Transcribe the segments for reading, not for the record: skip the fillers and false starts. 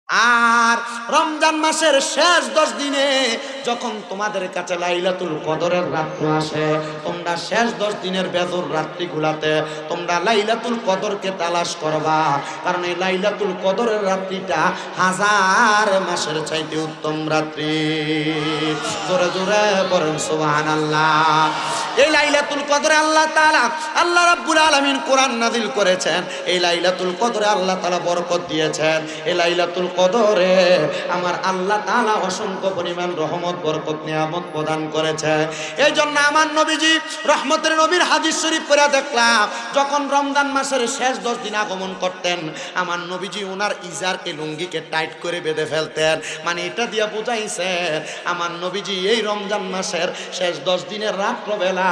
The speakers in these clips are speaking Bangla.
আর রমজান মাসের শেষ 10 দিনে যখন তোমাদের কাছে লাইলাতুল কদরের রাত্র আসে, তোমরা শেষ 10 দিনের বেজর রাত্রিগুলাতে তোমরা লাইলাতুল কদরকে তালাশ করবা, কারণ এই লাইলাতুল কদরের রাত্রিটা 1000 মাসের চাইতে উত্তম রাত্রি। জোরে জোরে বলেন সুবহানাল্লাহ। এই লাইলাতুল কদরে আল্লাহ তাআলা, আল্লাহ রাব্বুল আলামিন কোরআন নাযিল করেছেন। এই লাইলাতুল কদরে আল্লাহ তাআলা বরকত দিয়েছেন। এই লাইলাতুল কদরে আমার আল্লাহ তাআলা অসংখ্য পরিমাণ রহমত, বরকত, নিয়ামত প্রদান করেছে। এই জন্য আমার নবীজি রহমতের নবীর হাদিস শরীফ পড়ে দেখলাম, যখন রমজান মাসের শেষ 10 দিন আগমন করতেন, আমার নবীজি ওনার ইজারকে, লুঙ্গিকে টাইট করে বেঁধে ফেলতেন। মানে এটা দিয়া বুঝাইছে আমার নবীজি এই রমজান মাসের শেষ 10 দিনের রাত্রবেলা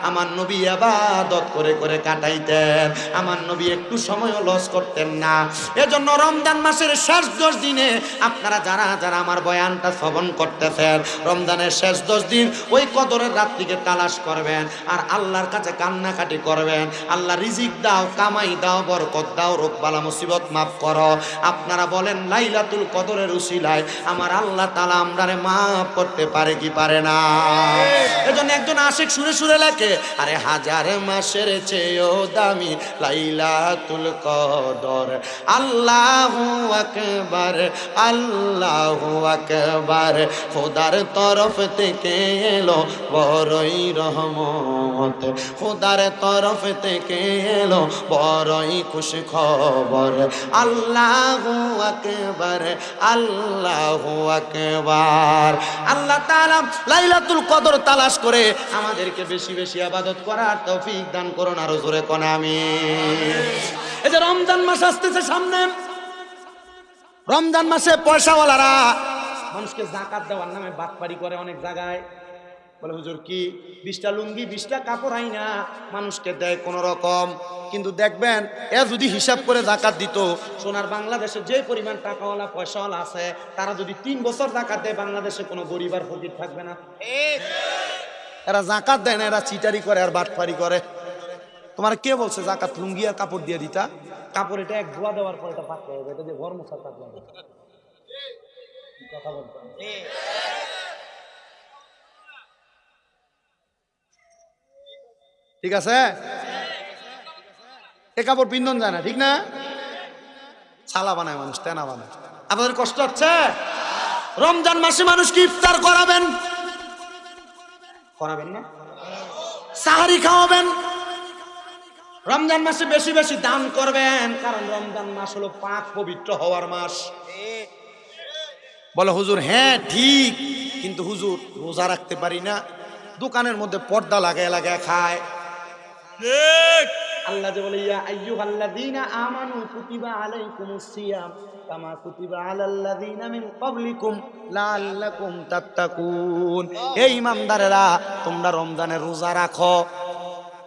আমার নবী ইবাদত করে করে কাটাইতেন। আমার নবী একটু সময়ও লস করতেন না। এজন্য রমজান মাসের শেষ 10 দিনে আপনারা যারা যারা আমার বয়ানটা শ্রবণ করতেছেন, রমজানের শেষ 10 দিন ওই কদরের রাত্রিকে তালাশ করবেন আর আল্লাহর কাছে কান্নাকাটি করবেন, আল্লাহ রিজিক দাও, কামাই দাও, বরকত দাও, রোগ বালা মুসিবত মাফ করো। আপনারা বলেন লাইলাতুল কদরের উসিলায় আমার আল্লাহ তাআলা আমরারে মাফ করতে পারে কি পারে না? এজন্য একজন আশিক সুরে সুরে লেখে, আরে 1000 মাসের চেয়েও দামি লাইলাতুল কদর, আল্লাহু আকবার, আল্লাহু আকবার, খোদার তরফ থেকে এলো বড়ই রহমত, খোদার তরফ থেকে এলো বড়ই খুশি খবর, আল্লাহু আকবার, আল্লাহু আকবার। আল্লাহ তাআলা লাইলাতুল কদর তালাশ করে আমাদেরকে বেশি বেশি ইবাদত করার তৌফিক দান করুন। আরো জোরে কোন আমিন। এই যে রমজান মাস আসতেছে সামনে, রমজান মাসে পয়সাওয়ালারা মানুষকে যাকাত দেওয়ার নামে বাটপারি করে অনেক জায়গায়। বলে হুজুর কি 20টা লুঙ্গি 20টা কাপড় আইনা মানুষকে দেয় কোন রকম, কিন্তু দেখবেন এ যদি হিসাব করে যাকাত দিত, সোনার বাংলাদেশে যে পরিমাণ টাকাওয়ালা পয়সাওয়ালা আছে, তারা যদি 3 বছর যাকাত দেয়, বাংলাদেশে কোনো গরিব আর ফকির থাকবে না। এরা যাকাত দেয় না, এরা চিটারি করে আর বাটপারি করে। তোমার কে বলছে যাকাত লুঙ্গি আর কাপড় দিয়ে দিতা? কাপড় এটা এক ধোয়া দেওয়ার পর এটা পাক হয়ে যাবে, এটা যে ঘর মোছা থাকবে না। কথা বলতাম ঠিক আছে? এ কাপড় পিন্ধন যায় না, ঠিক না? ছালা বানায় মানুষ, তেনা বানায়। আপনাদের কষ্ট হচ্ছে? রমজান মাসে মানুষকে ইফতার করাবেন, করাবেন না? সাহারি খাওয়াবেন। রমজান মাসে বেশি বেশি দান করবেন, কারণ রমজান মাস হলো পাক পবিত্র হওয়ার মাস। বলে হুজুর হ্যাঁ ঠিক, কিন্তু হুজুর রোজা রাখতে পারি না, দোকানের মধ্যে পর্দা লাগায় লাগায় খায়। আল্লাহ যে বলে ইয়া আইয়ুহাল্লাযীনা আমানু কুতিবা আলাইকুমুস সিয়াম কামা কুতিবা আলাল্লাযীনা মিন ক্বাবলিকুম লাআল্লাকুম তাত্তাকুন। এই ইমানদারেরা তোমরা রমজানের রোজা রাখো,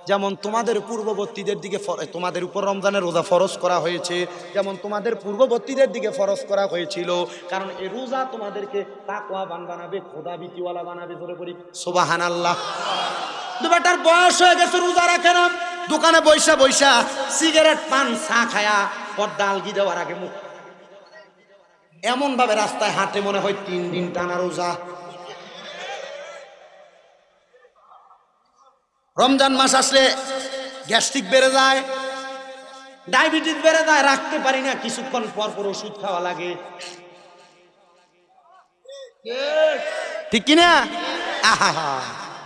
যেমন তোমাদের পূর্ববর্তীদের দিকে তোমাদের উপর রমজানের রোজা ফরজ করা হয়েছে, যেমন তোমাদের পূর্ববর্তীদের দিকে ফরজ করা হয়েছিল। কারণ এই রোজা তোমাদেরকে তাকওয়াবান বানাবে, খোদাভীতিওয়ালা বানাবে। জোরে বলি সুবহানাল্লাহ। বেটার বয়স হয়ে গেছে, রোজা রাখে না, দোকানে বৈশা বৈশা সিগারেট পান চা খায়া পর্দা আলগি দেওয়ার আগে মুখ এমন ভাবে রাস্তায় হাঁটে মনে হয় 3 দিন টানা রোজা। রমজান মাস আসলে গ্যাস্ট্রিক বেড়ে যায়, ডায়াবেটিস বেড়ে যায়, রাখতে পারি না, কিছুক্ষণ পর পর ওষুধ খাওয়া লাগে, ঠিক কিনা?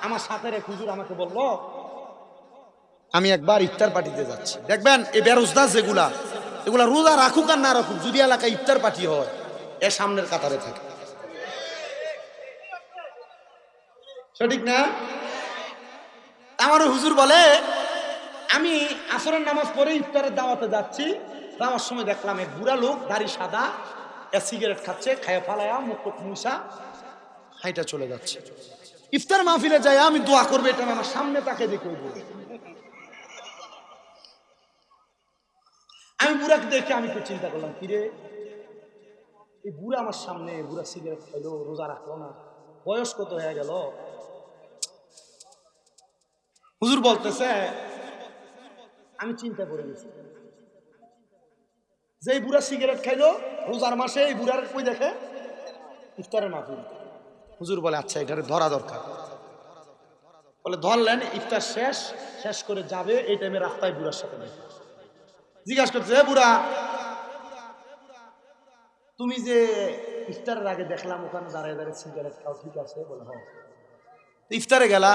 আমার সাথে রে হুজুর আমাকে বললো, আমি একবার ইফতার পার্টিতে যাচ্ছি, দেখবেন এই বেরোজগার যেগুলা, এগুলা রোজা রাখুক আর না রাখুক, যদি এলাকায় ইফতার পার্টি হয় এর সামনের কাতারে থাকে, সঠিক না? আমার হুজুর বলে আমি আসরের নামাজ পড়ে ইফতারের দাওয়াতে যাচ্ছি, যাওয়ার সময় দেখলাম এক বুড়া লোক, দাড়ি সাদা, সিগারেট খাচ্ছে, খায়া ফালায়া মুখ মুসা হাইটা চলে যাচ্ছে। ইফতার মাহফিলে যায় আমি দোয়া করবো, এটা আমার সামনে তাকে দেখে আমি বুড়াকে দেখে আমি তো চিন্তা করলাম, কিরে এই বুড়া আমার সামনে, বুড়া সিগারেট খাইলো, রোজা রাখলো না, বয়স কত হয়ে গেল? হুজুর বলতেছে আমি চিন্তা করে গেছি, যে বুড়া সিগারেট খাইলো রোজার মাসে এই বুড়ার কই দেখে ইফতারের মাহফিল। হুজুর বলে আচ্ছা এটারে ধরা দরকার। বলে ধরলেন, ইফতার শেষ করে যাবে, এই টাইমে রাস্তায় বুড়ার সাথে দেখে জিজ্ঞাসা করছে, হে বুড়া, তুমি যে ইফতারের আগে দেখলাম ওখানে দাঁড়িয়ে দাঁড়িয়ে সিগারেট খাও, ঠিক আছে? বলে হ্যাঁ। ইফতারে গেলা,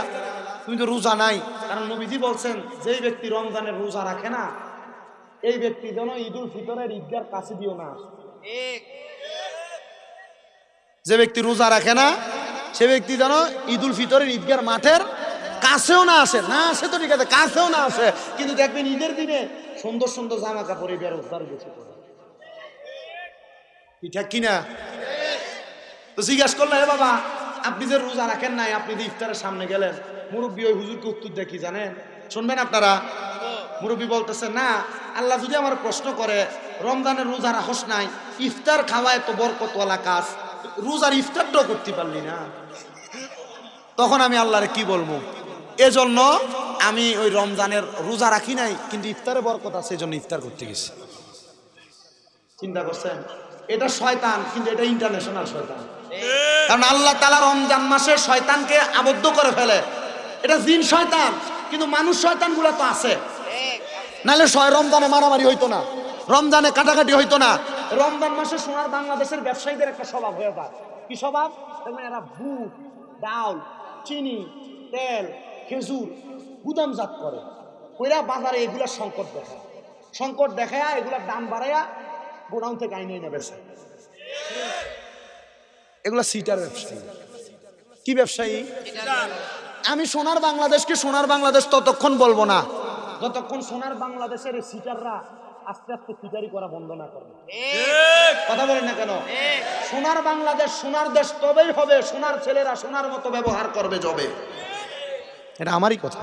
তুমি তো রোজা নাই, কারণ নবীজি বলছেন যেই ব্যক্তি রমজানের রোজা রাখে না এই ব্যক্তি যেন ঈদুল ফিতরের ঈদগার কাছে দিও না। যে ব্যক্তি রোজা রাখে না সে ব্যক্তি যেন ঈদুল ফিতরের ঈদগার মাঠের কাছেও না আসে। না আসে তো ঠিক আছে, কাছেও না আসে, কিন্তু দেখবেন ঈদের দিনে সুন্দর সুন্দর জামা কাপড় বেরোজগার বেশি করে, ঠিক কিনা? তো জিজ্ঞাসা করলো, হে বাবা, আপনি যে রোজা রাখেন নাই, আপনি যে ইফতারের সামনে গেলেন, মুরব্বী ওই হুজুরকে উত্তর দেখি জানেন? শুনবেন আপনারা? মুরব্বী বলতেছে, না, আল্লাহ যদি আমার প্রশ্ন করে রমজানের রোজা রাখস নাই, ইফতার খাওয়ায় তো বরকতওয়ালা কাজ, রোজার ইফতারটাও করতে পারলি না, তখন আমি আল্লাহরে কি বলবো? এজন্য আমি ওই রমজানের রোজা রাখি নাই, কিন্তু ইফতারে বরকত আছে, এজন্য ইফতার করতে গেছি। চিন্তা করছেন? এটা শয়তান, কিন্তু এটা ইন্টারন্যাশনাল শয়তান। কারণ আল্লাহ তাআলা রমজান মাসে শয়তানকে আবদ্ধ করে ফেলে। এটা জিন শয়তান, কিন্তু মানুষ শয়তান গুলা তো আছে। নাহলে রমজানে মারামারি হইতো না, রমজানে কাটাকাটি হইতো না। রমজান মাসে সোনার বাংলাদেশের ব্যবসায়ীদের একটা স্বভাব হয়ে যায়। কি স্বভাব? এরা বুট, ডাল, চিনি, তেল, খেজুর গুদামজাত করে, ওইরা বাজারে এগুলা সংকট দেখায় এগুলার দাম বাড়াইয়া গোডাউন থেকে আইনে এনে বেচে। এগুলা সিটার ব্যবসায়ী। কি ব্যবসায়ী? আমি সোনার বাংলাদেশকে সোনার বাংলাদেশ ততক্ষণ বলবো না যতক্ষণ সোনার বাংলাদেশের এই সিটাররা আস্তে আস্তে সিটারি করা বন্ধ না করবে। কথা বলেন না কেন? সোনার বাংলাদেশ সোনার দেশ তবেই হবে, সোনার ছেলেরা সোনার মতো ব্যবহার করবে যবে। এটা আমারই কথা।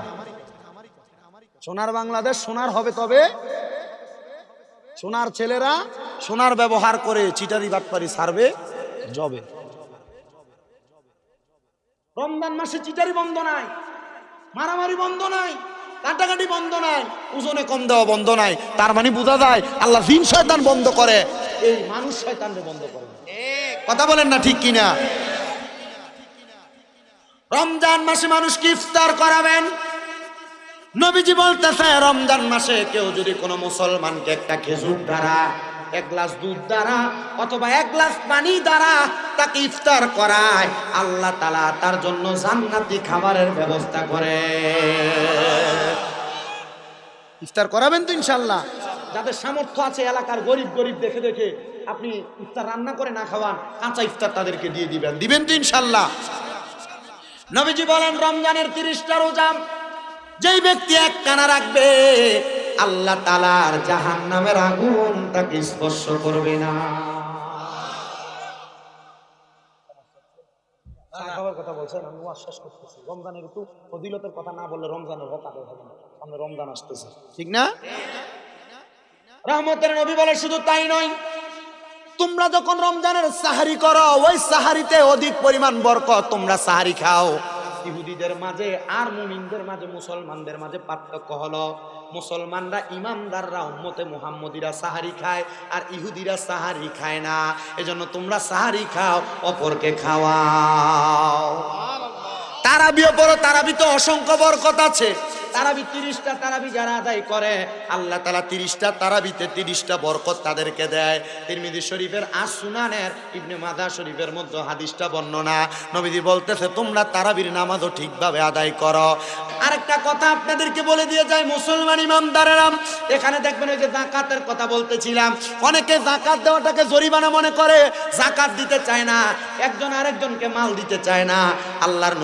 সোনার বাংলাদেশ সোনার হবে তবে সোনার ছেলেরা সোনার ব্যবহার করে চিটারি বাটপারি ছাড়বে যবে। রমজান মাসে চিটারি বন্ধ নাই, মারামারি বন্ধ নাই, কাটাকাটি বন্ধ নাই, ওজনে কম দেওয়া বন্ধ নাই। তার মানে বোঝা যায় আল্লাহ জিন শয়তান বন্ধ করে, এই মানুষ শয়তানকে বন্ধ করে। কথা বলেন না ঠিক কিনা? রমজান মাসে মানুষকে ইফতার করাবেন। নবীজি বলতেছে রমজান মাসে কেউ যদি কোনো মুসলমানকে একটা খেজুর দ্বারা, এক গ্লাস দুধ দ্বারা অথবা এক গ্লাস পানি দ্বারা তাকে ইফতার করায়, আল্লাহ তাআলা তার জন্য জান্নাতি খাবারের ব্যবস্থা করে। ইফতার করাবেন তো ইনশাআল্লাহ? যাদের সামর্থ্য আছে এলাকার গরিব দেখে দেখে আপনি ইফতার রান্না করে না খাওয়ান, কাঁচা ইফতার তাদেরকে দিয়ে দিবেন তো ইনশাআল্লাহ? নবীজি বলেন রমজানের 30টা রোজা যেই ব্যক্তি একটানা রাখবে, আল্লাহ তাআলার জাহান্নামের আগুন তাকে স্পর্শ করবে না। খাবার কথা বলছেন, আমি আশ্বাস করতেছি রমজানের একটু ফজিলতের কথা না বললে রমজানের কথা হবে না। সামনে রমজান আসতেছে, ঠিক না? রহমতের নবী বলে শুধু তাই নয়, তোমরা যখন রমজানের সাহারি করো, ওই সাহারিতে অধিক পরিমাণ বরকত, তোমরা সাহারি খাও। ইহুদিদের মাঝে আর মুমিনদের মাঝে, মুসলমানদের মাঝে পার্থক্য হলো, মুসলমানরা ইমানদাররা উম্মতে মুহাম্মদীরা সাহারি খায় আর ইহুদিরা সাহারি খায় না। এজন্য তোমরা সাহারি খাও, অপরকে খাওয়াও। তারাবিও পড়ো, তারাবিতে অসংখ্য বরকত আছে। তারাবি 30টা তারাবি যারা আদায় করে, আল্লাহ তাআলা 30টা তারাবিতে 30টা বরকত তাদেরকে দেয়। তিরমিজি শরীফের সুনানের ইবনে মাজাহ শরীফের মধ্যে হাদিসটা বর্ণনা, নবীজি বলতেছে তোমরা তারাবির নামাজও ঠিকভাবে আদায় করো। আরেকটা কথা আপনাদেরকে বলে দিয়ে যায়, মুসলমান ইমানদারেরা, এখানে দেখবেন ওই যে যাকাতের কথা বলতেছিলাম, অনেকে যাকাত দেওয়াটাকে জরিমানা মনে করে, যাকাত দিতে চায় না, একজন আরেকজনকে মাল দিতে চায় না। আল্লাহর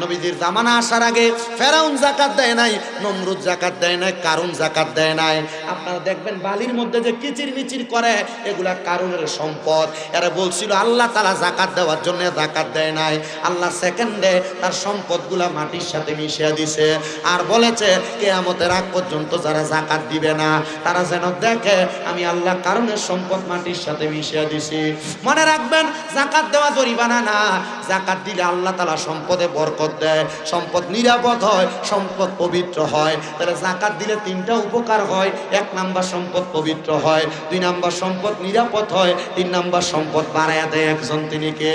নবীজির জামানা আসার আগে ফেরাউন যাকাত দেয় নাই, নমরুদ যাকাত দেয় নাই, কারুন যাকাত দেয় নাই। আপনারা দেখবেন বালির মধ্যে যে কিচির মিচির করে, এগুলা কারুনের সম্পদ। এরা বলছিল আল্লাহ তাআলা যাকাত দেওয়ার জন্য যাকাত দেয় নাই, আল্লাহ সেকেন্ডে তার সম্পদগুলা মাটির সাথে মিশিয়ে দিছে। আর বলেছে কিয়ামতের আগ পর্যন্ত যারা যাকাত দিবে না তারা যেন দেখে আমি আল্লাহ কারুনের সম্পদ মাটির সাথে মিশিয়ে দিছি। মনে রাখবেন, যাকাত দেওয়া জরিমানা না, যাকাত দিলে আল্লাহ তাআলা সম্পদে বরকত দেয়, সম্পদ নিরাপদ হয়, সম্পদ পবিত্র হয়। তাহলে যাকাত দিলে তিনটা উপকার হয়। 1 নাম্বার সম্পদ পবিত্র হয়, 2 নাম্বার সম্পদ নিরাপদ হয়, 3 নাম্বার সম্পদ বাড়ায়া দেয় একজন, তিনি কে?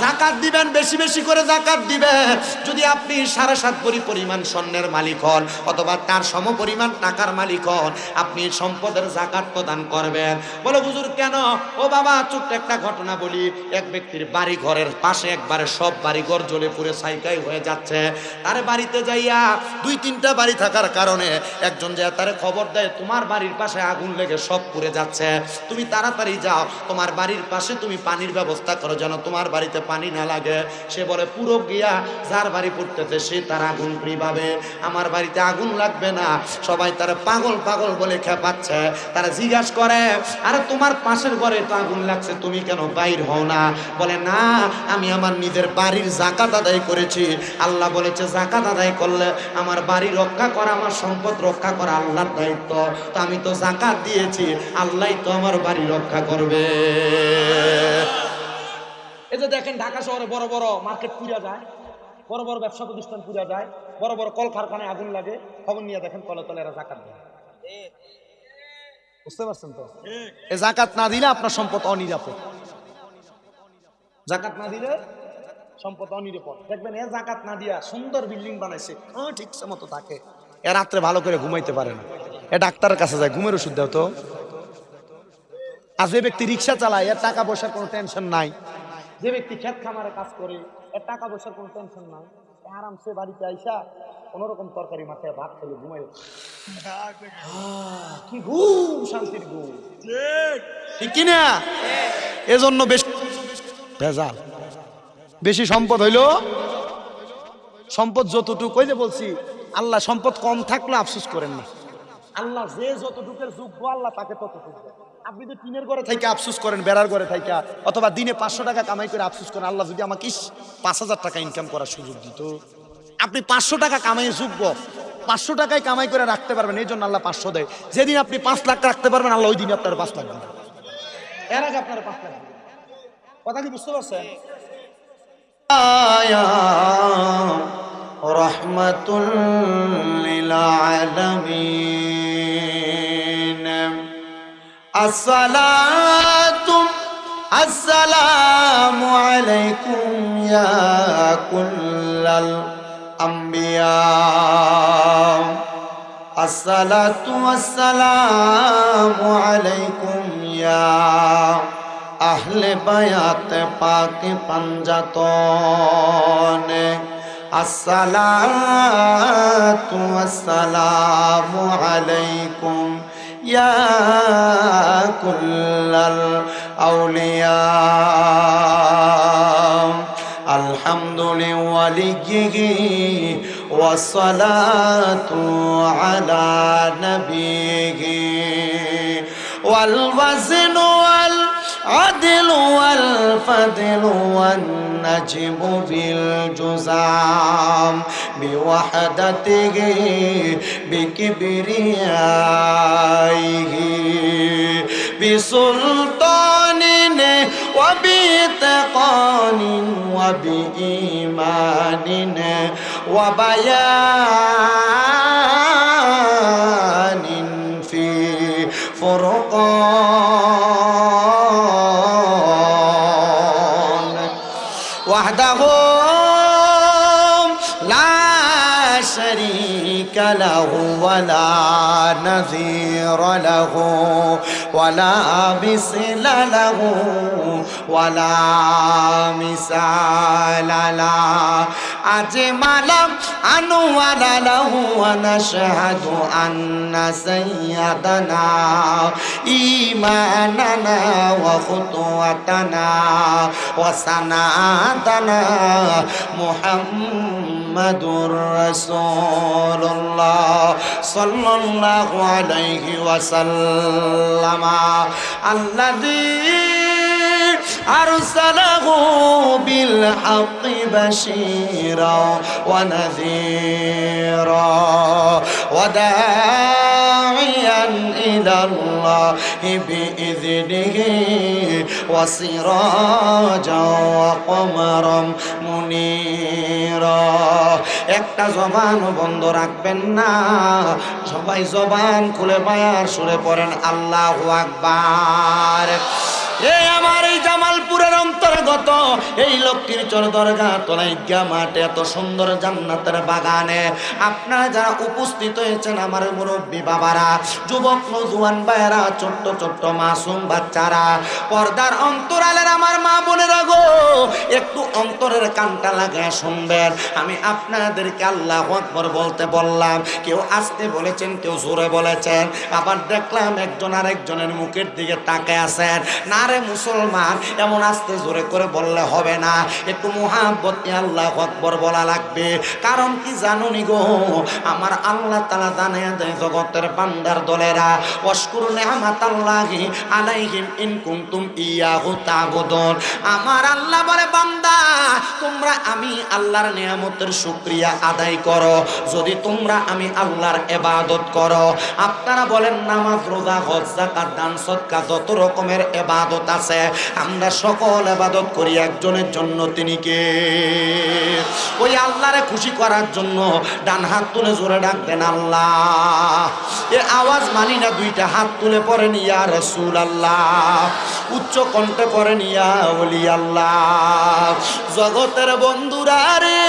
যাকাত দিবেন, বেশি বেশি করে যাকাত দিবেন। যদি আপনি 7.5 ভরি পরিমাণ স্বর্ণের মালিক হন অথবা তার সম পরিমাণ টাকার মালিক হন, আপনি সম্পদের যাকাত প্রদান করবেন। বলো হুজুর কেন? ও বাবা, ছোট্ট একটা ঘটনা বলি। এক ব্যক্তির বাড়ি ঘরের পাশে একবারে সব বাড়ি ঘর জ্বলে পুড়ে ছাইকাই হয়ে যাচ্ছে। তার বাড়িতে যাইয়া 2-3টা বাড়ি থাকার কারণে একজন যায় তারে খবর দেয়, তোমার বাড়ির পাশে আগুন লেগে সব পুড়ে যাচ্ছে, তুমি তাড়াতাড়ি যাও, তোমার বাড়ির পাশে তুমি পানির ব্যবস্থা করো যেন তোমার বাড়িতে পানি না লাগে। সে বলে, পুরো গিয়া যার বাড়ি পড়তেছে সে তার আগুন নিভাবে, আমার বাড়িতে আগুন লাগবে না। সবাই তারা পাগল পাগল বলে খেপাচ্ছে। তারা জিজ্ঞাসা করে, আরে তোমার পাশের ঘরে তো আগুন লাগছে, তুমি কেন বাইর হও না? বলে, না, আমি আমার নিজের বাড়ির যাকাত আদায় করেছি। আল্লাহ বলেছে যাকাত আদায় করলে আমার বাড়ি রক্ষা করা, আমার সম্পদ রক্ষা করা আল্লাহর দায়িত্ব। তো আমি তো যাকাত দিয়েছি, আল্লাহই তো আমার বাড়ি রক্ষা করবে। এই যে দেখেন, ঢাকা শহরে বড় বড় মার্কেট পুড়া যায়, বড় বড় ব্যবসা প্রতিষ্ঠান পুড়া যায়, বড় বড় কলকারখানায় আগুন লাগে, খবর নিয়ে দেখেন তলে তলে এরা যাকাত দেয়। বুঝতে পারছেন তো? এই যাকাত না দিলে আপনার সম্পদ অনিরাপদ। যাকাত না দিলে সম্পদ অনিরাপদ। দেখবেন এ যাকাত না দিয়া সুন্দর বিল্ডিং বানাইছে, ঠিকছে মতো থাকে, এ রাত্রে ভালো করে ঘুমাইতে পারে না, এ ডাক্তারের কাছে যায়, ঘুমের ওষুধ দাও তো। আর যে ব্যক্তি রিক্সা চালায়, এর টাকা পয়সার কোনো টেনশন নাই। যে ব্যক্তি ক্ষেত খামারে কাজ করে, এর টাকা পয়সার কোনো টেনশন নাই, আরামসে বাড়িতে আইসা কোনোরকম তরকারি মাথায় ভাত খেলে ঘুমাই, কি ঘুম, শান্তির ঘুম, ঠিক কিনা? এজন্য বেশি ভেজাল, বেশি সম্পদ হইল, সম্পদ যতটুকু, ওই যে বলছি, আল্লাহ সম্পদ কম থাকলে আফসোস করেন না। আল্লাহ যে যতটুকের যোগ্য আল্লাহ তাকে ততটুকু। আপনি তো টিনের ঘরে থেকে আফসোস করেন, বেড়ার ঘরে থেকে, অথবা দিনে 500 টাকা কামাই করে আফসোস করেন, আল্লাহ যদি আমাকে 5000 টাকা ইনকাম করার সুযোগ দিত। আপনি 500 টাকা কামাইয়ের যোগ্য, 500 টাকায় কামাই করে রাখতে পারবেন, এই জন্য আল্লাহ 500 দেয়। যেদিন আপনি 5 লাখ রাখতে পারবেন, আল্লাহ ওই দিন আপনার 5 লাখ দেবেন, এর আগে আপনার 5 লাখ দেবেন। কথা কি বুঝতে পারছেন? রহমাতুল লিল আলামিন। আসসালামু আলাইকুম ইয়া কুল্লাল আম্বিয়া। আসসালাতু ওয়াসসালামু আলাইকুম ইয়া আহলে বায়াত পাক পাঞ্জাতন। আসসালাতু ওয়াসসালামু আলাইকুম ইয়া কুল্লাল আউলিয়া। আলহামদুলিল্লাহি ওয়াসসালাতু আলা নবিহি ওয়াল ওয়াজনু ওয়াল আদলু ওয়াল ফাদলু ওয়ান নাজমু বিল জুজাম বিওয়াহদাতিহি বিকিবরিয়াইহি বিসুলতানিন ওয়া বিতাকানিন ওয়া বিঈমানিন ওয়া বায়ানিন ফি ফুরকান ওয়াহদাহু লা শারীকা লাহু ওয়া লা নাযীরা লাহু ওয়া লা মিসলা লাহু ওয়া লা মিসালা লা। আজমালা আনওয়ারা লাহু ওয়া নাশহাদু আন্না সাইয়্যিদানা ঈমানানা ওয়া খুতওয়াতানা ওয়া সানাতানা মুহাম্মাদুর রাসূলুল্লাহ সাল্লাল্লাহু আলাইহি ওয়াসাল্লাম। আল্লাযী আরসালাহু বিল হাক্কি বাশীরা ওয়া নাযীরা ওয়া দাঈয়ান ইলাল্লাহি বিইযনিহি ওয়া সিরাজা ওয়া কমারাম মুনীরা। একটা জবান বন্ধ রাখবেন না, সবাই জবান খুলে বায়ার সুরে পড়েন আল্লাহু আকবার। এই আমার এই জামালপুরের অন্তর্গত এই লক্ষ্মীরচর দরগা তোলাইগা মাঠে এত সুন্দর জান্নাতের বাগানে আপনারা যারা উপস্থিত হয়েছেন, আমার মুরব্বী বাবারা, যুবক নজওয়ান ভাইয়েরা, ছোট্ট ছোট্ট মাসুম বাচ্চারা, পর্দার অন্তরালের আমার মা বোনেরা গো, একটু অন্তরের কানটা লাগায় শুনবেন। আমি আপনাদেরকে আল্লাহু আকবার বলতে বললাম, কেউ আস্তে বলেছেন, কেউ জোরে বলেছেন, আবার দেখলাম একজন আরেকজনের মুখের দিকে তাকায় আছেন। না রে মুসলমান, এমন আস্তে জোরে করে বললে হবে না, একটু মুহাব্বত নিয়ে আল্লাহু আকবার বলা লাগবে। কারণ কি জানুনি গো, আমার আল্লাহ তাআলা জানে দেয় জগতের বান্দার দলেরা, ওয়াশকুরু নি'মাতাল্লাহি আলাইহিম ইন কুনতুম ইয়াহু তা'বুদুন। আমার আল্লাহ বলে, বান্দা তোমরা আমি আল্লাহর নিয়ামতের শুকরিয়া আদায় করো যদি তোমরা আমি আল্লাহর ইবাদত করো। আপনারা বলেন নামাজ, রোজা, হজ, যাকাত, দান, সদকা, যত রকমের ইবাদত আছে, আমরা সকল ইবাদত করি একজনের জন্য, তিনি কে? ওই আল্লাহরে খুশি করার জন্য। ডান হাত তুলে জোরে ডাকবেন আল্লাহ। এ আওয়াজ মানি না, দুইটা হাত তুলে পড়েন ইয়া রাসূলুল্লাহ, উচ্চ কণ্ঠে পড়েন ইয়া ওলি আল্লাহ। জগতের বন্ধুরা রে,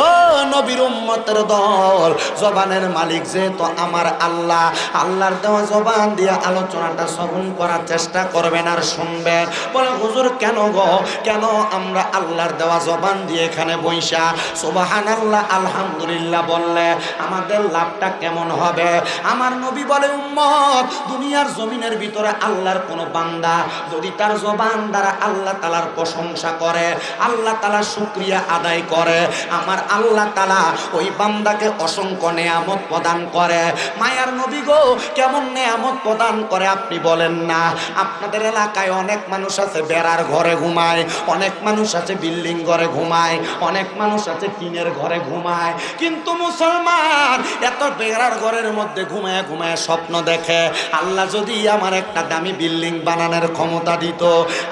ও নবীর উম্মতের দল, জবানের মালিক যেহেতু আমার আল্লাহ, আল্লাহর দেওয়া জবান দিয়ে আলোচনাটা শ্রবণ করার চেষ্টা করবেন আর শুনবেন। বলে হুজুর কেন গো, কেন আমরা আল্লাহর দেওয়া জবান দিয়ে এখানে বইসা সুবহানাল্লাহ আলহামদুলিল্লাহ বললে আমাদের লাভটা কেমন হবে? আমার নবী বলে, উম্মত, দুনিয়ার জমিনের ভিতরে আল্লাহর কোন বান্দা যদি তার জবান দ্বারা আল্লাহ তাআলার প্রশংসা করে, আল্লাহ তাআলার শুকরিয়া আদায় করে, আমার আল্লাহ তাআলা ওই বান্দাকে অসংখ্য নেয়ামত প্রদান করে। মায়ার নবী গো, কেমন নেয়ামত প্রদান করে আপনি বলেন না? আপনাদের এলাকায় অনেক মানুষ আছে বেড়ার ঘরে ঘুমায়, অনেক মানুষ আছে বিল্ডিং ঘরে ঘুমায়, অনেক মানুষ আছে টিনের ঘরে ঘুমায়, কিন্তু মুসলমান এত বেড়ার ঘরের মধ্যে ঘুমায় ঘুমায় স্বপ্ন দেখে, আল্লাহ যদি আমার একটা দামি বিল্ডিং বানানোর ক্ষমতা দিত।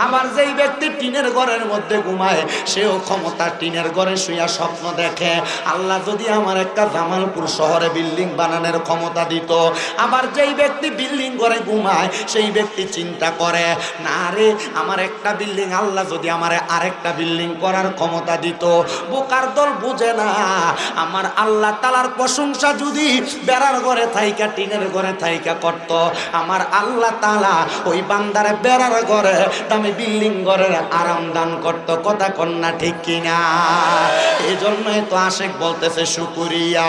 আবার যেই ব্যক্তি টিনের ঘরের মধ্যে ঘুমায়, সেও ক্ষমতা টিনের ঘরে শুয়া স্বপ্ন দেখে, আল্লাহ যদি আমার একটা জামালপুর শহরে বিল্ডিং বানানোর ক্ষমতা দিত। আবার যেই ব্যক্তি বিল্ডিং ঘরে ঘুমায়, সেই ব্যক্তি চিন্তা করে, না রে, আমার একটা বিল্ডিং, আল্লাহ যদি আমার আরেকটা বিল্ডিং করার ক্ষমতা দিত। বোকার দল বুঝে না, আমার আল্লাহ তাআলার প্রশংসা যদি বেড়ার ঘরে থাইকা টিনের ঘরে থাইকা করত, আমার আল্লাহ তাআলা ওই বান্দারে বেড়ার ঘরে দামি বিল্ডিং ঘরের আরাম দান করত। কথা কন্যা ঠিক কিনা? এই জন্যই তো আশেক বলতেছে শুকরিয়া,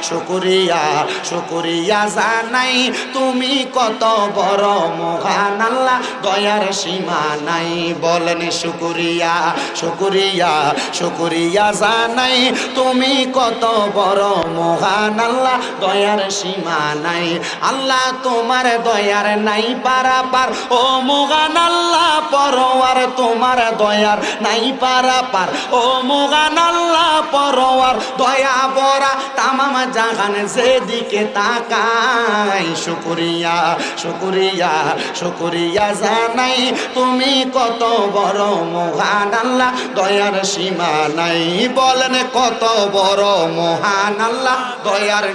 শুকরিয়া, শুকরিয়া জানাই তুমি কত বড় মহান আল্লাহ, দয়ার সীমা নাই। বলেন শুকরিয়া, শুকরিয়া, শুকরিয়া জানাই তুমি কত বড় মহান আল্লাহ, দয়ার সীমা নাই। আল্লাহ তোমার দয়ার নাই পারাপার, ও মহান আল্লাহ পরওয়ার তোমার দয়ার নাই পারাপার, ও মহান আল্লাহ পরওয়ার দয়া ভরা তামাম জাহান যেদিকে তাকাই। শুকরিয়া, শুকরিয়া, শুকরিয়া জানাই তুমি কত বড় মহান আল্লাহ, দয়ার সীমা নাই। বলেন কত বড় মহান আল্লাহ, দয়ার।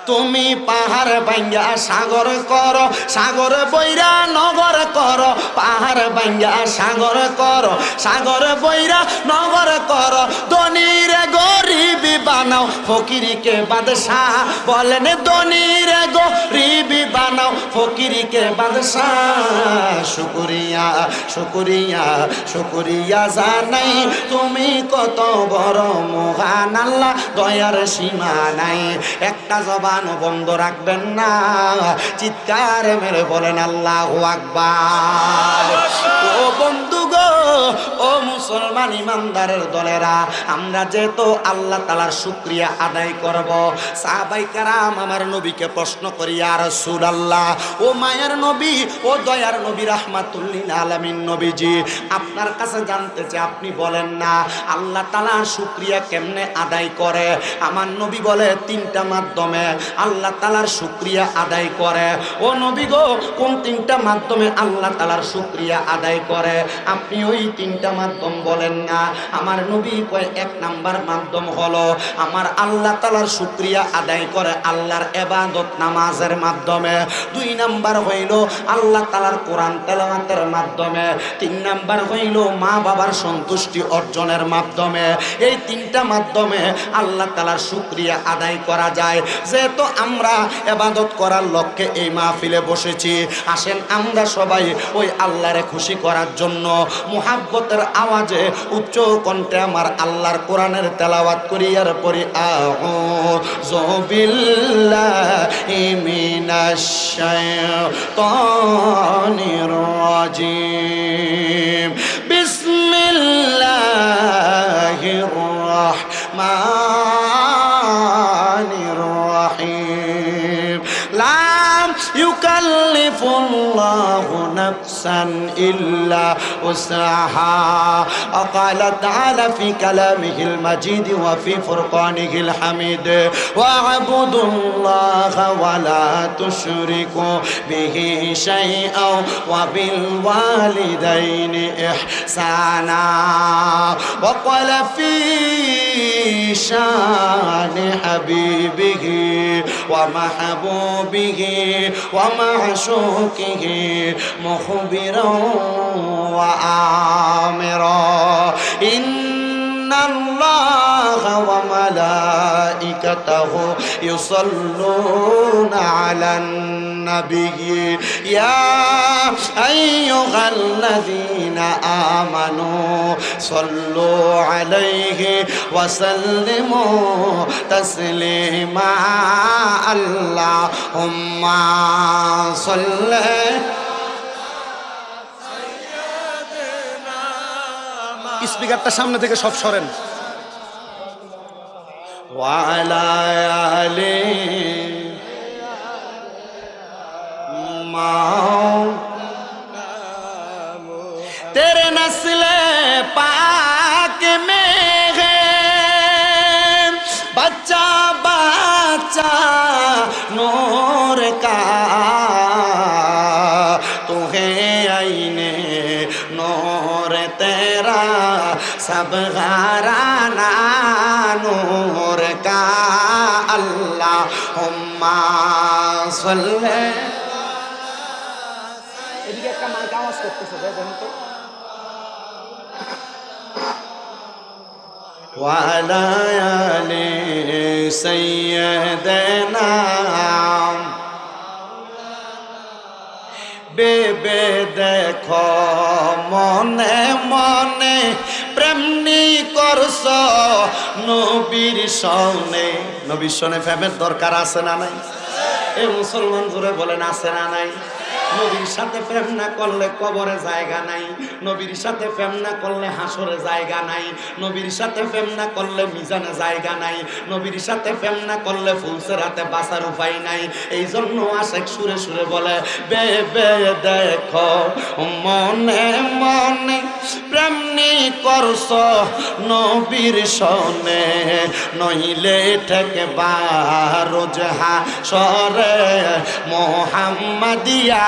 তুমি পাহাড় ভাঙ্গা সাগর করো, সাগর বইরা নগর করো, পাহাড় ভাঙ্গা সাগর করো, সাগর বইরা নগর করো, ধনীরে গরিবি বানাও, ফকিরকে বাদশাহ। বলেন ধনীরে গরিবি বানাও, ফকিরকে বাদশাহ। শুকরিয়া, শুকরিয়া, শুকরিয়া জানাই তুমি কত বড় মহান আল্লাহ, দয়ার সীমা নাই। একটা জবান বন্ধ রাখবেন না, চিৎকার মেরে বলেন আল্লাহু আকবার। ও বন্ধু গো, ও মুসলমান ইমানদারের দলেরা, আমরা যেহেতু আল্লাহ তাআলার শুকরিয়া আদায় করব, সাহাবায়ে কেরাম আমার নবীকে প্রশ্ন করি, ইয়া রাসূলুল্লাহ, ও মায়ের নবী, ও দয়ার নবী, রাহমাতুল লিল আলামিন নবীজি, আপনার কাছে জানতে চাই, আপনি বলেন না আল্লাহ তাআলার শুকরিয়া কেমনে আদায় করে? আমার নবী বলে, তিনটা মাধ্যমে আল্লাহ তাআলার শুকরিয়া আদায় করে। ও নবী গো, কোন তিনটা মাধ্যমে আল্লাহ তাআলার শুকরিয়া আদায় করে? আপনি ওই তিনটা মাধ্যম বলেন না। আমার নবী কয়, এক নাম্বার মাধ্যম হলো আমার আল্লাহ তাআলার শুকরিয়া আদায় করে আল্লাহর ইবাদত নামাজের মাধ্যমে। দুই নাম্বার হইল আল্লাহ তাআলার কোরআন তেলাওয়াতের মাধ্যমে। তিন নাম্বার হইল মা বাবার সন্তুষ্টি অর্জনের মাধ্যমে। এই তিনটা মাধ্যমে আল্লাহ তাআলার শুকরিয়া আদায় করা যায়। যেহেতু আমরা ইবাদত করার লক্ষ্যে এই মাহফিলে বসেছি, আসেন আমরা সবাই ওই আল্লাহরে খুশি করার জন্য মুহাব্বতের আওয়াজে উচ্চ কণ্ঠে আমার আল্লাহর কোরআনের তেলাওয়াত করি। আর পরি আউযু বিল্লাহি মিনাশ শাইতানির রাজিম, বিসমিল্লাহির রাহমানির রাহিম। লা ইউকাল্লিফুল্লাহু নাফসান ইল্লা উসআহা। قال تعالى في كلامه المجيد وفي فرقانه الحميد واعبدوا الله ولا تشركوا به شيئا وبالوالدين إحسانا. وقال في شان حبيبه ومحبوبه ومعشوقه مخبرا وآمرا إن الله وملائكته يصلون على النبي يا أيها الذين آمنوا صلوا عليه وسلموا تسليما. اللهم صل স্পিকারটা সামনে থেকে সব সরেন। ওয়ালা আলি মাও তেরে নসলে পাক মে হে बच्चा बच्चा नूर का तुम्हें आईने नूर तेरा सब घराना नूर का अल्लाहुम्मा सल्ले। এদিকে একটা মাইক আওয়াজ করতেছে, দেখেন তো। وعلى آل سيدنا বেবে দেখো মনে মনে প্রেমনি করছ নবীর সনে। নবীর সনে প্রেমের দরকার আছে না নাই? এই মুসলমান জোরে বলেন, আছে না নাই? নবীর সাথে প্রেম না করলে কবরে জায়গা নাই, নবীর সাথে প্রেম না করলে হাসরে জায়গা নাই, নবীর সাথে প্রেম না করলে মিজানে জায়গা নাই, নবীর সাথে প্রেম না করলে ফুলসেরাতে বাঁচার উপায় নাই। এই জন্য আশেক সুরে সুরে বলে, বেবে দেখো মনে মনে প্রেমনি করছ নবীর সনে, নইলে ঠেকবা রোজ হাসরে মোহাম্মদিয়া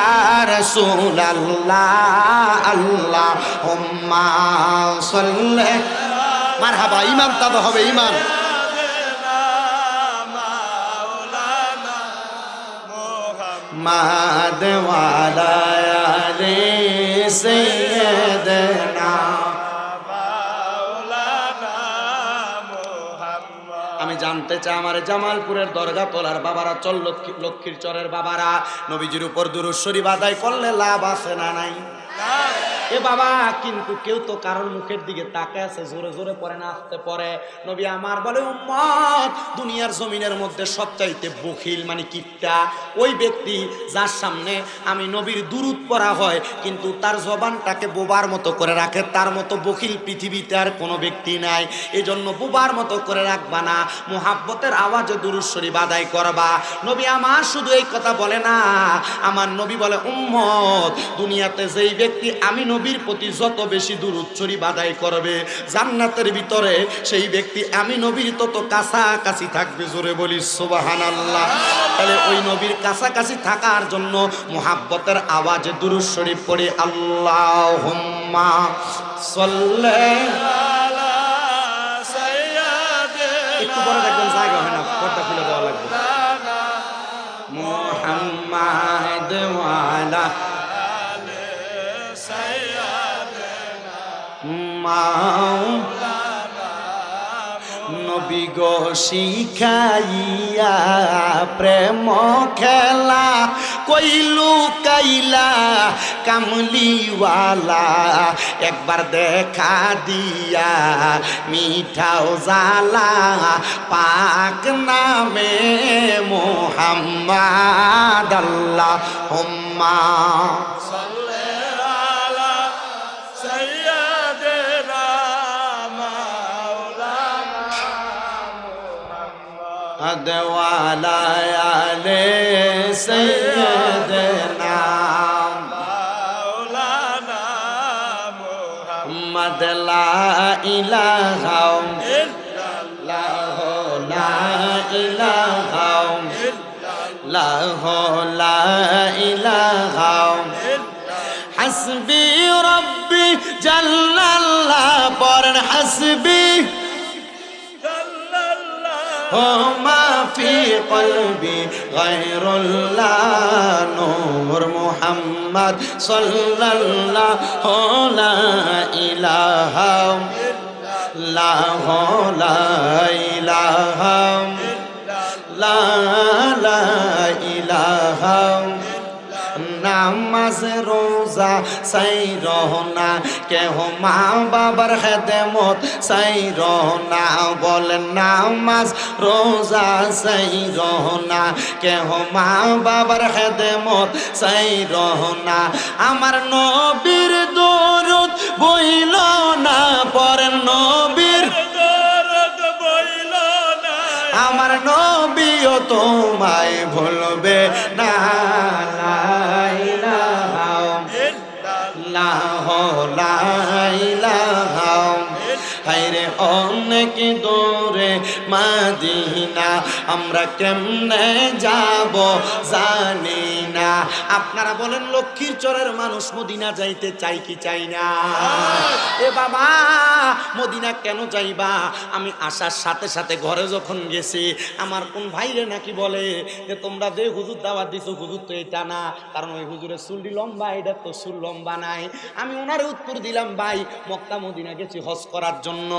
রাসূলুল্লাহ। আল্লাহুম্মা সাল্লি। মারহাবা, ইমান তাতে হবে ইমান। মাদ ওয়ালা আলি সাইয়্যিদানা। আমি জানতে চাই আমার জামালপুরের দরগা তোলার বাবারা, চল লক্ষ্মীর চরের বাবারা, নবীজির উপর দুরূদ শরীফ আদায় করলে লাভ আছে না নাই? এ বাবা, কিন্তু কেউ তো কারোর মুখের দিকে তাকায় আছে, জোরে জোরে পড়ে না আস্তে পড়ে। নবী আমার বলে, উম্মত, দুনিয়ার জমিনের মধ্যে সবচাইতে বখিল মানে কিপটা ওই ব্যক্তি যার সামনে আমি নবীর দুরূদ পড়া হয় কিন্তু তার জবানটাকে বোবার মতো করে রাখে। তার মতো বখিল পৃথিবীতে আর কোনো ব্যক্তি নাই। এজন্য বোবার মতো করে রাখবা না, মুহাব্বতের আওয়াজে দুরূদ শরীফ আদায় করবা। নবী আমার শুধু এই কথা বলে না, আমার নবী বলে, উম্মত, দুনিয়াতে যেই ব্যক্তি আমি নবীর প্রতি যত বেশি দুরূদ শরীফ আদায় করবে, জান্নাতের ভিতরে সেই ব্যক্তি আমি নবীর তত কাছাকাছি থাকবে। জোরে বলি সুবহানাল্লাহ। তাহলে ওই নবীর কাছাকাছি থাকার জন্য মুহাব্বতের আওয়াজে দুরূদ শরীফ পড়ি। আল্লাহুম্মা সাল্লি আলা সাইয়্যিদিনা, একটু পরে দেখবেন জায়গা হয় না, পর্দা খুলে দেওয়া লাগবে। মুহাম্মাদ ওয়া আলা আলি সাইয়্যিদিনা নবী গো শিখাইয়া প্রেম খেলা কইলু কাইলা কামলিওয়ালা, একবার দেখা দিয়া মিঠাও জালা পাক নামে মুহাম্মাদ আল্লাহুম্মা সাল্লি আলা সাইয়্যিদিনা আদওয়ালা আলে সাইয়্যিদিনা মাওলানা মুহাম্মদ লা ইলাহা ইল্লাল্লাহ লা ইলাহা ইল্লাল্লাহ লা ইলাহা হাসবি রাব্বি জাল্লাল্লাহ পড়েন হাসবি মা ফি কলবি গায়রুল্লাহ নূর মুহাম্মদ সাল্লাল্লাহু লা ইলাহা ইল্লাল্লাহ লা ইলাহা লা ইলাহা নামাজ রোজা সাইরনা কেহ মা বাবার খেদমত সাইরনা, বলেন নামাজ রোজা সাইরনা কেহ মা বাবার খেদমত সাইরনা। আমার নবীর দরুদ বইল না, পড়েন নবীর দরুদ বইল না, আমার নবীও তোমায় ভুলবে না। লা ইলাহা ইল্লাল্লাহ লা ইলাহা হায়রে অনেক দূরে মদিনা, আমরা কেমনে যাব জানি না। আপনারা বলেন লক্ষ্মীর চরের মানুষ মদিনা যাইতে চাই কি চাই না? এ বাবা, মদিনা কেন যাইবা? আমি আসার সাথে সাথে ঘরে যখন গেছি আমার কোন ভাইরে নাকি বলে যে তোমরা যে হুজুর দাওয়াত দিছো হুজুর তো এটা না, কারণ ওই হুজুরের চুলটি লম্বা, এটা তো চুল লম্বা নাই। আমি ওনারে উত্তর দিলাম, ভাই মক্কা মদিনা গেছি হজ করার জন্য,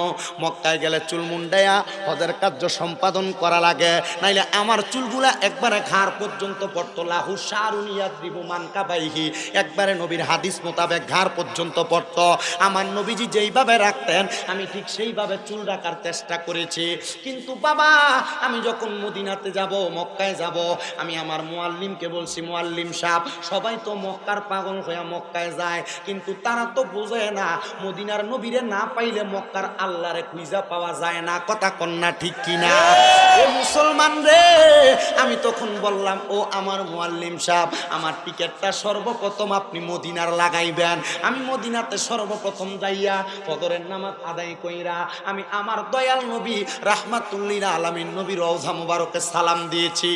মক্কায় গেলে চুল মুন্ডায়া হজের কার্য সম্পাদন করা লাগে, নাইলে আমার চুলগুলা একবারে ঘাড় পর্যন্ত পড়তো। লাহু শারুনিয়াত দিবু মানকা বাইহি, একবারে নবীর হাদিস মোতাবেক ঘাড় পর্যন্ত পড়তো। আমার নবীজি যেইভাবে রাখতেন আমি ঠিক সেইভাবে চুল রাখার চেষ্টা করেছি। কিন্তু বাবা, আমি যখন মদিনাতে যাব, মক্কায় যাব, আমি আমার মুআল্লিমকে বলছি, মুআল্লিম সাহেব, সবাই তো মক্কার পাগল হয়ে মক্কায় যায়, কিন্তু তারা তো বোঝে না মদিনার নবীরে না পাইলে মক্কার আল্লাহরে খুঁজা পাওয়া যায় না। কথা কন্যা ঠিক কিনা? ও মুসলমান রে, আমি তখন বললাম, ও আমার মুআল্লিম সাহেব, আমার টিকেটটা সর্বপ্রথম আপনি মদিনার লাগাইবেন। আমি মদিনাতে সর্বপ্রথম যাইয়া ফজরের নামাজ আদায় কইরা আমি আমার দয়াল নবী রাহমাতুল্লিল আলামিন নবীর রওজা মুবারকে সালাম দিয়েছি।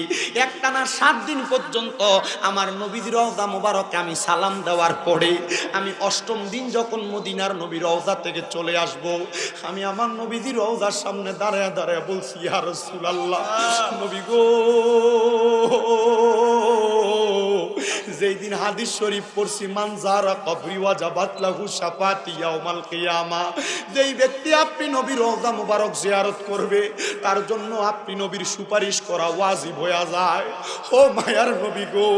একটানা 7 দিন পর্যন্ত আমার নবীর রওজা মুবারকে আমি সালাম দেওয়ার পরে আমি 8ম দিন যখন মদিনার নবীর রওজা থেকে চলে আসব, আমি আমার নবীজির রওজার সামনে দাঁড়ায় দাঁড়ায় বলছি, ইয়া রাসূলুল্লাহ, নবী গো, যেই দিন হাদিস শরীফ পড়ছি, মান যারা কবরি ওয়াজাবাত লাহু শাফাতি ইয়াউমাল কিয়ামা, যেই ব্যক্তি আপনি নবীর রওজা মুবারক জিয়ারত করবে তার জন্য আপনি নবীর সুপারিশ করা ওয়াজিব হয়ে যায়। ও মায়ার নবী গো,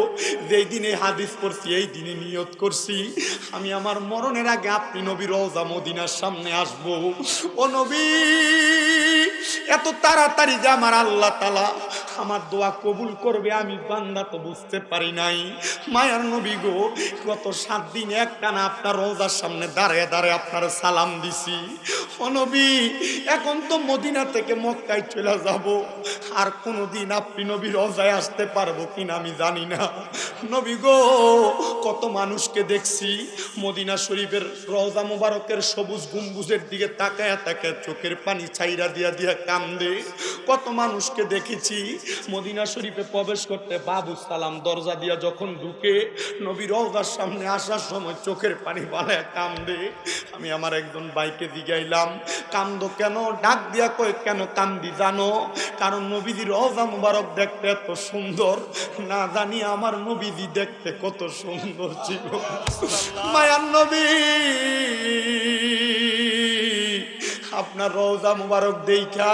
যেই দিনে হাদিস পড়ছি এই দিনে নিয়ত করছি আমি আমার মরণের আগে আপনি নবীর রওজা মদিনার সামনে আসব। ও নবী, এত তাড়াতাড়ি যে আমার আল্লাহ তাআলা আমার দোয়া কবুল করবে আমি বান্দা তো বুঝতে পারি নাই। মায়ার নবী গো, গত 7 দিন একটানা আপনার রওজার সামনে দাঁড়িয়ে দাঁড়িয়ে আপনার সালাম দিছি। ও নবী, এখন তো মদিনা থেকে মক্কায় চলে যাব, আর কোনোদিন আপনি নবী রওজায় আসতে পারবো কিনা আমি জানি না। নবী গো, কত মানুষকে দেখছি মদিনা শরীফের রওজা মুবারকের সবুজ গম্বুজের দিকে তাকায় তাকায় চোখের পানি ছাইরা দিয়া দিয়া কান্দে। কত মানুষকে দেখেছি মদিনা শরীফে প্রবেশ করতে বাবু সালাম দরজা দিয়া যখন ঢুকে নবী রওজার সামনে আসার সময় চোখের পানি বালায় কান্দে। আমি আমার একজন ভাইকে জিগাইলাম, কান্দো কেন? ডাক দিয়া কয়, কেন কান্দি জানো? কারণ নবীজি রওজা মুবারক দেখতে এত সুন্দর, না জানি আমার নবীজি দেখতে কত সুন্দর ছিল। মায়ার নবী, আপনার রওজা মুবারক দেখা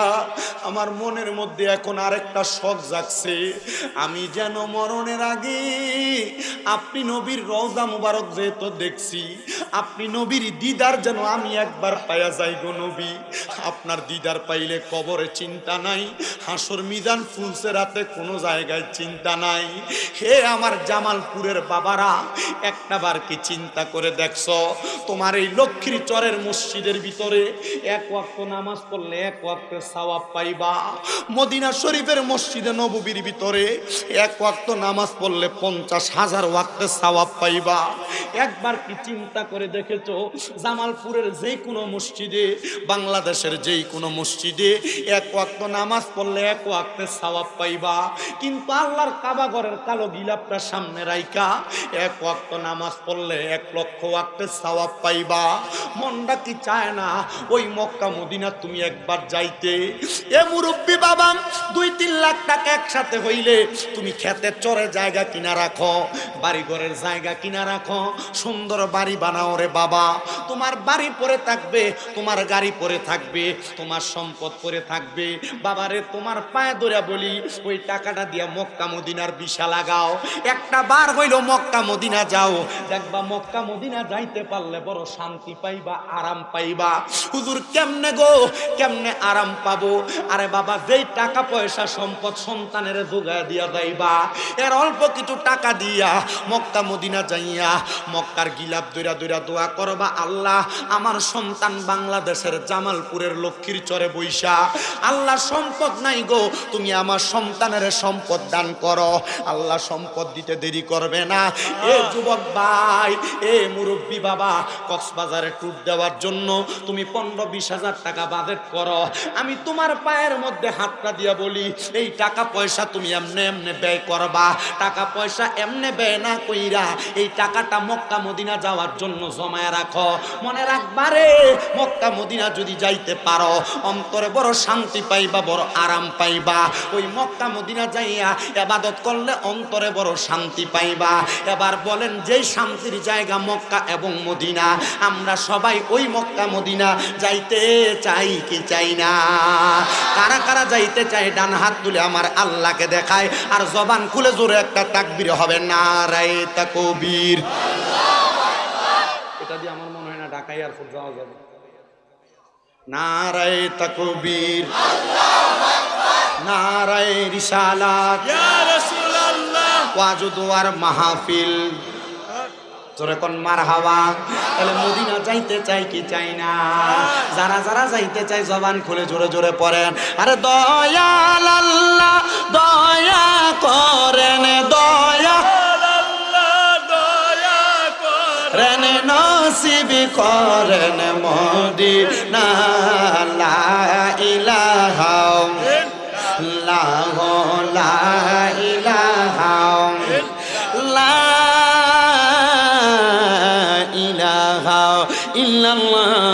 আমার মনের মধ্যে এখন আরেকটা শখ জাগছে, আমি যেন মরণের আগে আপনি নবীর রওজা মুবারক যেহেতু দেখছি, আপনি নবীর দিদার যেন আমি একবার পাইয়া যাই গো নবী। আপনার দিদার পাইলে কবরে চিন্তা নাই, হাসর মিজান ফুলসে রাতে কোনো জায়গায় চিন্তা নাই। হে আমার জামালপুরের বাবারা, একটা বার কি চিন্তা করে দেখছো তোমার এই লক্ষ্মীর চরের মসজিদের ভিতরে এক ওয়াক্ত নামাজ পড়লে এক ওয়াক্তের সওয়াব পাইবা, মদিনা শরীফের মসজিদে নববীর ভিতরে এক ওয়াক্ত নামাজ পড়লে 50,000 ওয়াক্তের সওয়াব পাইবা। একবার কি চিন্তা করে দেখেছো জামালপুরের যেই কোনো মসজিদে, বাংলাদেশের যেই কোনো মসজিদে এক ওয়াক্ত নামাজ পড়লে এক ওয়াক্তের সওয়াব পাইবা, কিন্তু আল্লাহর কাবা ঘরের কালো গিলাপটা সামনে রাইখা এক ওয়াক্ত নামাজ পড়লে 1 লক্ষ ওয়াক্তের সওয়াব পাইবা। মনটা কি চায় না ওই মক্কা মদিনা তুমি একবার যাইতে? এ মুরব্বী বাবা, 2-3 লাখ টাকা একসাথে হইলে তুমি ক্ষেতের চরে জায়গা কিনা রাখো, বাড়ি ঘরের জায়গা কিনা রাখো, সুন্দর বাড়ি বানাও রে বাবা। তোমার বাড়ি পরে থাকবে, তোমার গাড়ি পরে থাকবে, তোমার সম্পদ পরে থাকবে। বাবারে, তোমার পায়ে ধরে বলি ওই টাকাটা দিয়া মক্কা মদিনার ভিসা লাগাও, একটা বার হইল মক্কা মদিনা যাও, দেখবা মক্কা মদিনা যাইতে পারলে বড় শান্তি পাইবা, আরাম পাইবা। হুজুর কেমনে গো, কেমনে আরাম পাবো? আরে বাবা, যেই টাকা পয়সা সম্পদ সন্তানের যোগায় দিয়া যাইবা, এর অল্প কিছু টাকা দিয়া মক্কা মদিনা যাইয়া মক্কার গিলাপ দইরা দইরা দোয়া করবা, আল্লাহ আমার সন্তান বাংলাদেশের জামালপুরের লক্ষ্মীর চরে বৈশা, আল্লাহ সম্পদ নাই গো, তুমি আমার সন্তানের সম্পদ দান করো। আল্লাহ সম্পদ দিতে দেরি করবে না। এ যুবক ভাই, এ মুরব্বী বাবা, কক্সবাজারে ট্যুর দেওয়ার জন্য তুমি 15-20 হাজার টাকা বাজেট করো, আমি তোমার পায়ের মধ্যে হাতটা দিয়া বলি এই টাকা পয়সা তুমি এমনে এমনে ব্যয় করবা। টাকা পয়সা এমনে ব্যয় না কইরা এই টাকাটা মক্কা মদিনা যাওয়ার জন্য জমায় রাখো। মনে রাখবারে, মক্কা মদিনা যদি যাইতে পারো অন্তরে বড় শান্তি পাইবা, বড় আরাম পাইবা। ওই মক্কা মদিনা যাইয়া ইবাদত করলে অন্তরে বড় শান্তি পাইবা। এবার বলেন, যেই শান্তির জায়গা মক্কা এবং মদিনা, আমরা সবাই ওই মক্কা মদিনা যাইতে চাই কি চাই না? কারা কারা যাইতে চাই ডান হাত তুলে আমার আল্লাহকে দেখায়, আর জবান খুলে জোরে একটা তাকবীর হবে, নারায়ে তাকবীর। এটা দিয়ে আমার মনে হয় না ঢাকা এয়ারপোর্ট যাওয়া যাবে। নারায়ে তাকবীর, নারায়ে রিসালাত, ইয়া রাসূলুল্লাহ, ওয়াজ দুয়ার মাহফিল, জোরে কোন মারহাবা। তাহলে মদিনা যাইতে চাই কি চাই না? যারা যারা যাইতে চাই জবান খুলে জোরে জোরে পড়েন, আরে দয়াল আল্লাহ দয়া করেন, দয়া করেন, নসিব করেন মদিনা। লা ইলাহা ইল্লাল্লাহ, লা ইলাহা ইল্লাল্লাহ,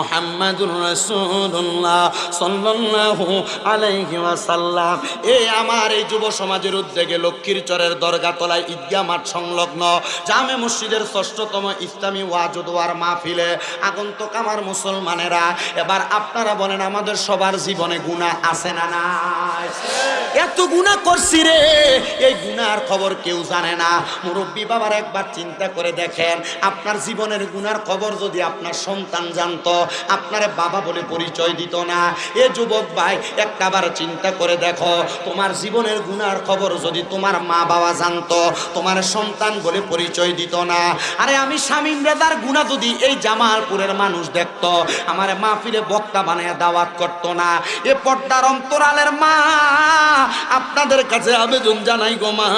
মুহাম্মাদুর রাসূলুল্লাহ সাল্লাল্লাহু আলাইহি ওয়াসাল্লাম। এই আমার এই যুব সমাজের উদ্যোগে লক্ষ্মীরচরের দরগাতলায় ঈদগাহ মাঠ সংলগ্ন জামে মসজিদের ৬ষ্ঠতম ইসলামী ওয়াজ ও দোয়ার মাহফিলে আগন্তুক আমার মুসলমানেরা, এবার আপনারা বলেন আমাদের সবার জীবনে গুনাহ আছে না নাই? এত গুনাহ করছি রে, এই গুনার খবর কেউ জানে না। মুরব্বী বাবার একবার চিন্তা করে দেখেন, আপনার জীবনের গুনার খবর যদি আপনার সন্তান জানতো, আপনারে বাবা বলে পরিচয় দিত না। এ যুবক ভাই একটাবার চিন্তা করে দেখো, তোমার জীবনের গুনার খবর যদি তোমার মা বাবা জানতো, তোমার সন্তান বলে পরিচয় দিত না। আরে আমি শামীম রেজার গুনাহ যদি এই জামালপুরের মানুষ দেখতো, আমার মাহফিলে বক্তা বানায় দাওয়াত করতো না। এ পর্দার অন্তরালের মা, আপনাদের কাছে আবেদন জানাই গো মা,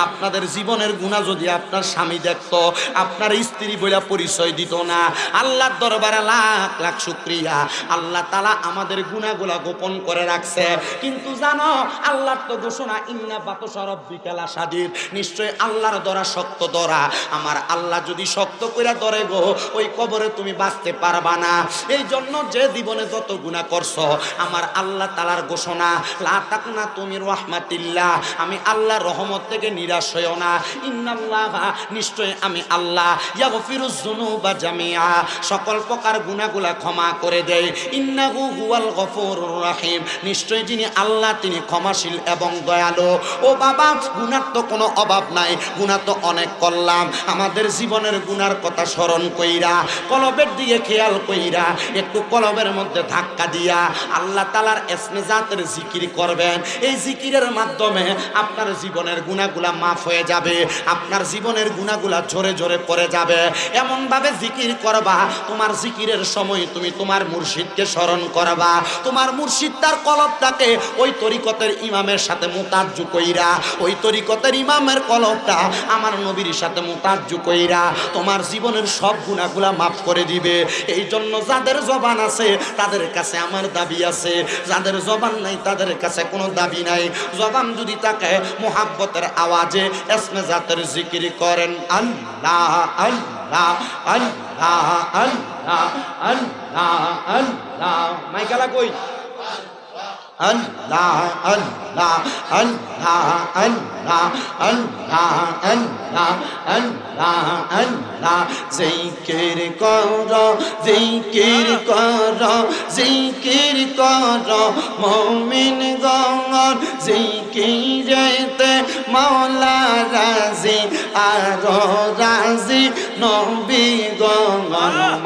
আপনাদের জীবনের গুনাহ যদি আপনার স্বামী দেখতো, আপনার স্ত্রী বলে পরিচয় দিত না। আল্লাহর দরবারে লাখ লাখ শুকরিয়া, আল্লাহ তাআলা আমাদের গুনাহগুলা গোপন করে রাখছে। কিন্তু জানো আল্লাহর তো ঘোষণা, ইন্না বাতশা রাব্বিকা লাশাদীদ, নিশ্চয় আল্লাহর ধরা শক্ত ধরা। আমার আল্লাহ যদি শক্ত কইরা ধরে গো, ওই কবরে তুমি বাঁচতে পারবা না। এই জন্য যে জীবনে যত গুনাহ করছো, আমার আল্লাহ তাআলার ঘোষণা, লা তাকনাতু মির রাহমাতিল্লাহ, আমি আল্লাহর রহমত থেকে নিরাশ হইও না। ইন্নাল্লাহা, নিশ্চয় আমি আল্লাহ, ইয়াগফিরুজ যুনুবা জামিআ, সকল প্রকার গুনাহগুলা ক্ষমা করে দেয়। ইন্নাহু হুয়াল গফুরুর রহিম, নিশ্চয় যিনি আল্লাহ তিনি ক্ষমাশীল এবং দয়ালু। ও বাবা, গুনার তো কোনো অভাব নাই, গুনাহ তো অনেক করলাম। আমাদের জীবনের গুনার কথা স্মরণ কইরা, কলবের দিকে খেয়াল কইরা, একটু কলবের মধ্যে ধাক্কা দিয়া আল্লাহ তাআলার ইসমে জাতের জিকির করবেন। এই জিকিরের মাধ্যমে আপনার জীবনের গুনাহগুলা মাফ হয়ে যাবে, আপনার জীবনের গুনাহগুলা ঝরে ঝরে পড়ে যাবে। এমন ভাবে জিকির করবা, তোমার জিকিরের সময় তুমি তোমার মুর্শিদকে স্মরণ করবা। তোমার মুর্শিদ তার কলবটাকে ওই তরিকতের ইমামের সাথে মুতাজ্জু কইরা, ওই তরিকতের ইমামের কলবটা আমার নবীর সাথে মুতাজ্জু কইরা তোমার জীবনের সব গুনাহগুলা মাফ করে দিবে। এই জন্য যাদের জবান আছে তাদের কাছে আমার দাবি আছে, যাদের জবান নাই তাদের কাছে কোনো দাবি নাই। জবান যদি তাকে মুহাব্বতের আওয়াজে ইসমে জাতের জিকির করেন, আল্লাহ আল্লাহ আল্লাহ আল্লাহ আল্লাহ আল্লাহ, মাইকালা কই, আল্লাহ আল্লাহ আল্লাহ আল্লাহ আল্লাহ আল্লাহ আল্লাহ আল্লাহ, জিকির করো জিকির করো জিকির করো মুমিন গণ, জিকিরেতে মাওলা রাজি আরো রাজি নবী গণ।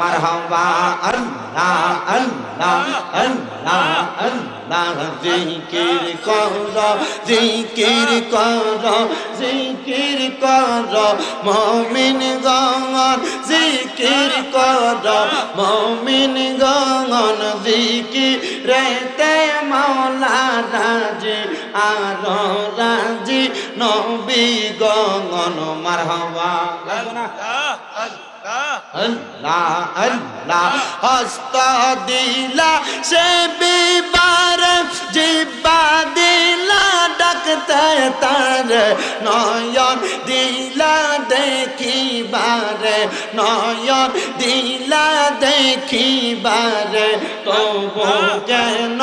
মারহাবা আল্লাহ আল্লাহ আল্লাহ আল্লাহ, জিকির করো জিকির করো জিকির করো মুমিন গণ, জিকির করো মুমিন গণ, জিকিরেতে মাওলা রাজি আরো রাজি নবী গণ। মারহাবা আল্লাহ আল্লাহ, হস্ত দিলা সে বিবার, জিব্বা দিলা ডাকতে তার, নয়ন দিলা দেখিবারে, নয়ন দিলা দেখিবারে, তবু কেন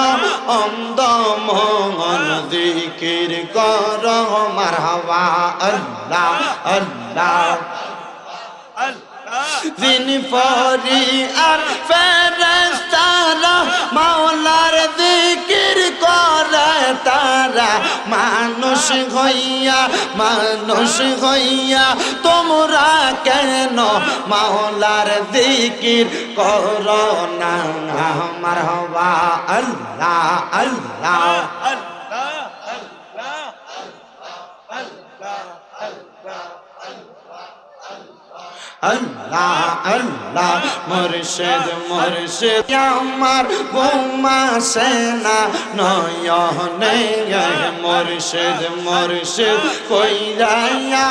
অন্ধ মন, জিকির করো মারহাবা আল্লাহ আল্লাহ। দিন ফরি আর ফেরেশতারা মাওলার জিকির করে তারা, মানুষ হইয়া তোমরা কেন মাওলার জিকির করো না? মারহাবা আল্লাহ আল্লাহ আল্লাহ আল্লাহ, মুর্শিদ মুর্শিদ আমার ঘুমা সেনা নয়নে, মুর্শিদ মুর্শিদ কইরা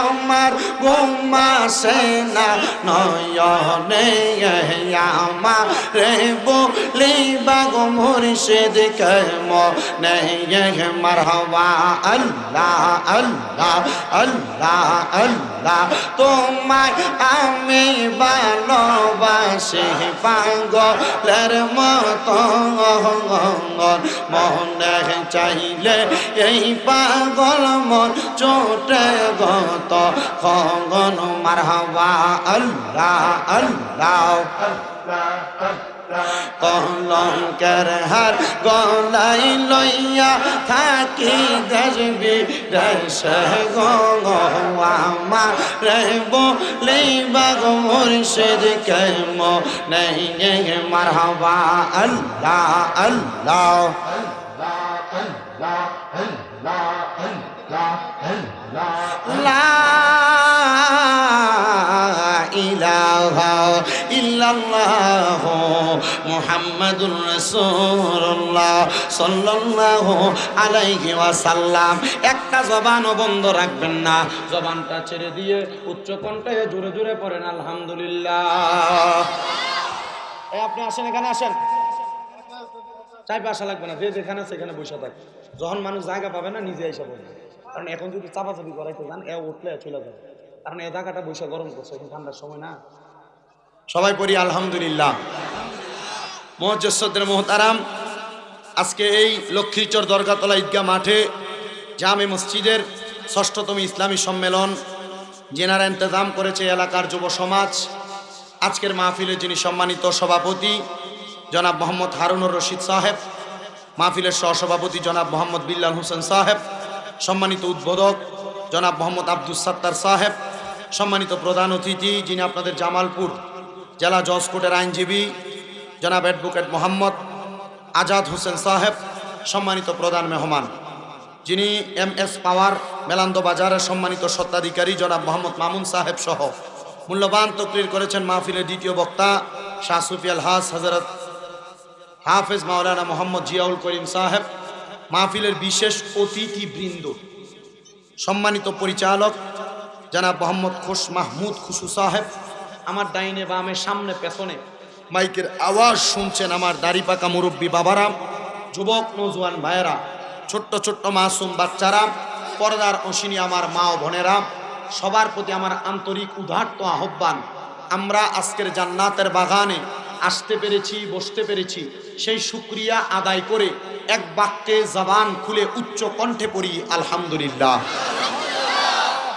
আমার ঘুমা সেনা নয়নে, আমার রে বলিবা গো মুর্শিদ কেমনে। মারহাবা আল্লাহ আল্লাহ আল্লাহ আল্লাহ আল্লাহ তোমায় আমি ভালোবাসি পাগলের মতো মনে চাইলে এই পাগল মন চোটে গত খগন মারহাবা আল্লাহ আল্লাহ কলঙ্কের হার গলাই লইয়া থাকি দেশবি দেশে আমার রে বলে বাগ মুর্শিদ কেম নেই মারহাবা আল্লাহ আল্লাহ লা ইলাহা ইল্লাল্লাহ মুহাম্মাদুর রাসূলুল্লাহ সাল্লাল্লাহু আলাইহি ওয়াসাল্লাম। একটা জবানও বন্ধ রাখবেন না, জবানটা ছেড়ে দিয়ে উচ্চ কণ্ঠে জোরে জোরে পড়েন আলহামদুলিল্লাহ। আপনি আসেন, এখানে আসেন, চাইপে আসা লাগবে না, যে যেখানে সেখানে বসে থাক। যখন মানুষ জায়গা পাবে না নিজে এসে বলবে, কারণ এখন যদি চাপাচাপি করাইতে যান এ উঠলে চলে যাবে, কারণ এ জায়গাটা বসে গরম করছে, এখন ঠান্ডার সময় না। সবাই পড়ি আলহামদুলিল্লাহ। মুআজ্জিজ মুহতারাম, আজকে এই লক্ষ্মীচর দরগাতলা ঈদগাহ মাঠে জামে মসজিদের ৬ষ্ঠতম ইসলামী সম্মেলন যেনারা ইন্তজাম করেছে এলাকার যুব সমাজ। আজকের মাহফিলের যিনি সম্মানিত সভাপতি জনাব মোহাম্মদ হারুনুর রশিদ সাহেব, মাহফিলের সহসভাপতি জনাব মোহাম্মদ বিল্লাল হোসেন সাহেব, সম্মানিত উদ্বোধক জনাব মোহাম্মদ আব্দুস সাত্তার সাহেব, সম্মানিত প্রধান অতিথি যিনি আপনাদের জামালপুর জেলা জজ কোর্টের আইনজীবী জনাব অ্যাডভোকেট মোহাম্মদ আজাদ হোসেন সাহেব, সম্মানিত প্রধান মেহমান যিনি MS পাওয়ার মেলান্দ বাজারের সম্মানিত স্বত্বাধিকারী জনাব মোহাম্মদ মামুন সাহেব সহ মূল্যবান তকরির করেছেন মাহফিলের দ্বিতীয় বক্তা শাহ সুফি আল হাস হযরত হাফেজ মাওলানা মোহাম্মদ জিয়াউল করিম সাহেব, মাহফিলের বিশেষ অতিথিবৃন্দ, সম্মানিত পরিচালক জনাব মোহাম্মদ খোশ মাহমুদ খুশু সাহেব, আমার ডাইনে বামে সামনে পেছনে মাইকের আওয়াজ শুনছেন আমার দাড়ি পাকা মুরব্বী বাবারা, যুবক নৌজওয়ান ভাইয়েরা, ছোট্ট ছোট্ট মাসুম বাচ্চারা, পর্দার অসিনী আমার মা ও বোনেরা, সবার প্রতি আমার আন্তরিক উদাত্ত আহ্বান। আমরা আজকের জান্নাতের বাগানে আসতে পেরেছি, বসতে পেরেছি, সেই শুকরিয়া আদায় করে এক বাক্যে জবান খুলে উচ্চ কণ্ঠে পড়ি আলহামদুলিল্লাহ।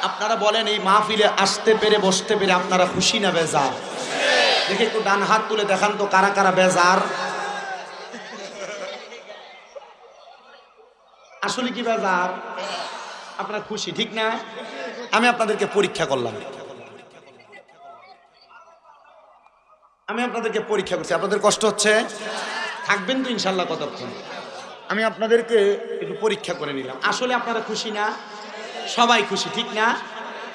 আপনারা বলেন এই মাহফিলে আসতে পেরে বসতে পেরে আপনারা খুশি না বেজার? দেখে একটু ডান হাত তুলে দেখান তো কারা কারা বেজার। আসলে কি বেজার? আপনারা খুশি, ঠিক না? আমি আপনাদেরকে পরীক্ষা করলাম, আমি আপনাদেরকে পরীক্ষা করছি। আপনাদের কষ্ট হচ্ছে? থাকবেন তো ইনশাল্লাহ কতক্ষণ? আমি আপনাদেরকে একটু পরীক্ষা করে নিলাম। আসলে আপনারা খুশি না? সবাই খুশি, ঠিক না?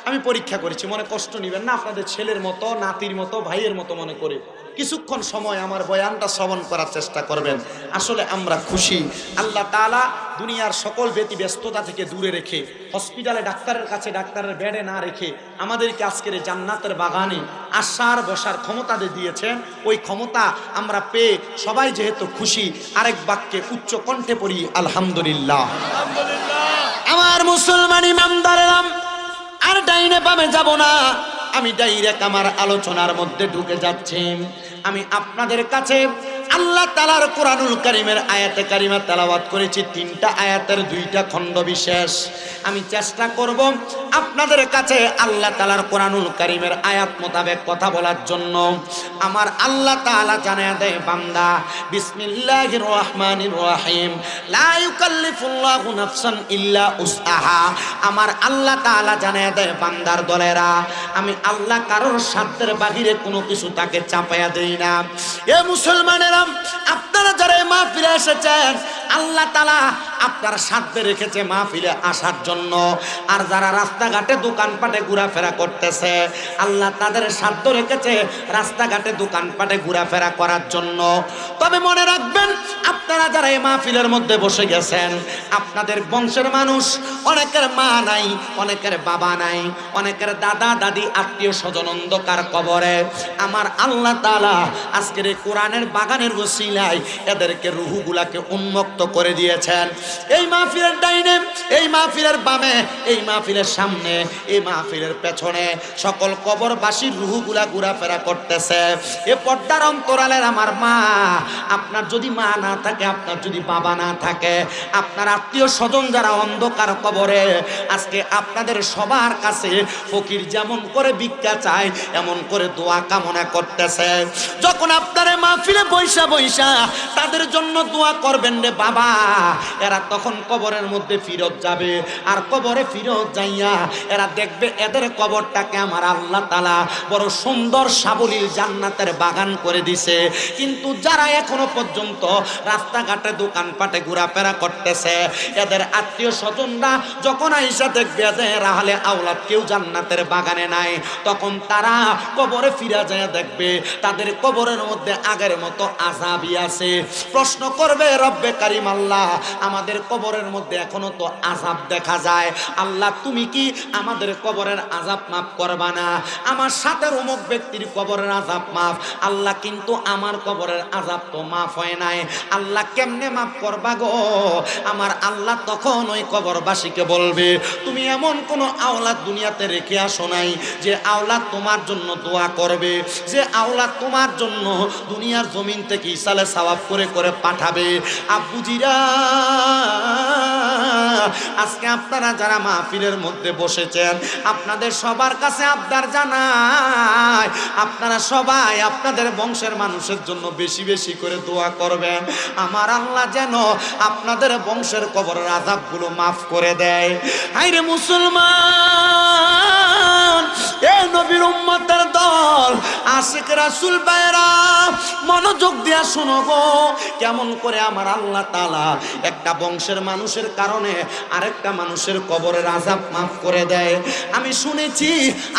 আমি পরীক্ষা করেছি, মনে কষ্ট নেবেন না, আপনাদের ছেলের মতো, নাতির মতো, ভাইয়ের মতো মনে করে কিছুক্ষণ সময় আমার বয়ানটা শ্রবণ করার চেষ্টা করবেন। আসলে আমরা খুশি। আল্লাহ তাআলা দুনিয়ার সকল ব্যতিব্যস্ততা থেকে দূরে রেখে, হসপিটালে ডাক্তারের কাছে ডাক্তারের বেডে না রেখে আমাদেরকে আজকের জান্নাতের বাগানে আসার বসার ক্ষমতা দিয়েছেন। ওই ক্ষমতা আমরা পেয়ে সবাই যেহেতু খুশি, আরেক বাক্যে উচ্চ কণ্ঠে পড়ি আলহামদুলিল্লাহ। আমার মুসলমান ইমানদারেরা, আর ডাইনে বামে যাব না, আমি ডাইরেক্ট আমার আলোচনার মধ্যে ঢুকে যাচ্ছি। আমি আপনাদের কাছে আল্লাহ তাআলার কোরআনুল কারীমের আয়াতে কারিমা তেলাওয়াত করেছি, 3টা আয়াতের 2টা খণ্ড বিশেষ। আমি চেষ্টা করব আপনাদের কাছে আল্লাহ তাআলার কোরআনুল কারীমের আয়াত মোতাবেক কথা বলার জন্য। আমার আল্লাহ তাআলা জানায়া দেয়, বান্দা বিসমিল্লাহির রহমানির রহিম, লা ইউকাল্লিফুল্লাহু নাফসান ইল্লা উসআহা। আমার আল্লাহ তাআলা জানায়া দেয়, বান্দার দলেরা, আমি আল্লাহ কারোর সাধ্যের বাহিরে কোনো কিছু তাকে চাপায়া দেই না। এ মুসলমানেরা, আপনারা যারা মাহফিলে এসেছেন, আল্লাহ তাআলা আপনার সাধ্যে রেখেছে মাহফিলে আসার জন্য। আর যারা রাস্তাঘাটে দোকানপাটে ঘোরাফেরা করতেছে, আল্লাহ তাদের সাধ্য রেখেছে রাস্তাঘাটে দোকানপাটে ঘোরাফেরা করার জন্য। তবে মনে রাখবেন, আপনারা যারা এই মাহফিলের মধ্যে বসে গেছেন, আপনাদের বংশের মানুষ, অনেকের মা নাই, অনেকের বাবা নাই, অনেকের দাদা দাদি আত্মীয় স্বজন অন্ধকার কবরে। আমার আল্লাহ তাআলা আজকের এই কোরআনের বাগানের ওসিলায় এদেরকে রুহুগুলাকে উন্মুক্ত করে দিয়েছেন। এই মাহফিলের ডাইনে এই মাহফিলের বামে, এই মাহফিলের সামনে, এই মাহফিলের পেছনে সকল কবরবাসীর রূহগুলা ঘোরাফেরা করতেছে। এ পর্দার অন্তরালের আমার মা, আপনার যদি মা না থাকে, আপনার যদি বাবা না থাকে, আপনার আত্মীয় স্বজন যারা অন্ধকার কবরে, আজকে আপনাদের সবার কাছে ফকির যেমন করে ভিক্ষা চায় এমন করে দোয়া কামনা করতেছে। যখন আপনার মাহফিলে বৈশা বৈশা তাদের জন্য দোয়া করবেন রে বাবা, এরা তখন কবরের মধ্যে ফিরত যাবে। আর কবরে ফিরত যাইয়া এরা দেখবে এদের কবরটাকে আমার আল্লাহ তাআলা বড় সুন্দর সাবলীল জান্নাতের বাগান করে দিছে। কিন্তু যারা এখনো পর্যন্ত রাস্তাঘাটে দোকানপাটে ঘোরাফেরা করতেছে, এদের আত্মীয় স্বজনরা যখন আইসা দেখবে যে রাহলে আওলাদ কেউ জান্নাতের বাগানে নাই, তখন তারা কবরে ফিরে যায় দেখবে তাদের কবরের মধ্যে আগের মতো আযাবই আছে। প্রশ্ন করবে রব্বে কারিম আল্লাহ, আমাদের কবরের মধ্যে এখনো তো আযাব দেখা যায়, আল্লাহ তুমি কি আমাদের কবরের আযাব মাফ করবা না? আমার সাথে অমুক ব্যক্তির কবরের আযাব মাফ, আল্লাহ কিন্তু আমার কবরের আযাব তো মাফ হয় নাই, আল্লাহ কেমনে মাফ করবা গো? আমার আল্লাহ তখন ওই কবরবাসীকে বলবে, তুমি এমন কোন আওলাদ দুনিয়াতে রেখে আসো নাই যে আওলাদ তোমার জন্য দোয়া করবে, যে আওলাদ তোমার জন্য দুনিয়ার জমিন থেকে ইসালে সওয়াব করে করে পাঠাবে। আব্বুজিরা, আজকে আপনারা যারা মাহফিলের মধ্যে বসেছেন, আপনাদের সবার কাছে আবদার জানাই, আপনারা সবাই আপনাদের বংশের মানুষের জন্য বেশি বেশি করে দোয়া করবেন, আমার আল্লাহ যেন আপনাদের বংশের কবরের আযাবগুলো মাফ করে দেয়। হায়রে মুসলমান, এ নবীর উম্মতের দল, আশিক রাসূল ভাইরা, মনোযোগ দিয়া শোনো গো, কেমন করে আমার আল্লাহ তাআলা একটা বংশের মানুষের কারণে আরেকটা মানুষের কবরের আযাব মাফ করে দেয়। আমি শুনেছি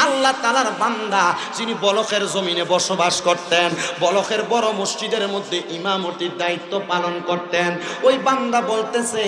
আল্লাহ তাআলার বান্দা যিনি বলখের জমিনে বসবাস করতেন, বলখের বড় মসজিদের মধ্যে ইমামতির দায়িত্ব পালন করতেন, ওই বান্দা বলতেছে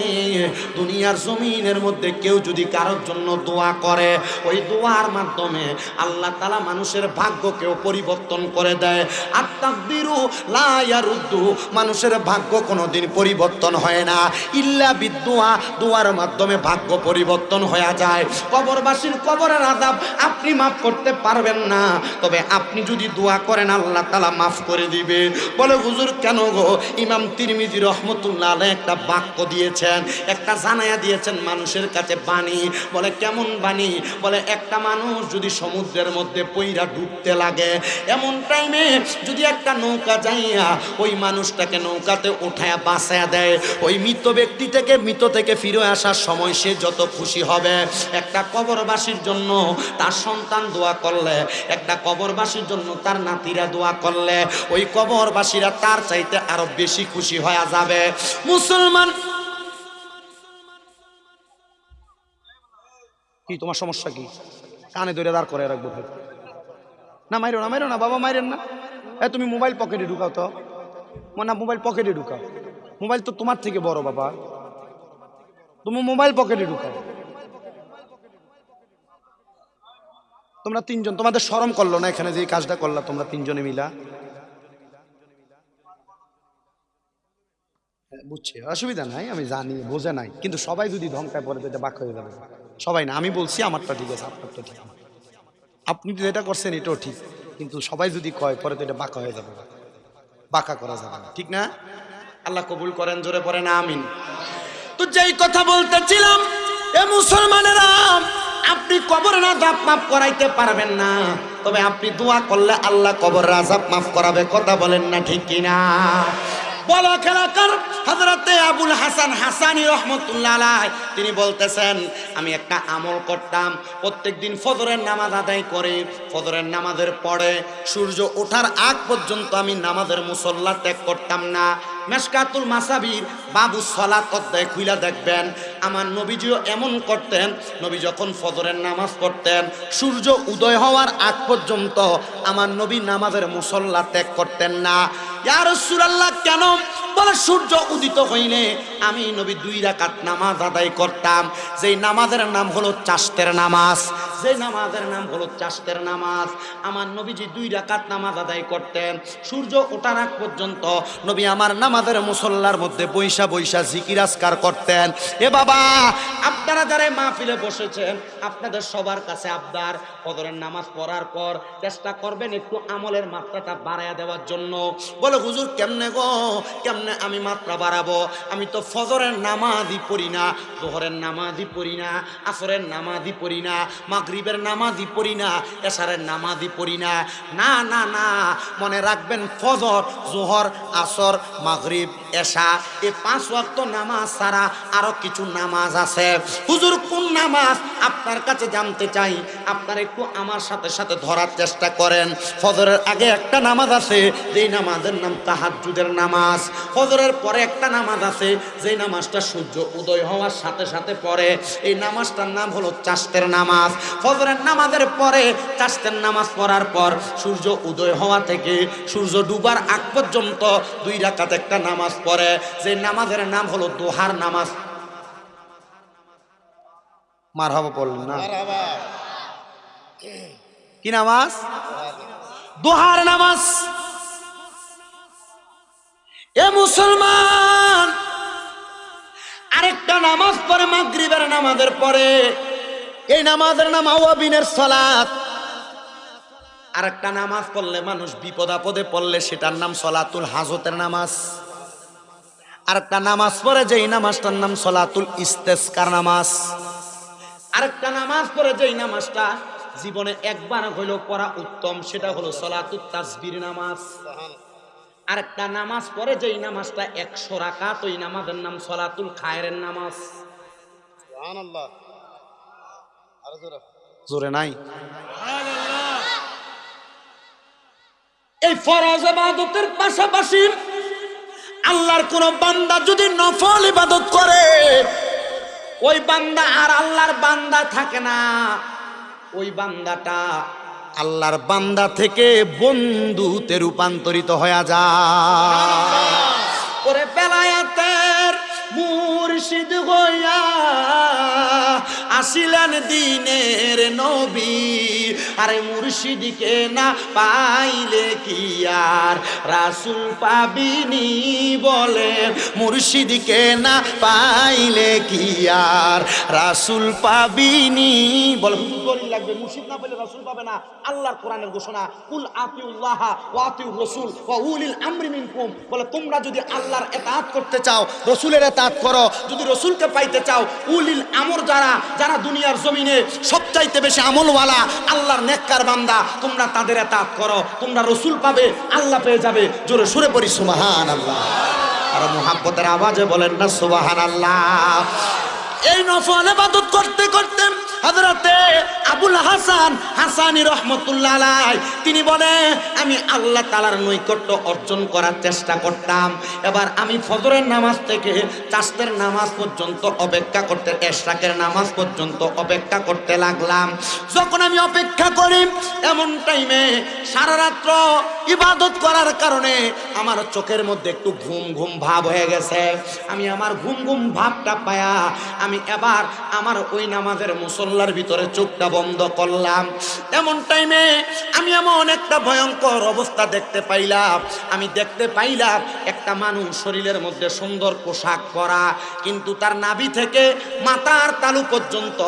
দুনিয়ার জমিনের মধ্যে কেউ যদি কারোর জন্য দোয়া করে, ওই দোয়ার মাধ্যমে আল্লাহ তাআলা মানুষের ভাগ্যকেও পরিবর্তন করে দেয়। আর তাকদিরু লা ইয়ারুদ্দু, মানুষের ভাগ্য কোনোদিন পরিবর্তন হয় না, ইল্লা বিদুয়া, দোয়ার মাধ্যমে ভাগ্য পরিবর্তন হয়ে যায়। কবরবাসীর কবরের আযাব আপনি মাফ করতে পারবেন না, তবে আপনি যদি দোয়া করেন আল্লাহ তাআলা মাফ করে দিবে। বলে হুজুর কেন গো? ইমাম তিরমিজি রহমতুল্লাহ আলাইহি একটা বাক্য দিয়েছেন, একটা জানায়া দিয়েছেন মানুষের কাছে বাণী। বলে কেমন বাণী? বলে একটা মানুষ যদি সমুদ্রের মধ্যে পইরা ডুবতে লাগে, এমন টাইমে যদি একটা নৌকা যাইয়া ওই মানুষটাকে নৌকাতে উঠায়া বাঁচায়া দেয়, ওই মৃত ব্যক্তি থেকে মৃত থেকে ফিরে আসার সময় সে যত খুশি হবে। একটা কবরবাসীর জন্য তার সন্তান দোয়া করলে, একটা কবরবাসীর জন্য তার নাতিরা দোয়া করলে, ওই কবরবাসীরা তার চাইতে আরো বেশি খুশি হয়ে যাবে। মুসলমান, কি তোমার সমস্যা কি? কানে ধরে দাঁড় করে রাখবো না? মাইরো না, মাইরো না বাবা, মাইরেন না। তুমি মোবাইল পকেটে ঢুকাও তো, না মোবাইল পকেটে ঢুকাও, মোবাইল তো তোমার থেকে বড় বাবা, তুমি মোবাইল পকেটে ঢুকাও। তোমরা তিনজন, তোমাদের শরম করলো না এখানে যে কাজটা করলা তোমরা তিনজনে মিলা? বুঝছি, অসুবিধা নাই, আমি জানি, বোঝে নাই, কিন্তু সবাই যদি ধমকায় পড়ে তো এটা বাক হয়ে যাবে। সবাই না, আমি বলছি আমারটা ঠিক আছে, আপনারটা ঠিক, আপনি যেটা করছেন এটাও ঠিক, কিন্তু সবাই যদি কয় পরে তো এটা বাঁকা হয়ে যাবে, বাঁকা করা যাবে না, ঠিক না? আল্লাহ কবুল করেন, জোরে পড়ে না আমিন। তো যেই কথা বলতেছিলাম, এ মুসলমানেরা, আপনি কবরের আযাব মাফ করাইতে পারবেন না, তবে আপনি দোয়া করলে আল্লাহ কবরের আযাব মাফ করাবে। কথা বলেন না ঠিক কিনা? বলা খেলাকার হযরতে আবুল হাসান হাসানী রহমতুল্লাহ আলাইহি তিনি বলতেছেন, আমি একটা আমল করতাম, প্রত্যেকদিন ফজরের নামাজ আদায় করে ফজরের নামাজের পরে সূর্য ওঠার আগ পর্যন্ত আমি নামাজের মুসল্লা ত্যাগ করতাম না। মেশকাতুল মাসাবির বাবু সালাত অধ্যায় খুইলা দেখবেন, আমার নবীজিও এমন করতেন। নবী যখন ফজরের নামাজ পড়তেন, সূর্য উদয় হওয়ার আগ পর্যন্ত আমার নবী নামাজের মুসল্লা ত্যাগ করতেন না। ইয়া রাসূলুল্লাহ কেন? বলে সূর্য উদিত হইলে আমি নবী 2 রাকাত নামাজ আদায় করতাম, যেই নামাজের নাম হলো চাশতের নামাজ, যে নামাজের নাম হলো চাষতের নামাজ। আমার নবীজি 2 রাকাত নামাজ আদায় করতেন। সূর্য ওঠার আগ পর্যন্ত নবী আমার নামাজের মুসল্লার মধ্যে বৈশা বৈশা জিকির আজকার করতেন। এ বাবা, আপনারা যারা মাহফিলে বসেছেন, আপনাদের সবার কাছে আবদার, ফজরের নামাজ পড়ার পর চেষ্টা করবেন একটু আমলের মাত্রাটা বাড়ায়া দেওয়ার জন্য। বলে হুজুর কেমনে গো, কেমনে আমি মাত্রা বাড়াবো? আমি তো ফজরের নামাজই পড়ি না, যোহরের নামাজই পড়ি না, আসরের নামাজই পড়ি না, মাগরিবের নামাজই পড়ি না, এশারের নামাজই পড়ি না। না না না, মনে রাখবেন ফজর, যোহর, আসর, মাগরিব, এশা, এই 5 ওয়াক্ত নামাজ ছাড়া আরো কিছু নামাজ আছে। হুজুর কোন নামাজ? আপনার কাছে জানতে চাই। আপনারা একটু আমার সাথে সাথে ধরার চেষ্টা করেন। ফজরের আগে একটা নামাজ আছে, যেই নামাজের নাম তাহাজ্জুদের নামাজ। ফজরের পরে একটা নামাজ আছে, যেই নামাজটা সূর্য উদয় হওয়ার সাথে সাথে পড়ে। এই নামাজটার নাম হলো চাষতের নামাজ। ফজরের নামাজের পরে চাষতের নামাজ পড়ার পর সূর্য উদয় হওয়া থেকে সূর্য ডুবার আগ পর্যন্ত 2 রাকাত একটা নামাজ পড়ে, যে নামাজের নাম হলো দোহার নামাজ। মারহাবা বললেন না? কি নামাজ? দোহার নামাজ। এ মুসলমান, আরেকটা নামাজ পড়ে মাগরিবের নামাজের পরে, এই নামাজের নাম আওয়াবিনের সালাত। আরেকটা নামাজ পড়লে মানুষ বিপদ আপদে পড়লে সেটার নাম সলাতুল হাজতের নামাজ। আরেকটা নামাজ পড়ে যেই নামাজটার নাম সলাতুল ইস্তেসকার নামাজ। আরেকটা নামাজ পড়ে যেই নামাজটা জীবনে একবার হইলেও পড়া উত্তম, সেটা হলো সলাতুত তাসবির নামাজ। আরেকটা নামাজ পড়ে যেই নামাজটা 100 রাকাত, ওই নামাজের নাম সলাতুল খায়রের নামাজ। সুবহানাল্লাহ। আরো জোরে নাই? এই ফরজ ইবাদতের পাশাপাশি আল্লাহর কোন বান্দা যদি নফল ইবাদত করে, ওই বান্দা আর আল্লাহর বান্দা থাকে না, ওই বান্দাটা আল্লাহর বান্দা থেকে বন্ধুতে রূপান্তরিত হয়ে যায়। ওরে বেলায়েতের মুর্শিদ হইয়া আসিলেন দিনের নবী, আরে মুর্শিদকে না পাইলে কি আর রাসূল পাবিনি? বলে মুর্শিদকে না পাইলে কি আর রাসূল পাবিনি? বলে হুজুর দলিল লাগবে, মুর্শিদ না পেলে রাসূল পাবে না। আল্লাহর কোরআনের ঘোষণা, কুল আতিউল্লাহ ওয়া আতিউর রাসূল ওয়া উলিল আমরি মিনকুম। বলে তোমরা যদি আল্লাহর ইতাআত করতে চাও, রাসূলের ইতাআত করো। যদি রাসূলকে পাইতে চাও, উলিল আমর যারা যারা দুনিয়ার জমিনে সবচাইতে বেশি আমলওয়ালা, আল্লাহর নেককার বান্দা, তোমরা তাদের ইতাআত করো, তোমরা রাসূল পাবে, আল্লাহ পেয়ে যাবে। জোরে সুরে পড়ি সুবহানাল্লাহ। আর মুহাব্বতের আওয়াজে বলেন না সুবহানাল্লাহ। এই নফল ইবাদত করতে করতে হযরতে আবুল হাসান হাসানী রহমতুল্লাহ আলাইহি তিনি বলে, আমি আল্লাহ তাআলার নৈকট্য অর্জন করার চেষ্টা করতাম। এবার আমি ফজরের নামাজ থেকে চাষতের নামাজ পর্যন্ত অপেক্ষা করতে, ইশরাকের নামাজ পর্যন্ত অপেক্ষা করতে লাগলাম। যখন আমি অপেক্ষা করি, এমন টাইমে সারা রাত্র ইবাদত করার কারণে আমার চোখের মধ্যে একটু ঘুম ঘুম ভাব হয়ে গেছে। আমি আমার ঘুম ঘুম ভাবটা পায়া আমি এবার আমার ওই নামাজের মুসল্লার ভিতরে চোখটা বন্ধ করলাম। এমন টাইমে আমি এমন একটা ভয়ঙ্কর অবস্থা দেখতে পাইলাম। আমি দেখতে পাইলাম একটা মানুষ শরীরের মধ্যে সুন্দর পোশাক পরা, কিন্তু তার নাভি থেকে মাথার তালু পর্যন্ত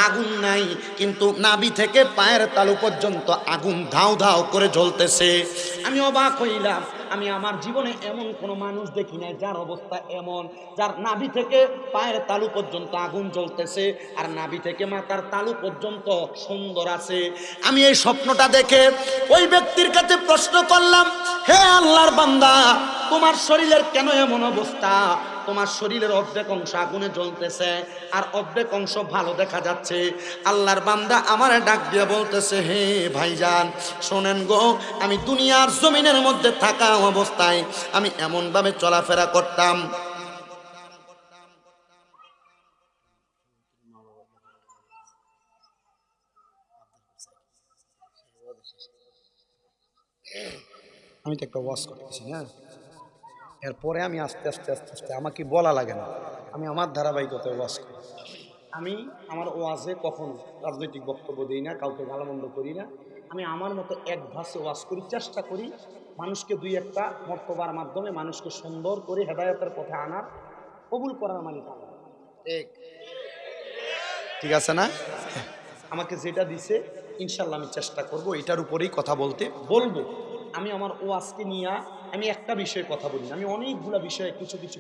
আগুন নাই, কিন্তু নাভি থেকে পায়ের তালু পর্যন্ত আগুন ধাউ ধাউ করে জ্বলতেছে। আমি অবাক হইলাম। আমি আমার জীবনে এমন কোনো মানুষ দেখি নাই যার অবস্থা এমন, যার নাভি থেকে পায়ের তালু পর্যন্ত আগুন জ্বলতেছে আর নাভি থেকে মাথার তালু পর্যন্ত সুন্দর আছে। আমি এই স্বপ্নটা দেখে ওই ব্যক্তির কাছে প্রশ্ন করলাম, হে আল্লাহর বান্দা, তোমার শরীরের কেন এমন অবস্থা? তোমার শরীরের অর্ধেক অংশ আগুনে জ্বলতেছে আর অর্ধেক অংশ ভালো দেখা যাচ্ছে। আল্লাহর বান্দা আমারে ডাক দিয়ে বলতেছে, হে ভাইজান শোনেন গো, আমি দুনিয়ার জমিনের মধ্যে থাকা অবস্থায় আমি এমনভাবে চলাফেরা করতাম, আমি তো একটা ওয়াজ করতেছি না, এরপরে আমি আস্তে আস্তে আস্তে আস্তে আমাকে বলা লাগে না, আমি আমার ধারাবাহিকতায় ওয়াজ করি। আমি আমার ওয়াজে কখনো রাজনৈতিক বক্তব্য দিই না, কাউকে গালামন্দ করি না। আমি আমার মতো এক ভাষে ওয়াজ করি, চেষ্টা করি মানুষকে দুই একটা মর্তবার মাধ্যমে মানুষকে সুন্দর করে হেদায়েতের পথে আনার, কবুল করার মালিক আমার। ঠিক আছে না? আমাকে যেটা দিছে ইনশাল্লাহ আমি চেষ্টা করব এটার উপরেই কথা বলবো। আমি আমার ওয়াজকে নিয়ে আমি একটা বিষয়ে কথা বলি না, আমি অনেকগুলো বিষয়ে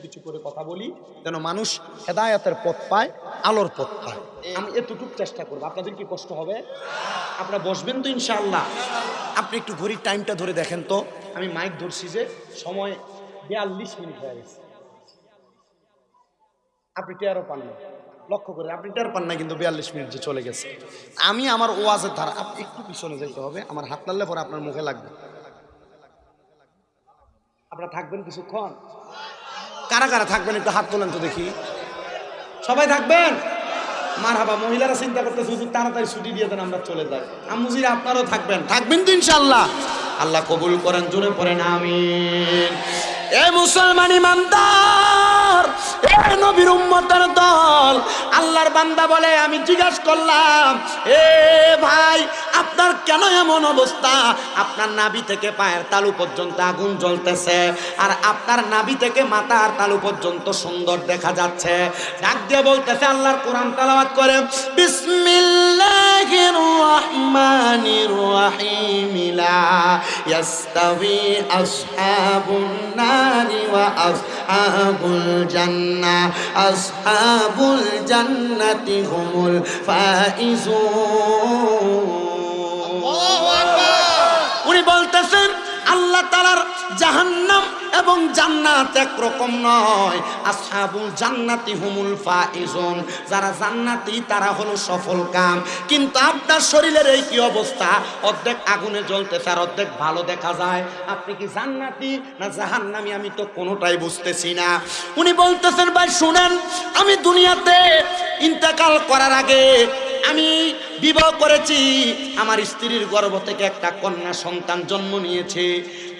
কিছু করে কথা বলি, যেন মানুষ হেদায়েতের পথ পায়, আলোর পথ পায়। আমি এতটুকু চেষ্টা করবো। আপনাদের কি কষ্ট হবে? আপনারা বসবেন তো ইনশাআল্লাহ? আপনি একটু ঘড়ির টাইমটা ধরে দেখেন তো। আমি মাইক ধরছি যে সময় 42 মিনিট হয়ে গেছে। আপনি টেরও পান না, লক্ষ্য করে আপনি টের পান না, কিন্তু 42 মিনিট যে চলে গেছে। আমি আমার ওয়াজের ধারা, আপনি একটু পিছনে যেতে হবে, আমার হাত লাগলে পরে আপনার মুখে লাগবে। আপনারা থাকবেন কিছুক্ষণ? কারা কারা থাকবেন একটু হাত তোলেন তো দেখি। সবাই থাকবেন? মারহাবা। মহিলারা চিন্তা করতেছে হুজুর তাড়াতাড়ি ছুটি দিয়ে দেন, আমরা চলে যাই। আম্মুজিরা আপনারাও থাকবেন তো ইনশাআল্লাহ? আল্লাহ কবুল করেন, জোরে পড়েন আমিন। এ মুসলমান ইমানদার, এ নবীর উম্মতের দল, আল্লাহর বান্দা বলে আমি জিজ্ঞাসা করলাম, এ ভাই আপনার কেন এমন অবস্থা? আপনার নাভি থেকে পায়ের তালু পর্যন্ত আগুন জ্বলতেছে, আর আপনার নাভি থেকে মাথার তালু পর্যন্ত সুন্দর দেখা যাচ্ছে। ডাক দিয়ে বলতেছে, আল্লাহর কোরআন তেলাওয়াত করে, বিসমিল্লাহির রহমানির রহিম, লা ইয়াস্তাবি আসহাবুন নারি ওয়া আসহাবুল জান্নাহ, আসহাবুল জান্নাতি হুমুল ফাইজুন। উনি বলতেছেন আল্লাহ তাআলার জাহান্নাম এবং জান্নাত একরকম নয়। আসহাবুল জান্নাতি হুমুল ফাইজুন, যারা জান্নাতি তারা হলো সফল কাম। কিন্তু আপনার শরীরের এই কি অবস্থা? অর্ধেক আগুনে জ্বলতেছে আর অর্ধেক ভালো দেখা যায়। আপনি কি জান্নাতি না জাহান্নামী? আমি তো কোনোটাই বুঝতেছি না। উনি বলতেছেন, ভাই শুনেন, আমি দুনিয়াতে ইন্তেকাল করার আগে আমি বিবাহ করেছি। আমার স্ত্রীর গর্ভ থেকে একটা কন্যা সন্তান জন্ম নিয়েছে।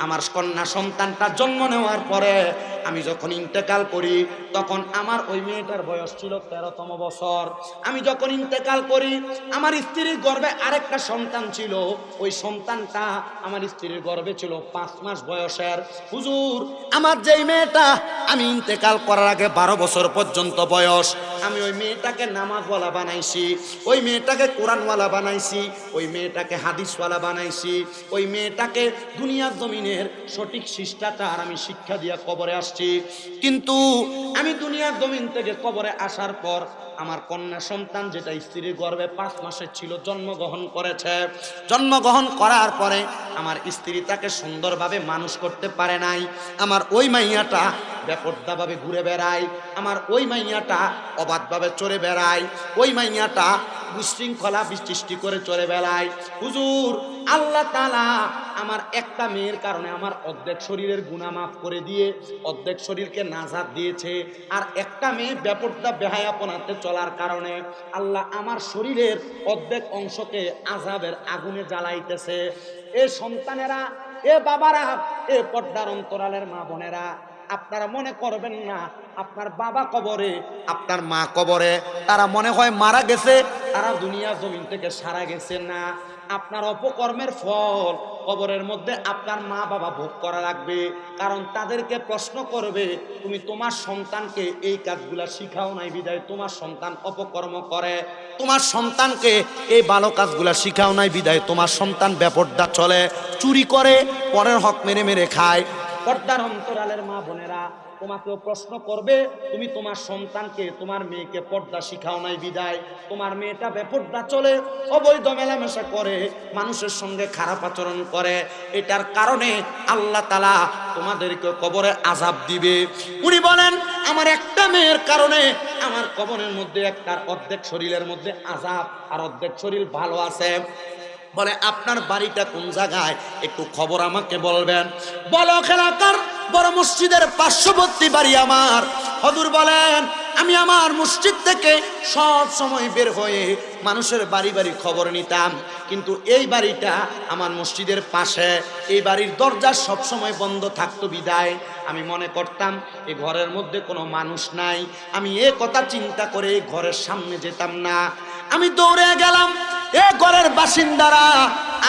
আমার কন্যা সন্তানটা জন্ম নেওয়ার পরে আমি যখন ইন্তেকাল করি, তখন আমার ওই মেয়েটার বয়স ছিল 13তম বছর। আমি যখন ইন্তেকাল করি, আমার স্ত্রীর গর্ভে আরেকটা সন্তান ছিল। ওই সন্তানটা আমার স্ত্রীর গর্ভে ছিল 5 মাস বয়সের। হুজুর, আমার যেই মেয়েটা আমি ইন্তেকাল করার আগে 12 বছর পর্যন্ত বয়স, আমি ওই মেয়েটাকে নামাজওয়ালা বানাইছি, ওই মেয়েটাকে কোরআনওয়ালা বানাইছি, ওই মেয়েটাকে হাদিসওয়ালা বানাইছি, ওই মেয়েটাকে দুনিয়ার জমিনের সঠিক শিষ্টাচার আমি শিক্ষা দিয়ে কবরে আসছি। কিন্তু আমি দুনিয়ার জমিন থেকে কবরে আসার পর আমার কন্যা সন্তান, যেটা স্ত্রীর গর্ভে 5 মাসের ছিল, জন্মগ্রহণ করেছে। জন্মগ্রহণ করার পরে আমার স্ত্রী তাকে সুন্দরভাবে মানুষ করতে পারে নাই। আমার ওই মাইয়াটা বেপরদাভাবে ঘুরে বেড়ায়, আমার ওই মাইয়াটা অবাধভাবে চড়ে বেড়ায়, ওই মাইয়াটা বিশৃঙ্খলা সৃষ্টি করে চড়ে বেড়ায়। হুজুর, আল্লাহ তাআলা আমার একটা মেয়ের কারণে আমার অর্ধেক শরীরের গুনাহ মাফ করে দিয়ে অর্ধেক শরীরকে নাজাত দিয়েছে। আর একটা মেয়ে বেপরদা বেহায়াপনাতে চলার কারণে আল্লাহ আমার শরীরের অর্ধেক অংশকে আযাবের আগুনে জ্বালাইতেছে। এ সন্তানেরা, এ বাবারা, এ পর্দার অন্তরালের মা বোনেরা, আপনারা মনে করবেন না আপনার বাবা কবরে, আপনার মা কবরে, তারা মনে হয় মারা গেছে, তারা দুনিয়া জমিন থেকে সারা গেছে না। আপনার অপকর্মের ফল কবরের মধ্যে আপনার মা বাবা ভোগ করা লাগবে। কারণ তাদেরকে প্রশ্ন করবে, তুমি তোমার সন্তানকে এই কাজগুলা শিখাও নাই বিদায় তোমার সন্তান অপকর্ম করে, তোমার সন্তানকে এই ভালো কাজগুলা শিখাও নাই বিদায় তোমার সন্তান বেপরদা চলে, চুরি করে, পরের হক মেরে মেরে খায়। পর্দার অন্তরালের মা বোনেরা, তোমাকেও প্রশ্ন করবে, তুমি তোমার সন্তানকে, তোমার মেয়েকে পর্দা শিখাও নাই বিদায় তোমার মেয়েটা বেপর্দা চলে, অবৈধ মেলামেশা করে, মানুষের সঙ্গে খারাপ আচরণ করে। এটার কারণে আল্লাহ তাআলা তোমাদেরকে কবরে আযাব দিবে। উনি বলেন, আমার একটা মেয়ের কারণে আমার কবরের মধ্যে একটার অর্ধেক শরীরের মধ্যে আযাব আর অর্ধেক শরীর ভালো আছে। বলে, আপনার বাড়িটা কোন জায়গায় একটু খবর আমাকে বলবেন। বলো, এলাকার বড় মসজিদের পার্শ্ববর্তী বাড়ি আমার। হুজুর বলেন, আমি আমার মসজিদ থেকে সব সময় বের হয়ে মানুষের বাড়ি বাড়ি খবর নিতাম, কিন্তু এই বাড়িটা আমার মসজিদের পাশে, এই বাড়ির দরজা সব সময় বন্ধ থাকতো বিদায় আমি মনে করতাম এই ঘরের মধ্যে কোনো মানুষ নাই। আমি এ কথা চিন্তা করে ঘরের সামনে যেতাম না। আমি দৌড়ে গেলাম, এ ঘরের বাসিন্দারা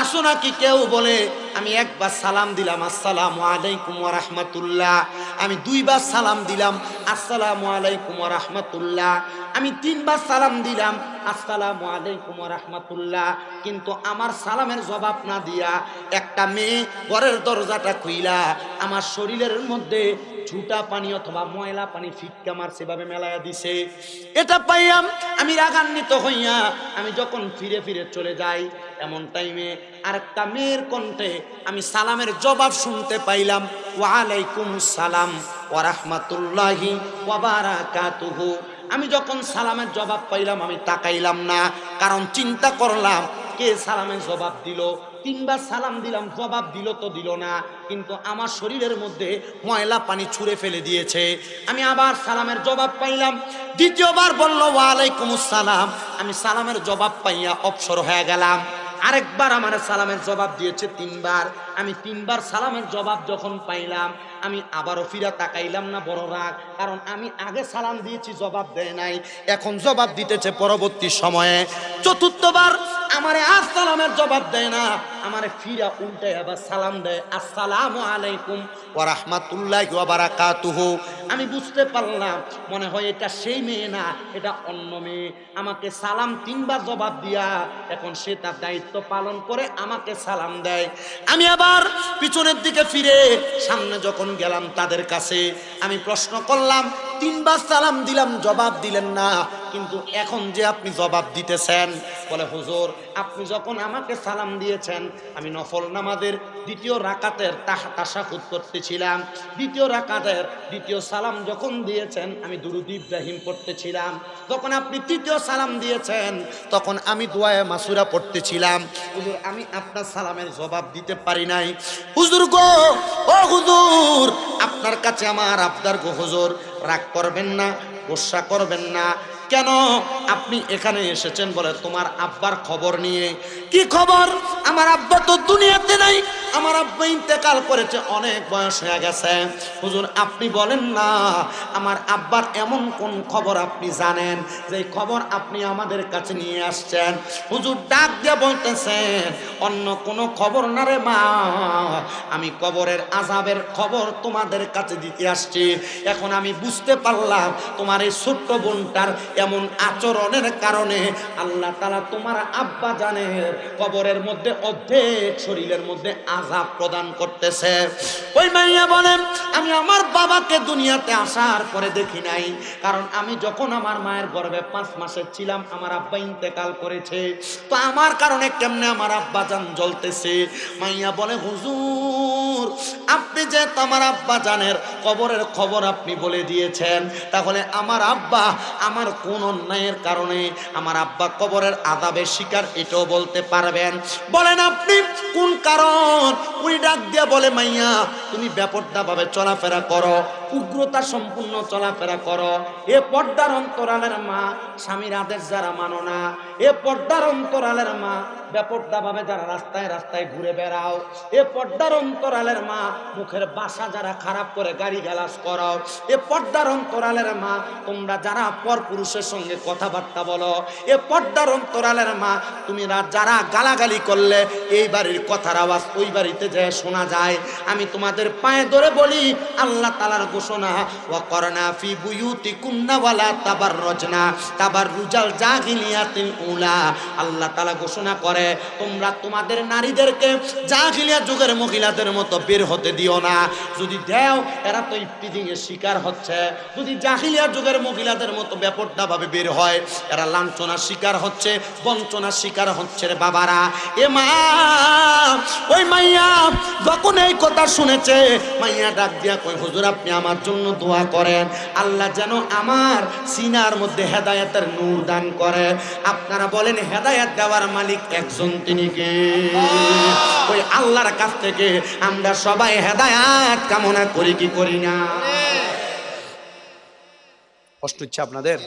আসো নাকি কেউ বলে। আমি একবার সালাম দিলাম, আসসালামু আলাইকুম ওয়া রাহমাতুল্লাহ। আমি দুইবার সালাম দিলাম, আসসালামু আলাইকুম ওয়া রাহমাতুল্লাহ। আমি তিনবার সালাম দিলাম, আসসালামু আলাইকুম ওয়া রাহমাতুল্লাহ। কিন্তু আমার সালামের জবাব না দিয়া একটা মেয়ে ঘরের দরজাটা খুইলা আমার শরীরের মধ্যে ঝুটা পানি অথবা ময়লা পানি ফিটকা মার সেভাবে মেলায়া দিছে। এটা পাইয়াম আমি রাগান্বিত হইয়া আমি যখন ফিরে ফিরে চলে যাই, এমন টাইমে আরেকটা মেয়ের কণ্ঠে আমি সালামের জবাব শুনতে পাইলাম, ওয়া আলাইকুমুস সালাম ওয়া রাহমাতুল্লাহি ওয়া বারাকাতুহু। আমি যখন সালামের জবাব পাইলাম আমি তাকাইলাম না, কারণ চিন্তা করলাম কে সালামের জবাব দিল। তিনবার সালাম দিলাম, জবাব দিল তো দিল না, কিন্তু আমার শরীরের মধ্যে ময়লা পানি ছুঁড়ে ফেলে দিয়েছে। আমি আবার সালামের জবাব পাইলাম, দ্বিতীয়বার বলল ওয়া আলাইকুমুস সালাম। আমি সালামের জবাব পাইয়া অবসর হয়ে গেলাম। আরেকবার আমার সালামের জবাব দিয়েছে তিনবার। আমি তিনবার সালামের জবাব যখন পাইলাম আমি আবারও ফিরা তাকাইলাম না, বড় রাগ, কারণ আমি আগে সালাম দিয়েছি জবাব দেয় নাই, এখন জবাব দিতেছে পরবর্তী সময়ে। চতুর্থবার আমারে আর সালামের জবাব দেয় না, আমারে ফিরা উল্টে আবার সালাম দেয়, আসসালামু আলাইকুম ওয়া রাহমাতুল্লাহি ওয়া বারাকাতুহু। আমি বুঝতে পারলাম মনে হয় এটা সেই মেয়ে না, এটা অন্য মেয়ে। আমাকে সালাম তিনবার জবাব দিয়া এখন সে তার দায়িত্ব পালন করে আমাকে সালাম দেয়। আমি আবার পিছনের দিকে ফিরে সামনে যখন গেলাম তাদের কাছে আমি প্রশ্ন করলাম, তিনবার সালাম দিলাম জবাব দিলেন না, কিন্তু এখন যে আপনি জবাব দিতেছেন। বলে হুজুর আপনি যখন আমাকে সালাম দিয়েছেন আমি নফল নামাজের দ্বিতীয় রাকাতের তাশাহুদ করতেছিলাম, দ্বিতীয় রাকাতের দ্বিতীয় সালাম যখন দিয়েছেন আমি দুরূদ ইব্রাহিম পড়তেছিলাম, যখন আপনি তৃতীয় সালাম দিয়েছেন তখন আমি দুআয়ে মাসুরা পড়তেছিলাম। হুজুর আমি আপনার সালামের জবাব দিতে পারি নাই। হুজুর গো, ও হুজুর আপনার কাছে আমার আবদার গো হুজুর, রাগ করবেন না, গোসা করবেন না। কেন আপনি এখানে এসেছেন? বলে তোমার আব্বার খবর নিয়ে। কি খবর? আমার আব্বা তো দুনিয়াতে নাই, আমার আব্বা ইন্তেকাল করেছে, অনেক বয়স হয়ে গেছে। হুজুর আপনি বলেন না আমার আব্বার এমন কোন খবর আপনি জানেন যে খবর আপনি আমাদের কাছে নিয়ে আসছেন? হুজুর ডাক দিয়ে বলতেছেন অন্য কোনো খবর না রে মা, আমি কবরের আযাবের খবর তোমাদের কাছে দিতে আসছি। এখন আমি বুঝতে পারলাম তোমার এই ছোট্ট বোনটার এমন আচরণের কারণে আল্লাহ তাআলা তোমার আব্বা জানের কবরের মধ্যে অর্ধেক শরীরের মধ্যে আযাব প্রদান করতেছে। ওই মাইয়া বলেন আমি আমার বাবাকে দুনিয়াতে আসার পরে দেখি নাই, কারণ আমি যখন আমার মায়ের গর্ভে 5 মাসের ছিলাম আমার আব্বা ইন্তেকাল করেছে, তো আমার কারণে কেমনে আমার আব্বা জান জ্বলতেছে। মাইয়া বলে হুজুর আপনি যে আমার আব্বা জানের কবরের খবর আপনি বলে দিয়েছেন, তাহলে আমার আব্বা আমার কোন অন্যায়ের কারণে আমার আব্বা কবরের আযাবের শিকার এটাও বলতে পারবেন? বলেন আপনি কোন কারণ? উনি ডাক দিয়া বলে মাইয়া তুমি বেপরদা ভাবে চলাফেরা করো, উগ্রতা সম্পূর্ণ চলাফেরা করো। এ পর্দার অন্তরালের মা, স্বামীর আদেশ যারা মানো না, এ পর্দার অন্তরালের মা, বেপরদা ভাবে যারা রাস্তায় রাস্তায় ঘুরে বেড়াও, এ পর্দার অন্তরালের মা, মুখের ভাষা যারা খারাপ করে গালি গালাজ করো, এ পর্দার অন্তরালের মা, তোমরা যারা পর পুরুষের সঙ্গে কথাবার্তা বলো, এ পর্দার অন্তরালের মা, তুমি যারা গালাগালি করলে এই বাড়ির কথার আওয়াজ ওই বাড়িতে যায় শোনা যায়। আমি তোমাদের পায়ে ধরে বলি আল্লাহ তাআলার ঘোষণা, ওয়া করনা ফি বুয়ুতিকুন্না ওয়ালা তাবাররুজনা তাবাররুজাল জাহিলিয়াতিল উলা। আল্লাহ তাআলা ঘোষণা করে তোমরা তোমাদের নারীদেরকে জাহিলিয়া যুগের মহিলাদের মতো বের হতে দিও না। যদি দেও এরা তো ইফতিজিং এর শিকার হচ্ছে, যদি জাহিলিয়া যুগের মহিলাদের মতো বেপরদা ভাবে বের হয় এরা লাঞ্ছনার শিকার হচ্ছে, বঞ্চনার শিকার হচ্ছে রে বাবারা। এ মা, ওই মাইয়া যখন এই কথা শুনেছে মাইয়া ডাক দিয়া কই হুজুর আপনি আমার জন্য দোয়া করেন, আল্লাহ যেন আমার সিনার মধ্যে হেদায়েতের নূর দান করে। আপনারা বলেন হেদায়েত দেওয়ার মালিক একজন, তিনি কে? ওই আল্লাহর কাছ থেকে আমরা সবাই হেদায়েত কামনা করি কি করি না? কষ্ট হচ্ছে আপনাদের?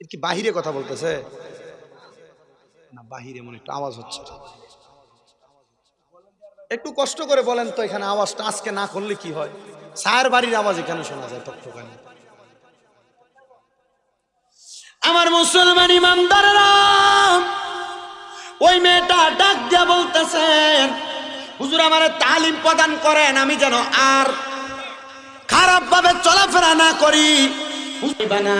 এর কি বাহিরে কথা বলতেছে না? বাহিরে মনে একটু আওয়াজ হচ্ছে। একটু কষ্ট করে বলেন তো, এখানে আওয়াজটা আজকে না করলে কি হয়? ছায়ের বাড়ির আওয়াজ এখানে শোনা যায় টকটকানি। আমার মুসলমান ইমানদাররা, ওই মেয়েটা ডাক দিয়া বলতেছেন, হুজুর আমারে তালিম প্রদান করেন, আমি যেন আর খারাপ ভাবে চলাফেরা না করি। বানা,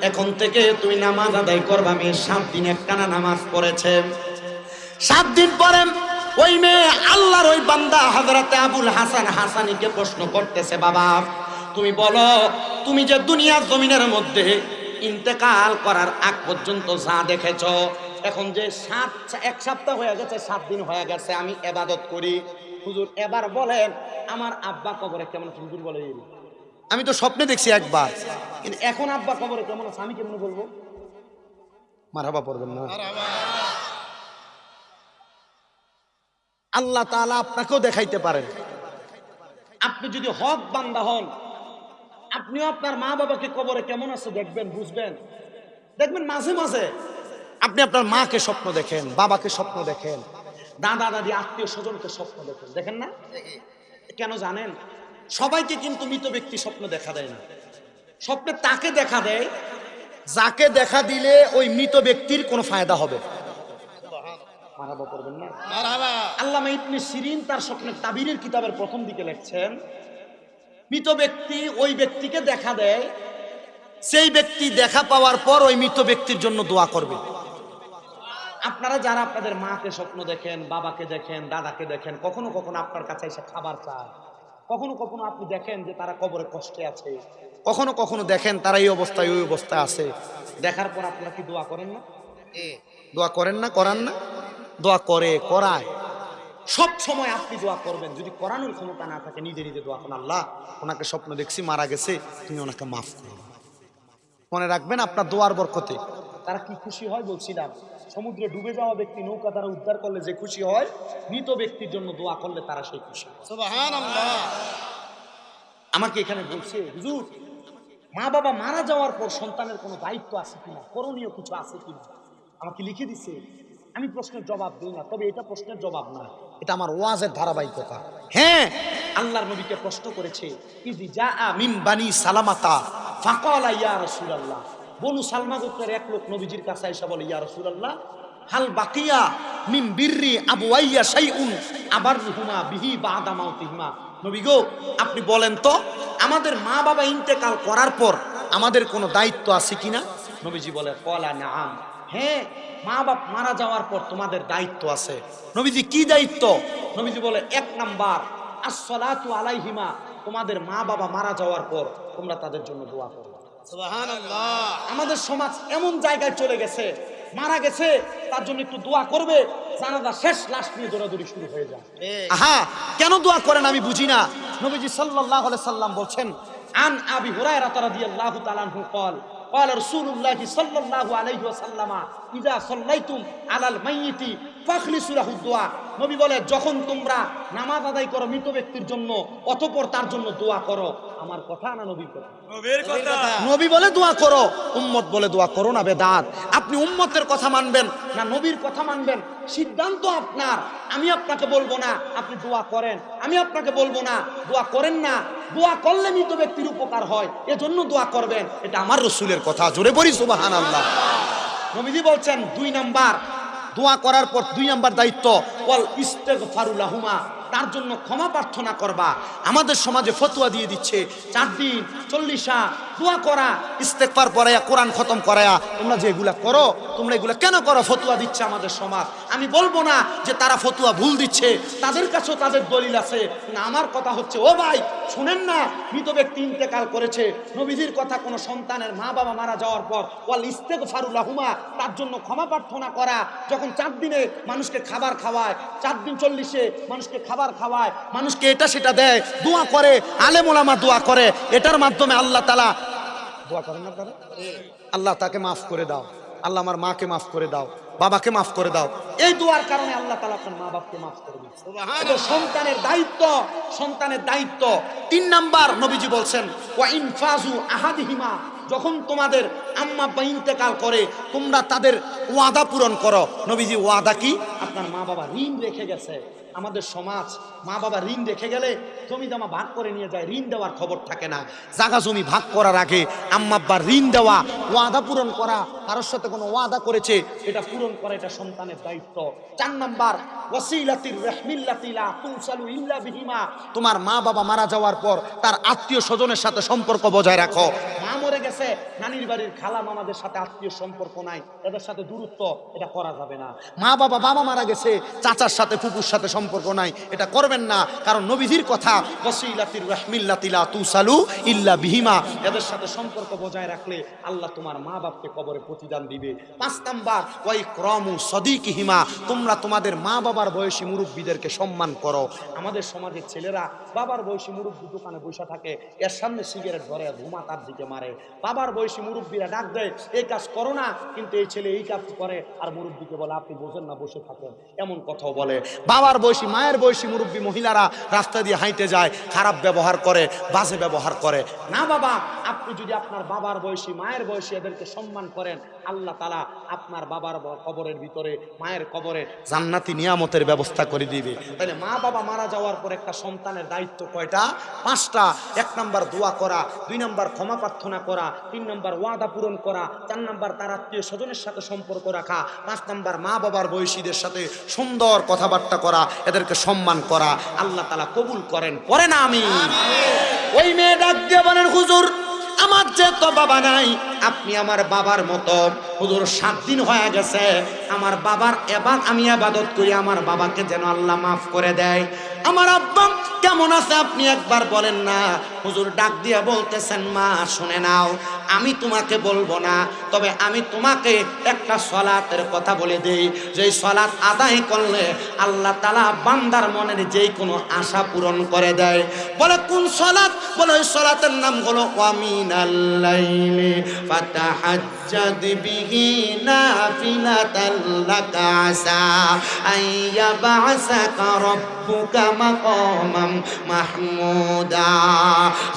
এখন থেকে তুমি নামাজ আদায় করবা। আমি 7 দিন একটানা নামাজ পড়েছে। 7 দিন পরে ওই মেয়ে আল্লাহর ওই বান্দা হযরতে আবুল হাসান হাসানীকে প্রশ্ন করতেছে, বাবা তুমি বলো, তুমি যে দুনিয়ার জমিনের মধ্যে ইন্তেকাল করার আগ পর্যন্ত যা দেখেছো, এখন যে 1 সপ্তাহ হয়ে গেছে, 7 দিন হয়ে গেছে আমি ইবাদত করি, হুজুর এবার বলেন আমার আব্বা কবরে কেমন আছে? হুজুর বলে আমি তো স্বপ্নে দেখছি একবার, কিন্তু এখন আব্বা কবরে কেমন আছে আমি কেমন বলবো? মারহাবা পড়বেন না? আল্লাহ তাআলা আপনাকেও দেখাইতে পারেন। আপনি যদি হক বান্দা হন, আপনিও আপনার মা বাবাকে কবরে কেমন আছে দেখবেন, বুঝবেন। দেখবেন মাঝে মাঝে আপনি আপনার মাকে স্বপ্ন দেখেন, বাবাকে স্বপ্ন দেখেন, দাদা দাদি আত্মীয় স্বজনকে স্বপ্ন দেখেন, দেখেন না? কেন জানেন? সবাইকে কিন্তু মৃত ব্যক্তি স্বপ্ন দেখা দেয় না। স্বপ্নে তাকে দেখা দেয় যাকে দেখা দিলে ওই মৃত ব্যক্তির কোনো ফায়দা হবে। মারহাবা পড়বেন না? মারহাবা। আল্লামা ইবনে সিরিন তার স্বপ্নের তাবিরের কিতাবের প্রথম দিকে লিখছেন, মৃত ব্যক্তি ওই ব্যক্তিকে দেখা দেয়, সেই ব্যক্তি দেখা পাওয়ার পর ওই মৃত ব্যক্তির জন্য দোয়া করবে। আপনারা যারা আপনাদের মাকে স্বপ্ন দেখেন, বাবাকে দেখেন, দাদাকে দেখেন, কখনো কখনো আপনার কাছে এসে খাবার চায়, কখনো কখনো আপনি দেখেন যে তারা কবরে কষ্টে আছে, কখনো কখনো দেখেন তারা এই অবস্থায় ওই অবস্থায় আছে, দেখার পর আপনারা কি দোয়া করেন না? দোয়া করেন না? করান না? দোয়া করে, করায়। সব সময় আপনি দোয়া করবেন। যদি করানোর ক্ষমতা না থাকে, নিজে নিজে দোয়া করেন, আল্লাহ ওনাকে স্বপ্ন দেখছি মারা গেছে, তুমি ওনাকে মাফ করো। মনে রাখবেন আপনার দোয়ার বরকতে তারা কি খুশি হয় বলছিলাম, সমুদ্রে ডুবে যাওয়া ব্যক্তি নৌকা দ্বারা উদ্ধার করলে যে খুশি হয়, মৃত ব্যক্তির জন্য দোয়া করলে তারা সেই খুশি। সুবহানাল্লাহ। আমাকে এখানে বলছে, হুজুর মা বাবা মারা যাওয়ার পর সন্তানের কোনো দায়িত্ব আছে কিনা, করণীয় কিছু আছে কিনা, আমাকে লিখে দিছে। আমি প্রশ্নের জবাব দিই না, তবে এটা প্রশ্নের জবাব না, এটা আমার ওয়াজের ধারাবাহিকতা। হ্যাঁ, আল্লাহর নবীকে প্রশ্ন করেছে, ইজি জাআ মিন বানি সালামাতা ফাকালা ইয়া রাসূলুল্লাহ, বনু সালমা গোত্রের এক লোক নবীজির কাছে এসে বলে, ইয়া রাসূলুল্লাহ হাল বাকিয়া মিন বিররি আবওয়াইয়া শাইউন আবারহুমা বিহি বাদা মাউতিহিমা। নবী গো, আপনি বলেন তো আমাদের মা বাবা ইন্তেকাল করার পর আমাদের কোনো দায়িত্ব আছে কিনা? নবীজি বলে, ক্বালা নাআম, হ্যাঁ মা বাপ মারা যাওয়ার পর তোমাদের দায়িত্ব আছে। নবীজি কি দায়িত্ব? নবীজি বলে, 1 নাম্বার আসসালাতু আলাইহিমা, তোমাদের মা বাবা মারা যাওয়ার পর তোমরা তাদের জন্য দোয়া করো। সুবহানাল্লাহ। আমাদের সমাজ এমন জায়গায় চলে গেছে, মারা গেছে তার জন্য একটু দোয়া করবে, জানাজা শেষ লাশ নিয়ে দৌড়াদৌড়ি শুরু হয়ে যায়। আহা, কেন দোয়া করেন আমি বুঝি না। নবীজি সাল্লাল্লাহু আলাইহি সাল্লাম বলছেন, আন আবি হুরায়রা রাদিয়াল্লাহু তাআলা আনহু قال قال رسول الله صلى الله عليه وسلم اذا صليتم على الميت فاخلصوا له الدعاء। নবী বলে, যখন তোমরা নামাজ আদায় করো মৃত ব্যক্তির জন্য, অতঃপর তার জন্য দোয়া করো। আমার কথা না নবীর কথা? নবীর কথা। নবী বলে দোয়া করো, উম্মত বলে দোয়া করো না। বেদাত। আপনি উম্মতের কথা মানবেন না নবীর কথা মানবেন, সিদ্ধান্ত আপনার। আমি আপনাকে বলবো না আপনি দোয়া করেন, আমি আপনাকে বলবো না দোয়া করেন না। দোয়া করলে মৃত ব্যক্তির উপকার হয়, এজন্য দোয়া করবেন, এটা আমার রাসূলের কথা। জোরে বলি সুবহানাল্লাহ। নবীজি বলছেন 2 নাম্বার দোয়া করার পর 2 নাম্বার দায়িত্ব, ওয়াল ইস্তিগফারু লাহুমা, তার জন্য ক্ষমা প্রার্থনা করবা। আমাদের সমাজে ফতোয়া দিয়ে দিচ্ছে 4 দিন 40 দোয়া করা, ইস্তেগফার পড়ায়া, কোরআন খতম করায়া। তোমরা যে এগুলা করো, তোমরা এগুলা কেন করো? ফতোয়া দিচ্ছে আমাদের সমাজ। আমি বলবো না যে তারা ফতোয়া ভুল দিচ্ছে, তাদের কাছেও তাদের দলিল আছে। না, আমার কথা হচ্ছে, ও ভাই শুনেন না, মৃত ব্যক্তি ইন্তেকাল করেছে, নবীজির কথা, কোনো সন্তানের মা বাবা মারা যাওয়ার পর ওয়াল ইস্তিগফারু লাহুমা, তার জন্য ক্ষমা প্রার্থনা করা। যখন 4 দিনে মানুষকে খাবার খাওয়ায়, 4 দিন 40 মানুষকে খাবার খাওয়ায়, মানুষকে এটা সেটা দেয়, দোয়া করে, আলেম ওলামা দোয়া করে, এটার মাধ্যমে আল্লাহ তাআলা দোয়া করেন না, আল্লাহ তাকে মাফ করে দাও, আল্লাহ আমার মাকে মাফ করে দাও, বাবাকে মাফ করে দাও। এই দোয়ার কারণে আল্লাহ তাআলা আপনার মা বাপকে মাফ করে দিয়েছে। এটা সন্তানের দায়িত্ব, সন্তানের দায়িত্ব। 3 নাম্বার নবীজি বলছেন ওয়া ইনফাজু আহাদিহিমা, যখন তোমাদের আম্মা আব্বা ইন্তেকাল করে তোমরা তাদের ওয়াদা পূরণ করো। নবীজি ওয়াদা কি? আপনার মা বাবা ঋণ রেখে গেছে। আমাদের সমাজ মা বাবা ঋণ রেখে গেলে জমি জমা ভাগ করে নিয়ে যায়, ঋণ দেওয়ার খবর থাকে না। জায়গা জমি ভাগ করার আগে আম্মা আব্বার ঋণ দেওয়া, ওয়াদা পূরণ করা, কারোর সাথে কোনো ওয়াদা করেছে এটা পূরণ করা, এটা সন্তানের দায়িত্ব। 4 নাম্বার ওয়াসিলাতির রাহমিল্লাতি লা তুসালু ইল্লা বিহিমা, তোমার মা বাবা মারা যাওয়ার পর তার আত্মীয় স্বজনের সাথে সম্পর্ক বজায় রাখো। মা মরে গেছে, নানির বাড়ির খালা মামাদের সাথে আত্মীয় সম্পর্ক নাই, এদের সাথে দূরত্ব, এটা করা যাবে না। মা বাবা বাবা মারা গেছে, চাচার সাথে ফুপুর সাথে সম্পর্ক নাই, এটা করবেন না। কারণ নবীজির কথা ওয়াসিলাতির রাহমিল্লাতি লা তুসালু ইল্লা বিহিমা, এদের সাথে সম্পর্ক বজায় রাখলে আল্লাহ তোমার মা বাপকে কবরে প্রতিদান দিবে। 5 নাম্বার ওয়া ইকরামু সাদিকিহিমা, তোমরা তোমাদের মা বাবার বয়সী মুরব্বীদেরকে সম্মান করো। আমাদের সমাজের ছেলেরা বাবার বয়সী মুরব্বী দোকানে বসে থাকে, এর সামনে সিগারেট ধরে ধুমা তার দিকে মারে। বাবার বয়সী মুরব্বীরা ডাক দেয় এই কাজ করো না, কিন্তু এই ছেলে এই কাজ করে আর মুরব্বীকে বলে আপনি বোঝেন না, বসে থাকেন, এমন কথাও বলে। বাবার বয়সী মায়ের বয়সী মুরব্বী মহিলারা রাস্তা দিয়ে হাঁটে যায়, খারাপ ব্যবহার করে, বাজে ব্যবহার করে। না বাবা, আপনি যদি আপনার বাবার বয়সী মায়ের বয়সী এদেরকে সম্মান করেন, আল্লাহ তাআলা আপনার বাবার কবরের ভিতরে, মায়ের কবরে জান্নাতি নিয়ামতের ব্যবস্থা করে দিবে। তাহলে মা বাবা মারা যাওয়ার পর একটা সন্তানের দায়িত্ব কয়টা? 5টা। 1 নাম্বার দোয়া করা, 2 নাম্বার ক্ষমা প্রার্থনা করা, 3 নাম্বার ওয়াদা পূরণ করা, 4 নাম্বার তার আত্মীয় স্বজনের সাথে সম্পর্ক রাখা, 5 নাম্বার মা বাবার বয়সীদের সাথে সুন্দর কথাবার্তা করা, এদেরকে সম্মান করা। আল্লাহ তাআলা কবুল করেন, পড়ে না আমি। ওই মেয়ে ডাক দিয়ে বলেন হুজুর আমার যে তো বাবা নাই, আপনি আমার বাবার মতো। হুজুর 7 দিন হয়ে গেছে আমার বাবার এবার আমি ইবাদত করি, আমার বাবাকে যেন আল্লাহ মাফ করে দেয়। আমার আব্বা কেমন আছে আপনি একবার বলেন না। হুজুর ডাক দিয়ে বলতেছেন মা শুনে নাও, আমি তোমাকে বলবো না, তবে আমি তোমাকে একটা সালাতের কথা বলে দেই, যে সালাত আদায় করলে আল্লাহ তাআলা বান্দার মনের যেই কোনো আশা পূরণ করে দেয়। বলে কোন সালাত? বলে ওই সালাতের নাম হলো ওয়া মিনাল লাইলি ফাতাহাজ্জাদ বিহি নাফিলাতাল লাকা আসা আইয়াবাসাকা রাব্বুকা মাকামাম মাহমুদা।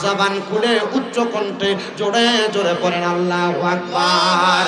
জবান খুলে উচ্চ কণ্ঠে জোরে জোরে পড়েন আল্লাহু আকবার।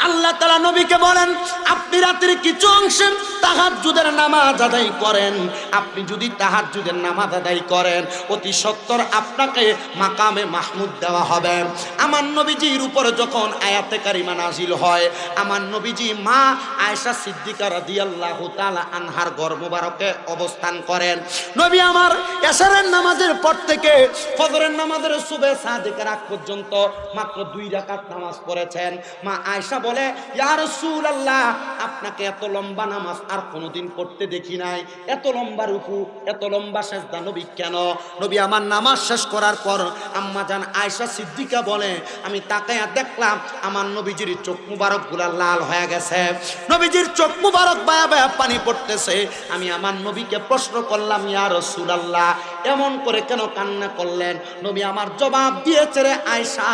আল্লাহ তাআলা নবীকে বলেন আপনি রাতের কিছু অংশে তাহাজ্জুদের নামাজ আদায় করেন। আপনি যদি তাহাজ্জুদের নামাজ আদায় করেন, অতি সত্বর আপনাকে মাকামে মাহমুদ দেওয়া হবে। আমার নবীজির উপরে যখন আয়াতে কারিমা নাজিল হয়, আমার নবীজি মা আয়েশা সিদ্দিকা রাদিয়াল্লাহু তাআলা আনহার ঘর মোবারকে অবস্থান করেন। নবী আমার এশারের নামাজের পর থেকে ফজরের নামাজের সুবহে সাদিকের আগ পর্যন্ত মাত্র 2 রাকাত নামাজ পড়েছেন। মা আয়েশা বলে ইয়া রাসূলুল্লাহ, আপনাকে এত লম্বা নামাজ আর কোনোদিন পড়তে দেখি নাই, এত লম্বা রুকু, এত লম্বা সিজদা নবী কেন? নবী আমার নামাজ শেষ করার পর আম্মা জান আয়েশা সিদ্দিকা বলে আমি তাকায়া দেখলাম আমার নবীজির চোখ মুবারক গুলা লাল হয়ে গেছে, নবীজির চোখ মুবারক বায়া বায়া পানি পড়তেছে। আমি আমার নবীকে প্রশ্ন করলাম ইয়া রাসূলুল্লাহ, এমন করে কেন কান্না করলেন? নবী আমার জবাব দিয়েছে রে আয়েশা,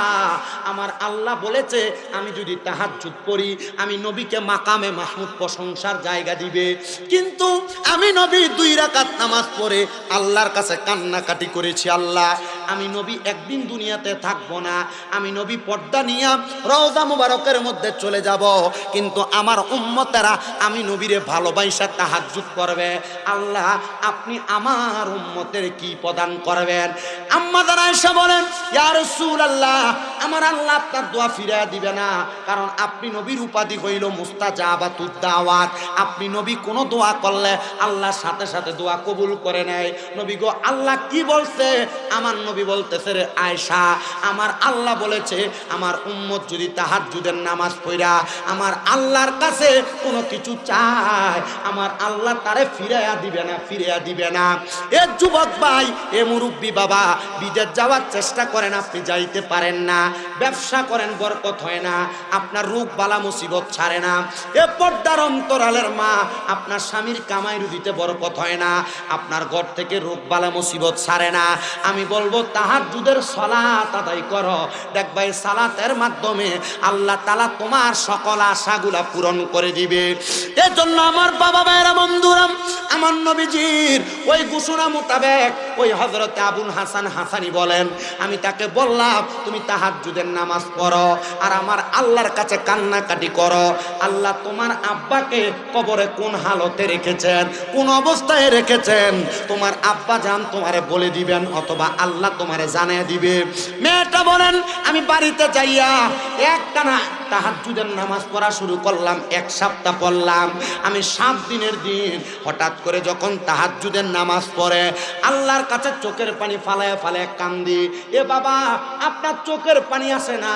আমার আল্লাহ বলেছে আমি যদি তাহাজ্জুদ পড়ি আমি নবীকে মাকামে মাহমুদ প্রশংসার জায়গা দিবে। কিন্তু আমি নবী 2 রাকাত নামাজ পড়ে আল্লাহর কাছে কান্নাকাটি করেছি, আল্লাহ আমি নবী একদিন দুনিয়াতে থাকবো না, আমি নবী পর্দা নিয়ে রওজা মুবারকের মধ্যে চলে যাব, কিন্তু আমার উম্মতেরা আমি নবীরে ভালোবাসা তাহাজ্জুদ করবে। আল্লাহ আপনি আমার উম্মতের কি প্রদান করবেন? আম্মা জান আয়েশা বলেন ইয়া রাসূলুল্লাহ, আমার আল্লাহ আপনার দোয়া ফিরিয়ে দিবে না, কারণ আপনি নবীর উপাধি হইল মুস্তাজাবাতুদ দাওয়াত। আপনি নবী কোন দোয়া করলে আল্লাহর সাথে সাথে দোয়া কবুল করে নেয়। নবী গো আল্লাহ কি বলছে? আমার নবী বলতেছে রে আয়েশা, আমার আল্লাহ বলেছে আমার উম্মত যদি তাহাজ্জুদের নামাজ পড়া আমার আল্লাহর কাছে কোনো কিছু চায়, আমার আল্লাহ তারে ফিরাইয়া দিবে না, ফিরাইয়া দিবে না। এ যুবক ভাই, এ মুরব্বী বাবা, বিদেশ যাওয়ার চেষ্টা করেন, আপনি যাইতে পারেন না, ব্যবসা করেন বরকত হয় না, আপনার রোগ বালা মুসিবত ছাড়ে না। এ পর্দার অন্তরালের মা, আপনার স্বামীর কামাই রুজিতে বরকত হয় না, আপনার ঘর থেকে রোগ বালা মুসিবত ছাড়ে না। আমি বলবো তাহাজ্জুদের সালাত আদায় করো, দেখবা এই সালাতের মাধ্যমে আল্লাহ তাআলা তোমার সকল আশাগুলা পূরণ করে দিবে। এজন্য আমার বাবা ভাইরা বন্ধুরা, আমার নবীজির ওই ঘোষণা মোতাবেক ওই হযরতে আবুল হাসান হাসানী বলেন, আমি তাকে বললাম তুমি তাহাজ্জুদের নামাজ পড়ো আর আমার আল্লাহর কাছে কান্নাকাটি করো। আল্লাহ তোমার আব্বাকে কবরে কোন হালতে রেখেছেন, কোন অবস্থায় রেখেছেন, তোমার আব্বা জান তোমারে বলে দিবেন অথবা আল্লাহ তোমারে জানিয়ে দিবে। মেয়েটা বলেন, আমি বাড়িতে যাইয়া একটানা তাহাজ্জুদের নামাজ পড়া শুরু করলাম, 1 সপ্তাহ পড়লাম। আমি 7 দিনের দিন হঠাৎ করে যখন তাহাজ্জুদের নামাজ পড়ে আল্লাহর কাছে চোখের পানি ফালায় ফালায় কান্দি। এ বাবা, আপনার চোখের পানি আসে না,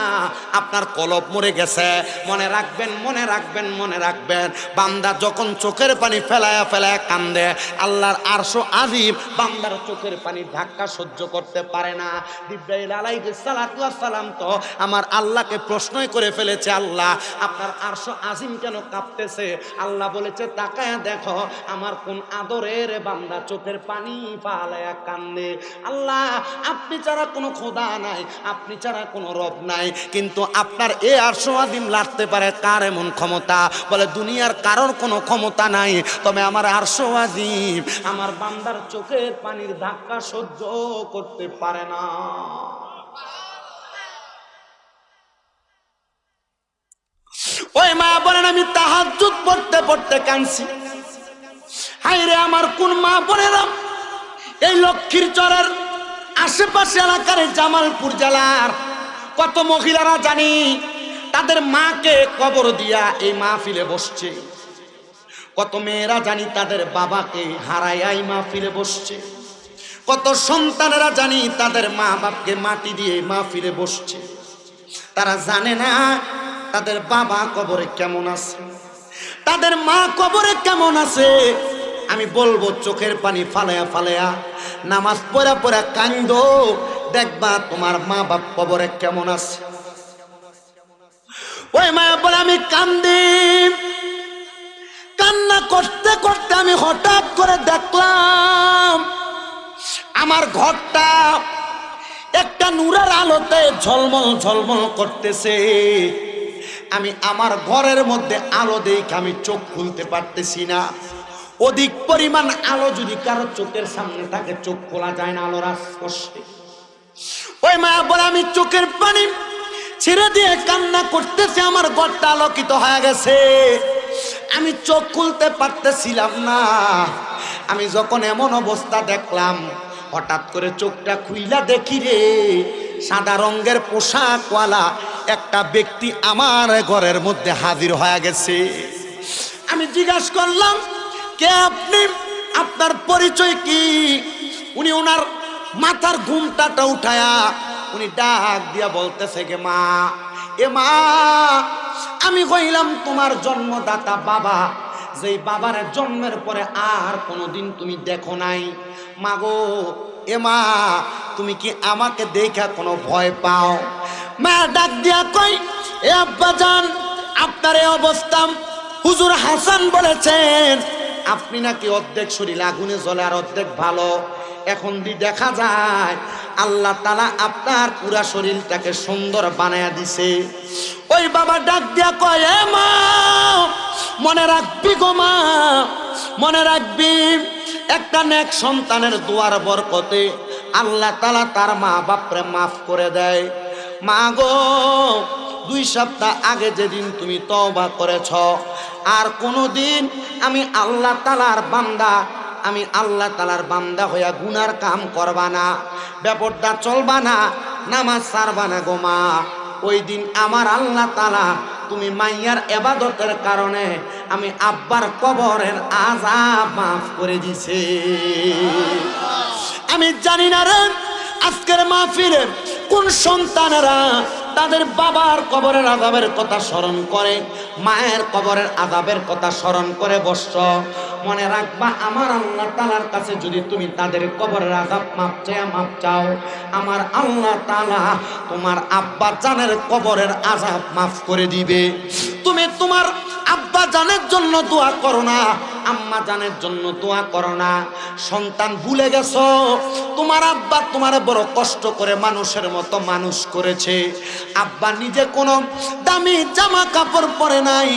আপনার কলব মরে গেছে। মনে রাখবেন, মনে রাখবেন, মনে রাখবেন, বান্দা যখন চোখের পানি ফেলায় ফেলায় কান্দে আল্লাহর আরশ আজিম বান্দার চোখের পানি ধাক্কা সহ্য করতে পারে না। জিবরাইল আলাইহিস সালাতু ওয়াস সালাম তো আমার আল্লাহকে প্রশ্নই করে ফেলেছে, আল্লাহ আপনার আরশ আজিম কেন কাঁপতেছে? আল্লাহ বলেছে তাকায়া দেখো আমার কোন আদরের বান্দা চোখের পানি ফালায়া কান্দে। আল্লাহ আপনি ছাড়া কোনো খোদা নাই, আপনি ছাড়া কোনো রব নাই, কিন্তু আপনার এ আরশ আজিম লাড়তে পারে কার এমন ক্ষমতা? বলে দুনিয়ার কারোর কোনো ক্ষমতা নাই, তবে আমার আরশ আজিম আমার বান্দার চোখের পানির ধাক্কা সহ্য করতে পারে না। ওই মা বলেন, আমি তাহাজ্জুদ পড়তে পড়তে কাঁদছি। হায়রে আমার কোন মা বোনেরা এই লক্ষ্মীর চরের আশেপাশে এলাকার জামালপুর জেলার কত মহিলারা জানি তাদের মাকে কবর দিয়া এই মাহফিলে বসছে, কত মেয়েরা জানি তাদের বাবাকে হারায় এই মাহফিলে বসছে, কত সন্তানেরা জানি তাদের মা বাপকে মাটি দিয়ে মাহফিলে বসছে। তারা জানে না তাদের বাবা কবরে কেমন আছে, তাদের মা কবরে কেমন আছে। আমি বলবো চোখের পানি ফালায়া ফালায়া নামাজ পড়া পড়া কান্দো, দেখবা তোমার মা বাপ কবরে কেমন আছে। ওই মা বলে আমি কান্দি, কান্না করতে করতে আমি হঠাৎ করে দেখলাম আমার ঘরটা একটা নূরের আলোতে ঝলমল ঝলমল করতেছে। আমি আমার ঘরের মধ্যে আলো দেখে আমি চোখ খুলতে পারতেছি না। অধিক পরিমাণ আলো যদি কারো চোখের সামনে থাকে চোখ খোলা যায় না আলোর স্পর্শে। ওই মা বলে আমি চোখের পানি ছেড়ে দিয়ে কান্না করতেছি, আমার ঘরটা আলোকিত হয়ে গেছে, আমি চোখ খুলতে পারতেছিলাম না। আমি যখন এমন অবস্থা দেখলাম হঠাৎ করে চোখটা খুইলা দেখি রে সাদা রঙের পোশাকওয়ালা একটা ব্যক্তি আমার ঘরের মধ্যে হাজির হয়ে গেছে। আমি জিজ্ঞাসা করলাম, কে আপনি, আপনার পরিচয় কি? উনি ওনার মাথার ঘুমটাটা উঠায়া উনি ডাক দিয়া বলতেছে, গে মা, এ মা, আমি কইলাম তোমার জন্মদাতা বাবা, যেই বাবার জন্মের পরে আর কোনোদিন তুমি দেখো নাই। মাগো, এ মা, তুমি কি আমাকে দেখা কোনো ভয় পাও? মা ডাক দিয়া কই, এ আব্বা জান, আপনার এই অবস্থা হুজুর হাসান বলেছেন আপনি নাকি অর্ধেক শরীর আগুনে জ্বলে আর অর্ধেক ভালো। এখন দেখা যায় আল্লাহ তাআলা আপনার পুরা শরীরটাকে সুন্দর বানায়া দিছে। ওই বাবা ডাক দিয়া কয়, এ মা, মনে রাখবি গো মা, মনে রাখবি একটা নেক সন্তানের দুয়ার বরকতে আল্লাহ তাআলা তার মা বাপরে মাফ করে দেয়। মা গো, 2 সপ্তাহ আগে যেদিন তুমি তওবা করেছ আর কোনোদিন আমি আল্লাহ তাআলার বান্দা, আমি আল্লাহ তাআলার বান্দা হইয়া গুনার কাম করবা না, বেপরদা চলবা না, নামাজ ছাড়বা না গো মা। ওই দিন আমার আল্লাহ তাআলা তুমি মাইয়ার ইবাদতের কারণে আমি আব্বার কবরের আযাব মাফ করে দিছে। আমি জানি না রে আজকের মাহফিলে কোন সন্তানেরা তাদের বাবার কবরের আযাবের কথা স্মরণ করে, মায়ের কবরের আযাবের কথা স্মরণ করে বসছ। মনে রাখবা আমার আল্লাহ তাআলার কাছে যদি তুমি তাদের কবরের আযাব মাফ চাও, আমার আল্লাহ তাআলা তোমার আব্বা জানের কবরের আযাব মাফ করে দিবে। তুমি তোমার আব্বা জানের জন্য দোয়া করো না, আম্মা জানের জন্য দোয়া করো না। সন্তান ভুলে গেছো তোমার আব্বা তোমার বড় কষ্ট করে মানুষের মতো মানুষ করেছে। আব্বা নিজে কোনো দামি জামা কাপড় পরে নাই,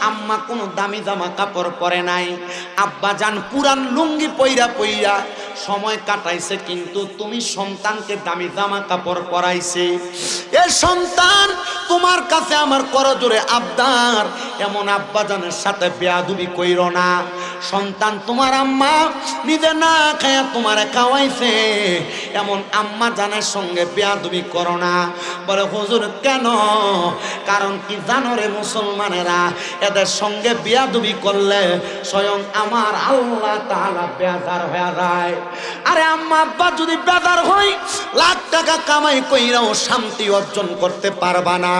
আম্মা কোনো দামি জামা কাপড় পরে নাই। আব্বা জান পুরান লুঙ্গি পইরা সময় কাটাইছে, কিন্তু তুমি সন্তানকে দামি জামা কাপড় পরাইছে। এ সন্তান তোমার কাছে আমার করজোরে আবদার, এমন আব্বা জানের সাথে বেয়াদবি কইরো না। সন্তান তোমার আম্মা নিজে না খায়া তোমারে খাওয়াইছে, এমন আম্মা জানের সঙ্গে বেয়াদবি করো না। বলে হুজুর কেন? কারণ কি জানো রে মুসলমানেরা, এদের সঙ্গে বেয়াদবি করলে স্বয়ং আমার আল্লাহ তাআলা বেজার হয়ে যায়। আরে আম্মা আব্বা যদি বেজার হয়, লাখ টাকা কামাই কইরাও শান্তি অর্জন করতে পারবা না,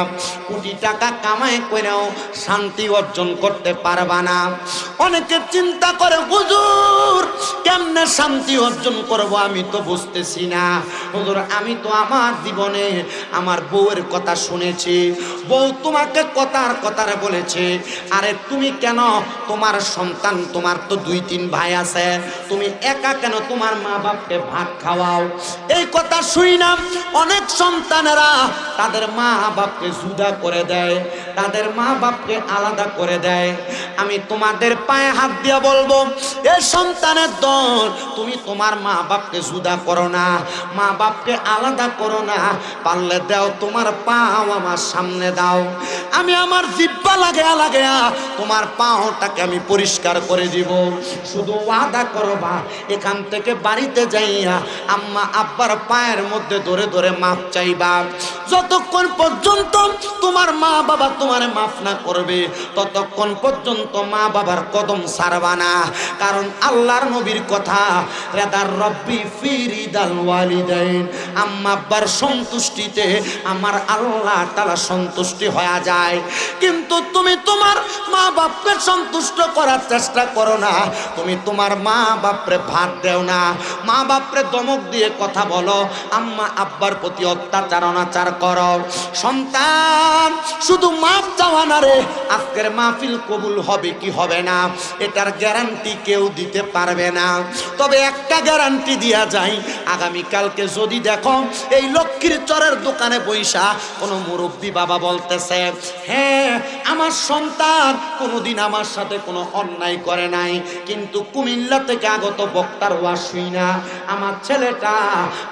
কোটি টাকা কামাই কইরাও শান্তি অর্জন করতে পারবা না। অনেকে চিন্তা করে হুজুর কেমনে শান্তি অর্জন করব, আমি তো বুঝতেছি না। হুজুর আমি তো আমার জীবনে আমার বউয়ের কথা শুনেছি, বউ তোমাকে কথার বলেছে, আরে তুমি কেন তোমার সন্তান, তোমার তো 2-3 ভাই আছে, তুমি একা কেন তোমার মা বাপকে ভাত খাওয়াও? এই কথা শুই না অনেক সন্তানেরা তাদের মা বাপকে জুদা করে দেয়, তাদের মা বাপকে আলাদা করে দেয়। আমি তোমাদের পায়ে হাত দিয়ে বলবো, এ সন্তানের দল, তুমি তোমার মা বাপকে জুদা করো না, মা বাপকে আলাদা করো না। পারলে দাও তোমার পাও আমার সামনে দাও, আমি আমার জিব্বা লাগেয়া তোমার পাওটাকে আমি পরিষ্কার করে দিব। শুধু ওয়াদা করবা এখান থেকে বাড়িতে যাইয়া আম্মা আব্বার পায়ের মধ্যে ধরে মাফ চাইবা। যতক্ষণ পর্যন্ত তোমার মা বাবা তোমার মাফ না করবে, ততক্ষণ পর্যন্ত মা বাবার কদম ছাড়বা না। কারণ আল্লাহর নবীর কথা, রেদার রব্বি ফি রিদাল ওয়ালিদাইন, আম্মা আব্বার সন্তুষ্টিতে আমার আল্লাহ তাআলা সন্তুষ্টি হয়ে যায়। কিন্তু তুমি তোমার মা বাপকে সন্তুষ্ট করার চেষ্টা করো না, তুমি তোমার মা বাপরে ভাত দেও না, মা বাপরে ধমক দিয়ে কথা বলো, আম্মা আব্বার প্রতি অত্যাচার অনাচার করো। সন্তান শুধু মাপ চাওয়া না রে, আজকের মাহফিল কবুল হবে কি হবে না এটার গ্যারান্টি কেউ দিতে পারবে না। তবে একটা গ্যারান্টি দিয়া যায়, আগামীকালকে যদি দেখো এই লক্ষ্মীর চরের দোকানে বৈশা কোনো মুরব্বী বাবা বলতেছে, হ্যাঁ আমার সন্তান কোনোদিন আমার সাথে কোনো অন্যায় করে নাই, কিন্তু কুমিল্লা থেকে আগত বক্তার ওয়াজ শুই না আমার ছেলেটা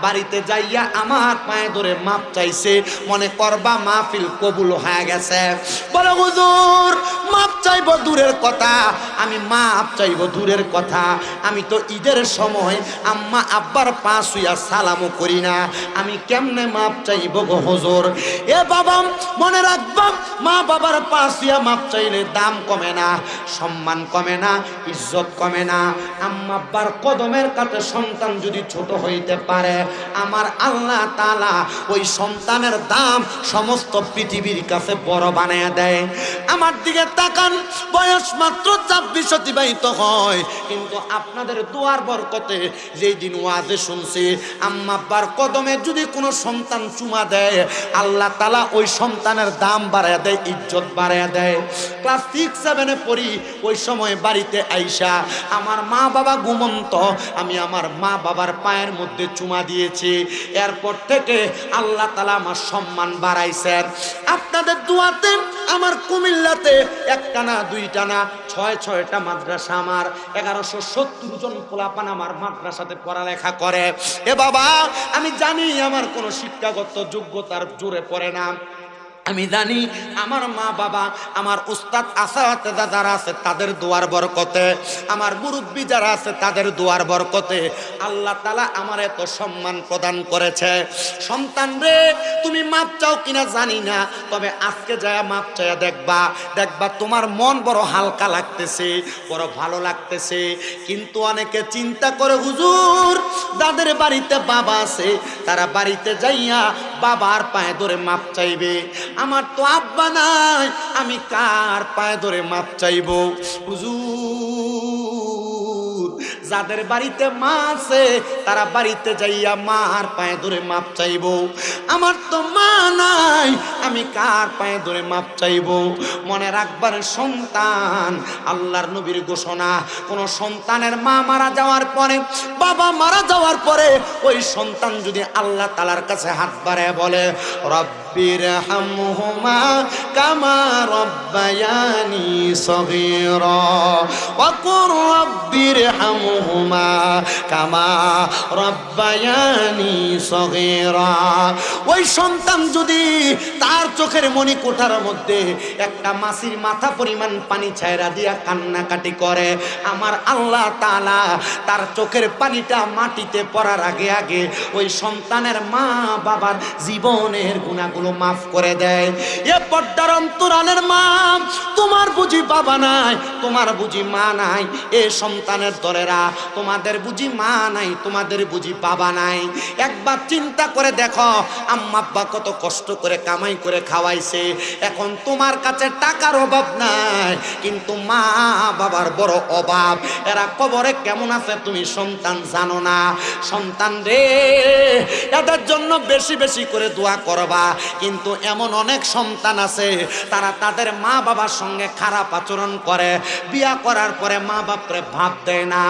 বাড়িতে যাইয়া আমার পায়ে ধরে মাপ চাইছে, মনে করবা মাহফিল কবুল হয়ে গেছে। বলে হুজুর মাপ চাইব দূরের কথা, আমি মাপ চাইব দূরের কথা, আমি তো ঈদের সময় আম্মা আব্বার পা ছুঁয়া সালামও করি না, আমি কেমনে মাপ চাইব গো হুজুর? এ বাবা মনে রাখবা, মা বাবার পা ছুঁয়া মাপ চাইলে দাম কমে না, সম্মান কমে না, ইজ্জত কমে না। আম্মা আব্বার কদমের কাছে সন্তান যদি ছোট হইতে পারে, আমার আল্লাহ তাআলা ওই সন্তানের দাম সমস্ত পৃথিবীর কাছে বড় বানায় দেয়। আমার দিকে তাকান, বয়স মাত্র 26 অতিবাহিত হয়, কিন্তু আপনাদের দোয়ার বরকতে যেই দিন ওয়াজে শুনছি, আম্মা আব্বার কদমে যদি কোনো সন্তান চুমা দেয়, আল্লাহ তাআলা ওই সন্তানের দাম বাড়ায় দেয়, ইজ্জত বাড়ায় দেয়। ক্লাস 6-7-এ পড়ি, ওই সময় বাড়িতে আইসা আমার মা বাবা ঘুমন্ত, আমি আমার মা বাবার পায়ের মধ্যে চুমা দিয়েছি। এরপর থেকে আল্লাহ তাআলা আমার সম্মান বাড়াইছেন। আপনাদের দোয়াতে আমার কুমিল্লাতে একটা না দুইটা না 6-6টা মাদ্রাসা, আমার 1170 জন পোলাপান আমার মাদ্রাসাতে পড়ালেখা করে। এ বাবা আমি জানি আমার কোনো শিক্ষাগত যোগ্যতার জোরে পড়ে না, আমি জানি আমার মা বাবা, আমার উস্তাদ আসাতেজা যারা আছে তাদের দোয়ার বরকতে, আমার মুরব্বী যারা আছে তাদের দোয়ার বরকতে আল্লাহ তাআলা আমার এত সম্মান প্রদান করেছে। সন্তান রে তুমি মাপ চাও কিনা জানি না, তবে আজকে যায় মাপ চাইয়া দেখবা তোমার মন বড় হালকা লাগতেছে, বড় ভালো লাগতেছে। কিন্তু অনেকে চিন্তা করে হুজুর যাদের বাড়িতে বাবা আছে তারা বাড়িতে যাইয়া বাবার পায়ে ধরে মাপ চাইবে, আমার তো আব্বা নাই, আমি কার পায়ে ধরে মাপ চাইবো? হুজুর যাদের বাড়িতে মা আছে তারা বাড়িতে যাইয়া মার পায়ে ধরে মাপ চাইব। আমার তো মা নাই, আমি কার পায়ে ধরে মাপ চাইব? মনে রাখবার সন্তান, আল্লাহর নবীর ঘোষণা, কোন সন্তানের মা মারা যাওয়ার পরে, বাবা মারা যাওয়ার পরে ওই সন্তান যদি আল্লাহ তাআলার কাছে হাত বাড়ায় বলে রব্বিরহামহুমা কামা রব্বায়ানি সগীরা ওয়া কুর রব্বিরহামহুমা কামা রব্বায়ানি সগীরা, ওই সন্তান যদি তার চোখের মনি কোঠার মধ্যে একটা মাছির মাথা পরিমাণ পানি ছাইরা দিয়া কান্নাকাটি করে, আমার আল্লাহ তাআলা তার চোখের পানিটা মাটিতে পড়ার আগে আগে ওই সন্তানের মা বাবার জীবনের গুনাহগুলো মাফ করে দেয়। এ পর্দার অন্তরালের মা, তোমার বুঝি বাবা নাই, তোমার বুঝি মা নাই? এ সন্তানের দরেরা, তোমাদের বুঝি মা নাই, তোমাদের বুঝি বাবা নাই? একবার চিন্তা করে দেখো, আম্মা আব্বা কত কষ্ট করে কামাই করে খাওয়াইছে, এখন তোমার কাছে টাকার অভাব নাই, কিন্তু মা বাবার বড় অভাব। এরা কবরে কেমন আছে তুমি সন্তান জানো না? সন্তান রে, এদের জন্য বেশি বেশি করে দোয়া করবা। কিন্তু এমন অনেক সন্তান আছে তারা তাদের মা বাবার সঙ্গে খারাপ আচরণ করে, বিয়া করার পরে মা বাপরে ভাব দেয় না।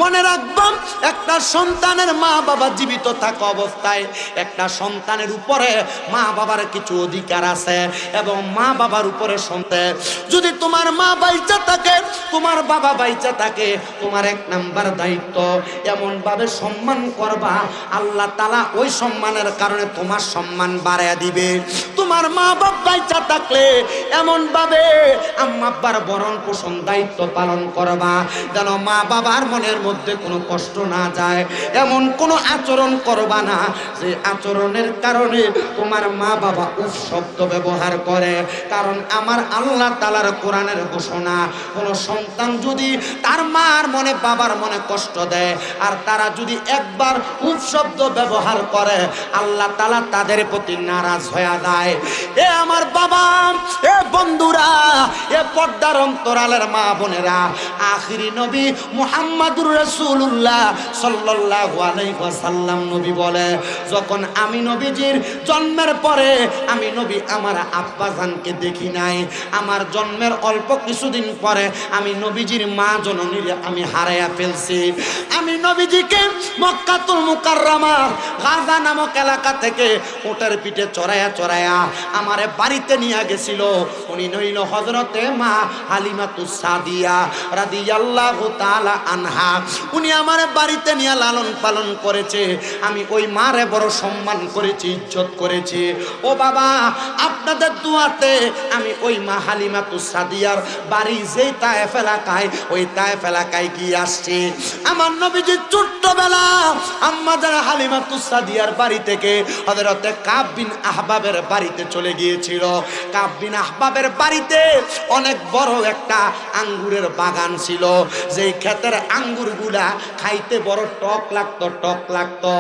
মনে রাখবাম, একটা সন্তানের মা বাবা জীবিত থাকা অবস্থায় একটা সন্তানের উপরে মা বাবার কিছু অধিকার আছে, এবং মা বাবার উপরে সন্তান, যদি তোমার মা বাইচা থাকে, তোমার বাবা বাইচা থাকে, তোমার এক নাম্বার দায়িত্ব এমন ভাবে সম্মান করবা, আল্লাহ তাআলা ওই সম্মানের কারণে তোমার সম্মান বাড়ায়া দিবে। তোমার মা বাপ বাইচা থাকলে এমন ভাবে আম্মা আব্বার ভরণ পোষণ দায়িত্ব পালন করবা যেন মা বাবার মনের মধ্যে কোনো কষ্ট না যায়। এমন কোনো আচরণ করবা না যে আচরণের কারণে তোমার মা বাবা উফ শব্দ ব্যবহার করে। কারণ আমার আল্লাহ তাআলার কোরআনের ঘোষণা, কোনো সন্তান যদি তার মার মনে বাবার মনে কষ্ট দেয় আর তারা যদি একবার উফ শব্দ ব্যবহার করে, আল্লাহ তাআলা তাদের প্রতি নারাজ হয়ে যায়। এ আমার বাবা, এ বন্ধুরা, এ পর্দার অন্তরালের মা বোনেরা, আখিরি নবী মুহাম্মদুর রাসূলুল্লাহ সাল্লাল্লাহু আলাইহি ওয়াসাল্লাম নবী বলে, যখন আমি নবীজির জন্মের পরে আমি নবী আমার আব্বা জানকে দেখি নাই, আমার জন্মের অল্প কিছুদিন পরে আমি নবীজির মা জননীরে আমি হারাইয়া ফেলছি। আমি নবীজিকে মক্কাতুল মুকাররমার গাজা নামক এলাকা থেকে ওটার পিঠে চড়াইয়া চড়াইয়া আমারে বাড়িতে নিয়ে গেছিল। উনি নইল হযরতে মা হালিমাতুস সাদিয়া রাদিয়াল্লাহু তাআলা আনহা। উনি আমারে বাড়িতে নিয়ে লালন পালন করেছে। আমি ওই মারে বড় সম্মান করেছি, ইজ্জত করেছি। ও বাবা, আপনাদের দুয়াতে আমি ওই মা হালিমাতুস সাদিয়ার বাড়ি যেই তায়েফ এলাকায়, ওই তায়েফ এলাকায় গিয়ে আসছি। আমার নবীজি ছোট্টবেলা আম্মা জানা হালিমাতুস সাদিয়ার বাড়ি থেকে হযরতে কাব বিন আহবাবের বাড়িতে চলে গিয়েছিল। কাব বিন আহবাবের বাড়িতে অনেক বড় একটা আঙ্গুরের বাগান ছিল, যেই ক্ষেতের আঙ্গুরগুলা খাইতে বড় টক লাগতো, টক লাগতো।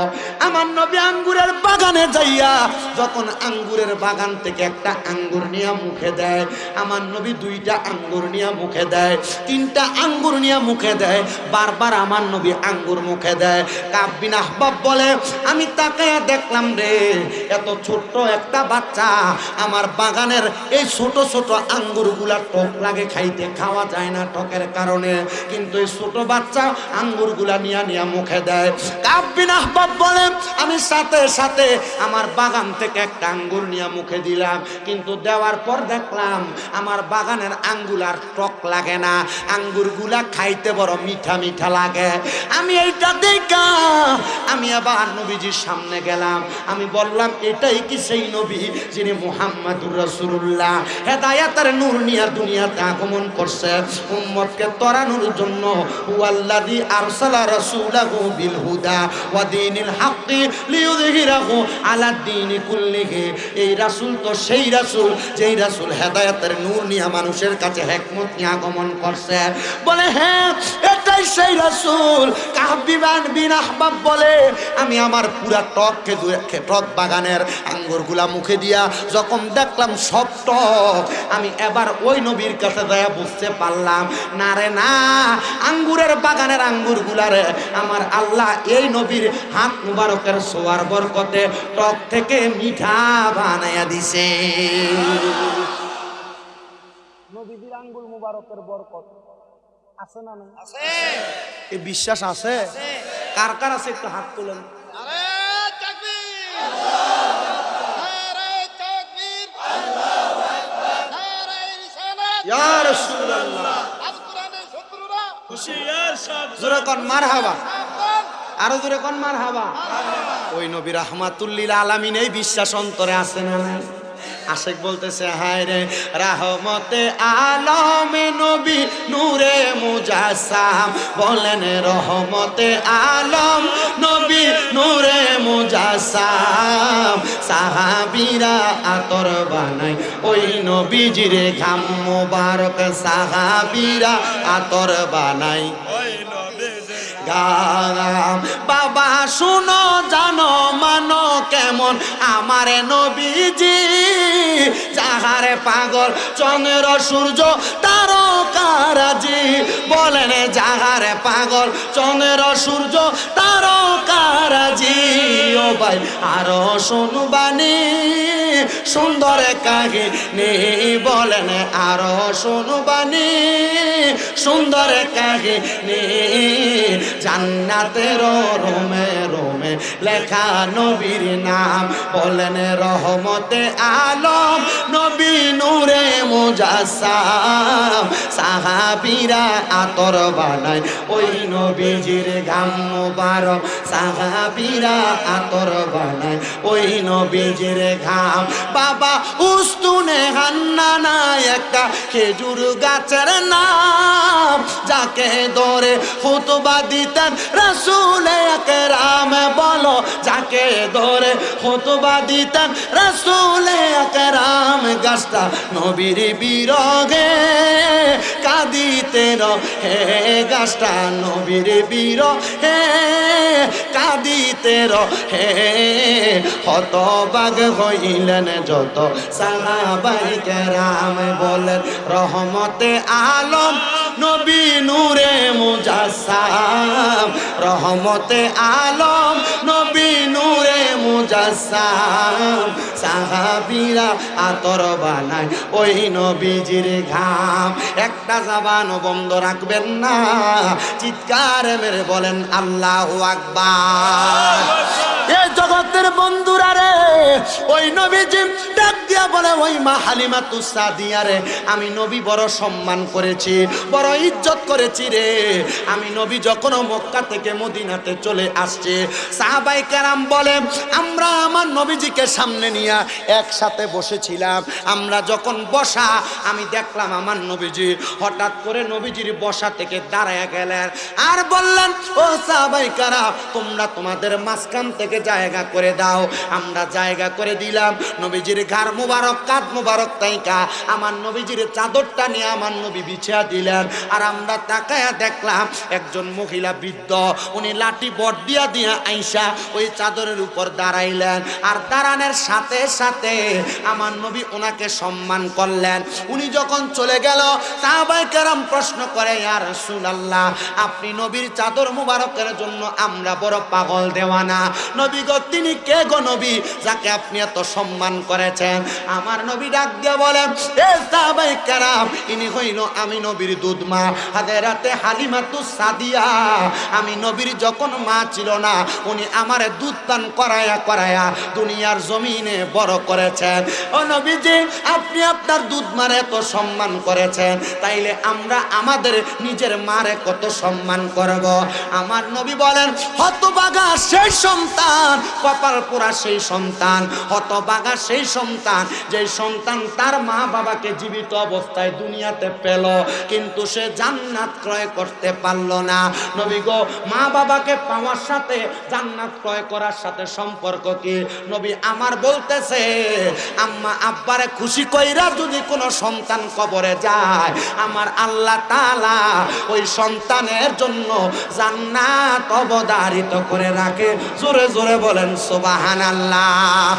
আমার নবী আঙ্গুরের বাগানে যাইয়া যখন আঙ্গুরের বাগান থেকে একটা আঙ্গুর নিয়ে মুখে দেয়, আমার নবী দুইটা আঙ্গুর নিয়ে মুখে দেয়, তিনটা আঙ্গুর নিয়ে মুখে দেয়, বারবার আমার নবী আঙ্গুর মুখে দেয়। কাব বিন আহবাব বলে, আমি তাকায়া দেখলাম রে, এত ছোট্ট একটা বাচ্চা আমার বাগানের এই ছোট ছোট আঙ্গুরগুলা টক লাগে খাইতে, খাওয়া যায় না টকের কারণে, কিন্তু এই ছোট বাচ্চা আঙ্গুরগুলা নিয়ে নিয়ে মুখে দেয়। কাব বিন আহবাব বলে, আমি সাথে সাথে আমার বাগান থেকে একটা আঙ্গুর নিয়ে মুখে দিলাম, কিন্তু দেওয়ার পর দেখলাম আমার বাগানের আঙ্গুর আর টক লাগে না, আঙ্গুরগুলা খাইতে বড় মিঠা মিঠা লাগে। আমি এইটা দেখা আমি আবার নবীজির সামনে গেলাম। আমি বললাম, এটাই কি সেই নবী যিনি মুহাম্মদুর রাসূলুল্লাহ হেদায়েতের নূর নিয়ে দুনিয়াতে আগমন করছে উম্মতকে তরানোর জন্য? ওয়াল্লাযী আরসালা রাসূলাহু বিল হুদা ওয়া দীনিল হাক্কি লিইয়ুযহিরাহু আলা দ্বীনি কুল্লিহি। এই রাসূল তো সেই রাসূল যেই রাসূল হেদায়েতের নূর নিয়ে মানুষের কাছে হিকমত নিয়ে আগমন করছে। বলে, হ্যাঁ, এটাই সেই রাসূল। কাব বিন আহবাব বলে আমি আমার পুরা টক বাগানের আঙ্গুরগুলা মুখে দিয়া যখন দেখলাম সব টক, আমি এবার ওই নবীর কাছে যায়া বুঝতে পারলাম না রে না, আঙ্গুরের বাগানের আঙ্গুরগুলারে আমার আল্লাহ এই নবীর হাত মুবারকের ছোঁয়ার বরকতে টক থেকে মিঠা বানায়া দিছে। নবীর আঙ্গুর মুবারকের বরকত আছে না নাই? আছে। এই বিশ্বাস আছে? কার কার আছে একটু হাত তুলেন। আরে তাকবীর, নারে তাকবীর, আল্লাহু আকবার, নারে রিসালাত, ইয়া রাসূলুল্লাহ, আল কোরআনের শত্রুরা খুশি, সব জোরে কোন মারহাবা, আরো জোরে কোন মারহাবা। ওই নবী রাহমাতুল লিল আলামিন এই বিশ্বাস অন্তরে আছে না নাই? আশেক বলতেছে হায় রে রহমতে আলমে নবী নূরে মুজাসসাম, বলেন রহমতে আলম নবী নূরে মুজাসসাম, সাহাবীরা আতর বানাই ওই নবীজির ঘাম মোবারক, সাহাবীরা আতর বানাই ওই নবীজির ঘাম। বাবা শুনো জানো মানো কেমন আমার নবীজি, যাহারে পাগল চন্দ্র সূর্য তারকারাজি, বলেন যাহারে পাগল চন্দ্র সূর্য তারকারাজি। ও ভাই আরো শুনবানি সুন্দর কাহিনী, বলেন আরো শুনবানি সুন্দর কাহিনী, জান্নাতের রোমে রোমে লেখা নবীর নাম, বলেন রহমতে আলম নবী নূরে মুজাসসাম, সাহাবীরা আতর বানায় ওই নবীজির ঘাম মোবারক, সাহাবীরা আতর বানায় ওই নবীজির ঘাম। বাবা উস্তুনে হান্নানা একটা খেজুর গাছের নাম, যাকে ধরে খুতবা দিতেন রাসূল আকরাম, বলো যাকে ধরে খুতবা দিতেন রাসূল আকরাম। গাছটা নবীর বিরহে কাঁদিতে রহে, গাছটা নবীর বিরহে কাঁদিতে রহে, হতবাগ হইলেন যত সাহাবায়ে কেরাম, বলেন রহমতে আলম নবী নূরে মুজাসসাম, রহমতে আলম নবী নূরে মুজাসসাম, সাহাবীরা আতর বানায় ওই নবীজির ঘাম। একটা জবান বন্ধ রাখবেন না, চিৎকার মেরে বলেন আল্লাহু আকবার। এই জগতের বন্ধুরা রে, ওই নবীজি ডাক দিয়া বলে ওই মা হালিমাতুস সাদিয়া রে, আমি নবী বড় সম্মান করেছি, বড় ইজ্জত করেছি রে। আমি নবী যখন মক্কা থেকে মদিনাতে চলে আসছে, সাহাবায়ে কেরাম বলে আমরা আমার নবীজিকে সামনে নিয়ে একসাথে বসেছিলাম। আমরা যখন বসা, আমি দেখলাম আমার নবীজি হঠাৎ করে নবীজির বসা থেকে দাঁড়ায় গেলেন আর বললেন ও সাহাবায়ে কেরাম তোমরা তোমাদের মাঝখান থেকে জায়গা করে দাও। আমরা জায়গা করে দিলাম। নবীজির ঘাড় মুবারক কাঁধ মুবারক তাইকা আমার নবীজির চাদরটা নিয়ে আমার নবী বিছিয়ে দিলেন। আর আমরা তাকায়া দেখলাম একজন মহিলা বৃদ্ধ, উনি লাঠি বট দিয়া দিয়া আইসা ওই চাদরের উপর দাঁড়াইলেন। আর দাঁড়ানোর সাথে সাথে আমার নবী ওনাকে সম্মান করলেন। উনি যখন চলে গেল, সাহাবায়ে কেরাম প্রশ্ন করে ইয়া রাসূলুল্লাহ আপনি নবীর চাদর মুবারকের জন্য আমরা বড় পাগল দেওয়ানা। নবী গো তিনি কে গো নবী যাকে আপনি এত সম্মান করেছেন? আমার নবী ডাক দিয়ে বলেন এ সাহাবায়ে কেরাম ইনি হইল আমি নবীর দুধ মা হযরতে হালিমাতুস সাদিয়া। আমি নবীর যখন মা ছিল না, উনি আমারে দুধ পান করায়া করায়া দুনিয়ার জমিনে বড় করেছেন। ও নবীজি আপনি আপনার দুধ মারে এত সম্মান করেছেন, তাইলে আমরা আমাদের নিজের মারে কত সম্মান করব? আমার নবী বলেন হতভাগা সেই সন্তান, কপাল পোড়া সেই সন্তান, হতভাগা সেই সন্তান যে সন্তান তার মা বাবাকে জীবিত অবস্থায় দুনিয়াতে পেল, কিন্তু সে জান্নাত ক্রয় করতে পারল না। নবী গো, মা বাবাকে পাওয়ার সাথে জান্নাত ক্রয় করার সাথে সম্পর্ক কি? নবী আমার বলতেছে, আম্মা আব্বারে খুশি কইরা যদি কোনো সন্তান কবরে যায়, আমার আল্লাহ তাআলা ওই সন্তানের জন্য জান্নাত অবধারিত করে রাখে। জোরে জোরে বলেন সুবহানাল্লাহ।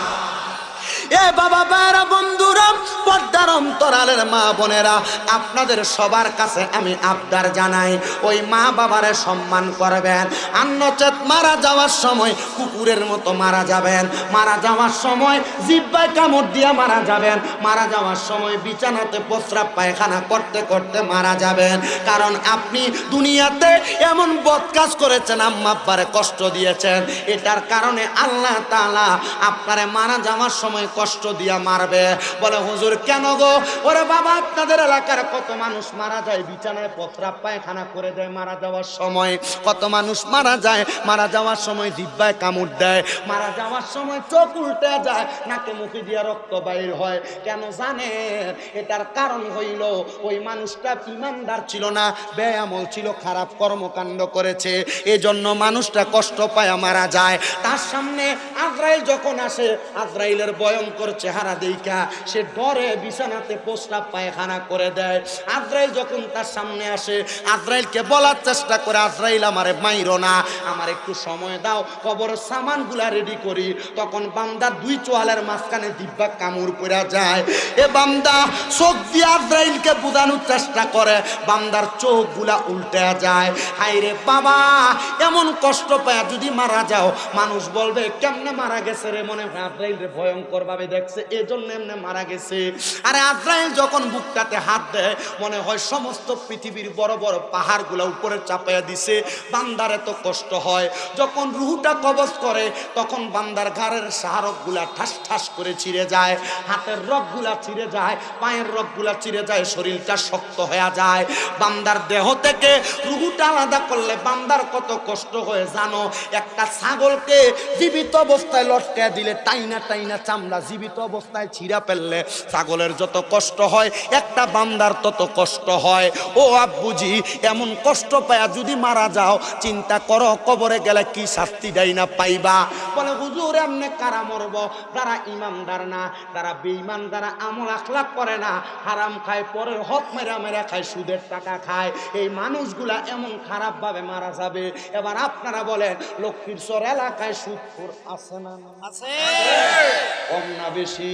এ বাবা ভাইরা বন্ধুরা, পর্দার অন্তরালের মা বোনেরা, আপনাদের সবার কাছে আমি আবদার জানাই, ওই মা বাবারে সম্মান করবেন। আন্নচেত মারা যাওয়ার সময় কুকুরের মতো মারা যাবেন, মারা যাওয়ার সময় জিহ্বায় কামড় দিয়া মারা যাবেন, মারা যাওয়ার সময় বিছানাতে প্রস্রাব পায়খানা করতে করতে মারা যাবেন। কারণ আপনি দুনিয়াতে এমন বদ কাজ করেছেন, আম্মা আব্বারে কষ্ট দিয়েছেন, এটার কারণে আল্লাহ তাআলা আপনারে মারা যাওয়ার সময় কষ্ট দিয়া মারবে। বলে হুজুর কেন গো? ওরে বাবা, আপনাদের এলাকার কত মানুষ মারা যায় বিছানায় প্রস্রাব পায়খানা করে দেয় মারা যাওয়ার সময়, কত মানুষ মারা যায় মারা যাওয়ার সময় জিহ্বায় কামড় দেয়, মারা যাওয়ার সময় চোখ উল্টে যায়, নাকে মুখে দিয়ে রক্ত বাইর হয়। কেন জানেন? এটার কারণ হইল ওই মানুষটা ঈমানদার ছিল না, বেআমল ছিল, খারাপ কর্মকাণ্ড করেছে, এজন্য মানুষটা কষ্ট পায় মারা যায়। তার সামনে আজরাইল যখন আসে, আজরাইলের ভয়ঙ্কর চেহারা দেখা সে ডরে বিছানাতে প্রস্রাব পায়খানা করে দেয়। আজরাইল যখন তার সামনে আসে, আজরাইলকে বলার চেষ্টা করে, আজরাইল আমারে মাইরো না, আমার একটু সময় দাও, কবরের সামানগুলা রেডি করি। তখন বান্দার দুই চোয়ালের মাঝখানে দিব্যা কামড় পড়া যায়। এ বান্দা চোখ দিয়ে আজরাইলকে বোঝানোর চেষ্টা করে, বান্দার চোখগুলা উল্টে যায়। হায়রে বাবা, এমন কষ্ট পায় যদি মারা যাও, মানুষ বলবে কেমনে মারা গেছে রে, মনে হয় আজরাইল রে ভয়ঙ্কর ভাবে দেখছে, এজন্য এমনি মারা গেছে। আরে আজরাইল যখন বুকটাতে হাত দেয়, মনে হয় সমস্ত পৃথিবীর বড় বড় পাহাড়গুলো উপরে চাপাইয়া দিছে। বান্দার এত কষ্ট হয়। যখন রুহুটা কবজ করে, তখন বান্দার ঘাড়ের শাহরগগুলা ঠাস ঠাস করে ছিঁড়ে যায়, হাতের রগগুলা ছিঁড়ে যায়, পায়ের রগগুলা ছিঁড়ে যায়, শরীরটা শক্ত হয়ে যায়। বান্দার দেহ থেকে রুহুটা আলাদা করলে বান্দার কত কষ্ট হয় জানো? একটা ছাগলকে জীবিত অবস্থায় লটকায় দিলে, টাইনা টাইনা চামড়া জীবিত অবস্থায় ছিঁড়া ফেললে ছাগলের যত কষ্ট হয়, একটা বান্দার তত কষ্ট হয়। ও আব্বুজি, এমন কষ্ট পায়া যদি মারা যাও, চিন্তা করো কবরে গেলে কি শাস্তি দেয় না পাইবা। বলে হুজুর এমনি কারা মরব? যারা ইমানদার না, যারা বেঈমান, যারা আমল আখলাক করে না, হারাম খায়, পরের হক মেরা মেরা খায়, সুদের টাকা খায়, এই মানুষগুলা এমন খারাপ ভাবে মারা যাবে। এবার আপনারা বলেন, লক্ষ্মীরচর এলাকায় সুদখোর আছে না? আছে। কম না বেশি?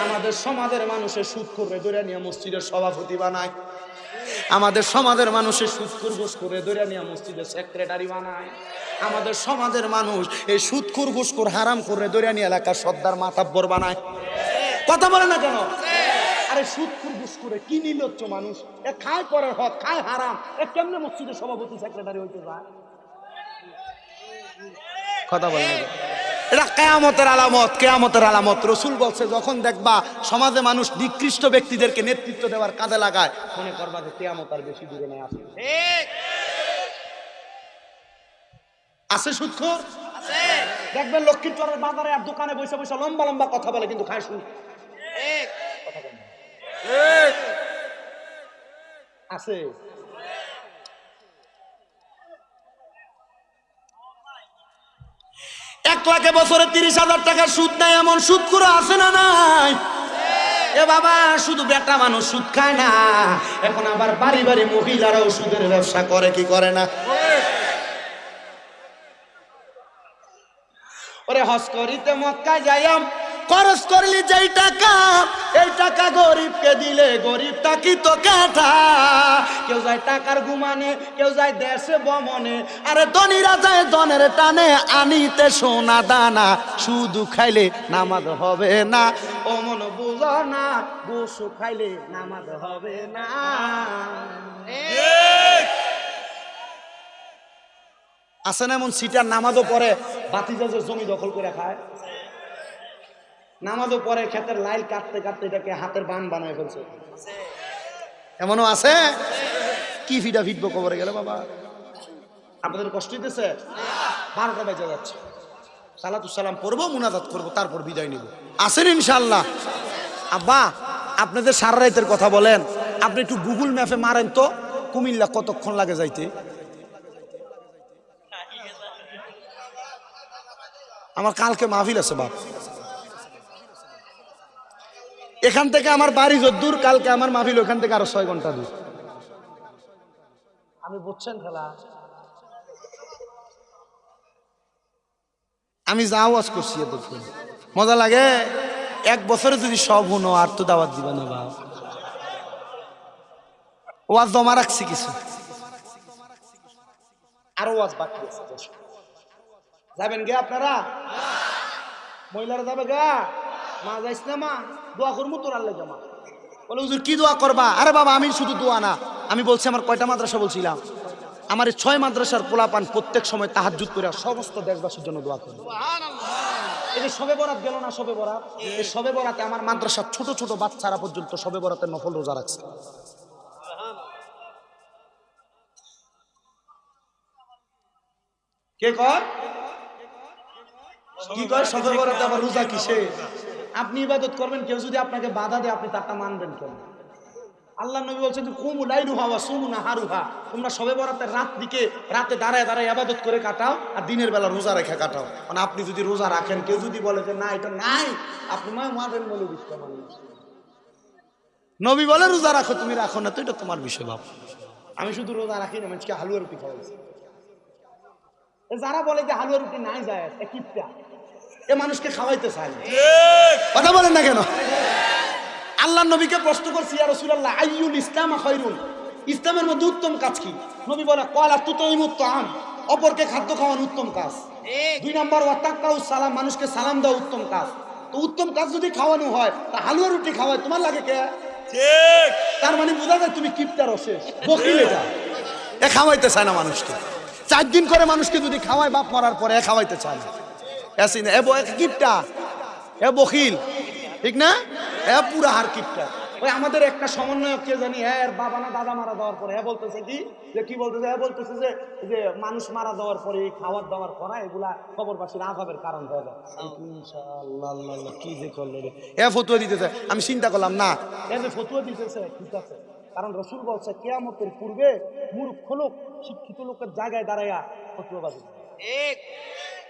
আমাদের সমাজের মানুষের সুদখোররে ধরে নিয়ে মসজিদের সভাপতি বানায়, আমাদের সমাজের মানুষের সুদখোর ঘুষখোরে ধরে নিয়ে মসজিদের সেক্রেটারি বানায়, আমাদের সমাজের মানুষ এই সুদখোর ঘুষখোর হারাম করে ধরে নিয়ে এলাকার সর্দার মাতাব্বর বানায়। কথা বলে না কেন? আরে সুদখোর ঘুষখোরে কি নির্লজ্জ মানুষ, এ খায় পরের হক, খায় হারাম, এ কেমনে মসজিদের সভাপতি সেক্রেটারি হইতে যায়? কথা বলে না? এটা কিয়ামতের আলামত, কিয়ামতের আলামত। রাসূল বলছে, যখন দেখবা সমাজে মানুষ নিকৃষ্ট ব্যক্তিদেরকে নেতৃত্ব দেওয়ার কাজে লাগায়, মনে করবা যে কিয়ামত আর বেশি দূরে নাই। আছে ঠিক আছে সুদখোর আছে। দেখবেন লক্ষ্মীচরের বাজারে আর দোকানে বসে বসে লম্বা লম্বা কথা বলে, কিন্তু খায় সুদ। ঠিক কথা বলেন। ঠিক আছে। 1 লাখে বছরে 30,000 টাকা সুদ নেয়, এমন সুদখোর আছে না নাই? এ বাবা, শুধু বেটা মানুষ সুদ খায় না, এখন আবার বাড়ি বাড়ি মহিলারাও সুদের ব্যবসা করে, কি করে না? ওরে হজ করিতে মক্কায় যাইয়াম, খরচ করলি যেই টাকা, এই টাকা গরিবকে দিলে গরিবটা কি তো কাঠা। কেউ যায় টাকার গুমানে, কেউ যায় দেশে বমনে, আরে ধনীরা যায় ধনের টানে, আনিতে সোনা দানা, শুধু খাইলে নামাজ হবে না, ও মন বুঝো না, গোসু খাইলে নামাজ হবে না। আছে না এমন সিটার নামাজও পড়ে, বাতিজাজের জমি দখল করে খায়, নামাজও পরে ক্ষেতের লাইল কাটতে কাটতে এটাকে হাতের বান বানায় ফেলছে, এমনও আছে। কি ফিটা ফিটবো কবরে গেলে বাবা? আপনাদের কষ্ট হইতেছে? 12টা বেজে যাচ্ছে, সালাতুস সালাম পড়বো, মুনাজাত করবো, তারপর বিদায় নিব। আসেন ইনশাআল্লাহ। আব্বা, আপনাদের সারা রাতের কথা বলেন, আপনি একটু গুগল ম্যাপে মারেন তো কুমিল্লা কতক্ষণ লাগে যাইতে। আমার কালকে মাহফিল আছে বাপ, এখান থেকে আমার বাড়ি যদ্দূর, কালকে আমার মাহফিল ওখান থেকে আরো 6 ঘন্টা দূর। আমি বুঝছেন খেলা, আমি যা ওয়াজ করছি এতক্ষণ মজা লাগে। 1 বছরে যদি সব হুনো আর তো দাওয়াত দিবা না বাপ। ওয়াজ জমা রাখছি কিছু, আরো ওয়াজ বাকি আছে। যাবেন গে আপনারা? মহিলারা যাবে গা? মা যাইস না মা, দোয়া করবো তোর আল্লাহ জমা। বলে হুজুর কি দোয়া করবা? আরে বাবা আমি শুধু দোয়া না, আমি বলছি আমার কয়টা মাদ্রাসা বলছিলাম, আমার এই 6 মাদ্রাসার পোলাপান প্রত্যেক সময় তাহাজ্জুদ করে সমস্ত দেশবাসীর জন্য দোয়া করে। এই যে শবে বরাত গেল না, শবে বরাত, এই শবে বরাতে আমার মাদ্রাসার ছোট ছোট বাচ্চারা পর্যন্ত শবে বরাতের নফল রোজা রাখছে। কে কয়? কি কয় শবে বরাতে আবার রোজা কিসে? আপনি ইবাদত করবেন, কেউ যদি আপনাকে বাধা দেয় আপনি তারটা মানবেন কেন? আল্লাহ নবী বলছেন কুমু লাইলুহা ওয়া সুমু নাহারুহা, তোমরা শবে বরাতের রাত দিকে রাতে দাঁড়ায় দাঁড়ায় ইবাদত করে কাটাও, আর দিনের বেলা রোজা রেখে কাটাও। মানে আপনি যদি রোজা রাখেন, কেউ যদি বলে যে না এটা নাই, আপনি মারবেন বলে বুঝতে পারেন। নবী বলে রোজা রাখো, তুমি রাখো না তো এটা তোমার বিষয় বাপ। আমি শুধু রোজা রাখি না, মানুষকে হালুয়া রুটি খাওয়াইছি। যারা বলে যে হালুয়া রুটি নাই যায় কিপটা, এ মানুষকে খাওয়াইতে চায় না। কথা বলেন না কেন? আল্লাহ নবীকে প্রশ্ন করছি, ইয়া রাসূলুল্লাহ আইয়ুল ইসলাম খায়রুন, ইসলামের মধ্যে উত্তম কাজ কি? নবী বলে ক্বালা তুতাইমুত তাআম, অপরকে খাদ্য খাওয়ানো উত্তম কাজ। 2 নম্বর ওয়া তাকাউস সালাম, মানুষকে সালাম দেওয়া উত্তম কাজ। তো উত্তম কাজ যদি খাওয়ানো হয়, তা হালুয়া রুটি খাওয়ায় তোমার লাগে কে? ঠিক। তার মানে বোঝা যায় তুমি কিপটার অশেষ বকিল। এটা এ খাওয়াইতে চায় না মানুষকে। 4 দিন করে মানুষকে যদি খাওয়ায় বাপ মরার পরে, এ খাওয়াইতে চায় না। এসি না, এ কিপটা, এ বকিল, ঠিক না? এ পুরা হার কিপটা। ওই আমাদের একটা সমন্বয়ক কে জানি, এর বাবা না দাদা মারা যাওয়ার পরে এ বলতেছে কি বলতেছে, এ বলতেছে যে মানুষ মারা যাওয়ার পরে খাওয়ার দাওয়ার করা এগুলা কবরবাসীর আযাবের কারণ হয়ে যায়। ইনশাআল্লাহ আল্লাহ কি যে করলো রে, এ ফতোয়া দিতেছে। আমি চিন্তা করলাম না, এ যে ফতোয়া দিতেছে ঠিক আছে, কারণ রাসূল বলছে কিয়ামতের পূর্বে মূর্খ লোক শিক্ষিত লোকের জায়গায় দাঁড়ায়া ফতোয়াবাজি। ঠিক।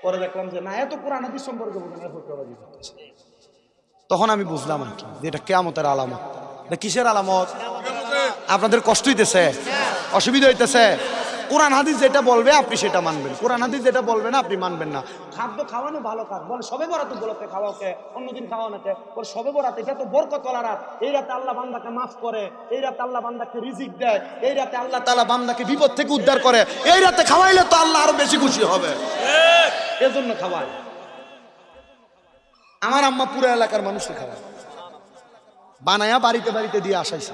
পরে দেখলাম যে না, এত কোরআন হাদিস সম্পর্কে বুঝে না, ফতোয়াবাজি করতেছে। তখন আমি বুঝলাম আর কি যে এটা কিয়ামতের আলামত। এটা কিসের আলামত? আপনাদের কষ্ট হইতেছে, অসুবিধা হইতেছে, কোরআন হাদিস যেটা বলবে আপনি সেটা মানবেন, কোরআন হাদিস যেটা বলবে না আপনি মানবেন না। খাদ্য খাওয়ানো ভালো কাজ, বলে সবে বরাতে উপলক্ষে খাওয়াকে, অন্যদিন খাওয়ানো কে? বলে সবে বরাত এটা তো বরকতওয়ালা রাত, এই রাতে আল্লাহ বান্দাকে মাফ করে, এই রাতে আল্লাহ বান্দাকে রিজিক দেয়, এই রাতে আল্লাহ তাআলা বান্দাকে বিপদ থেকে উদ্ধার করে, এই রাতে খাওয়াইলে তো আল্লাহ আরো বেশি খুশি হবে, এজন্য খাওয়ায়। আমার আম্মা পুরো এলাকার মানুষকে খাওয়ায়, বানায়া বাড়িতে বাড়িতে দিয়ে আসাইছে।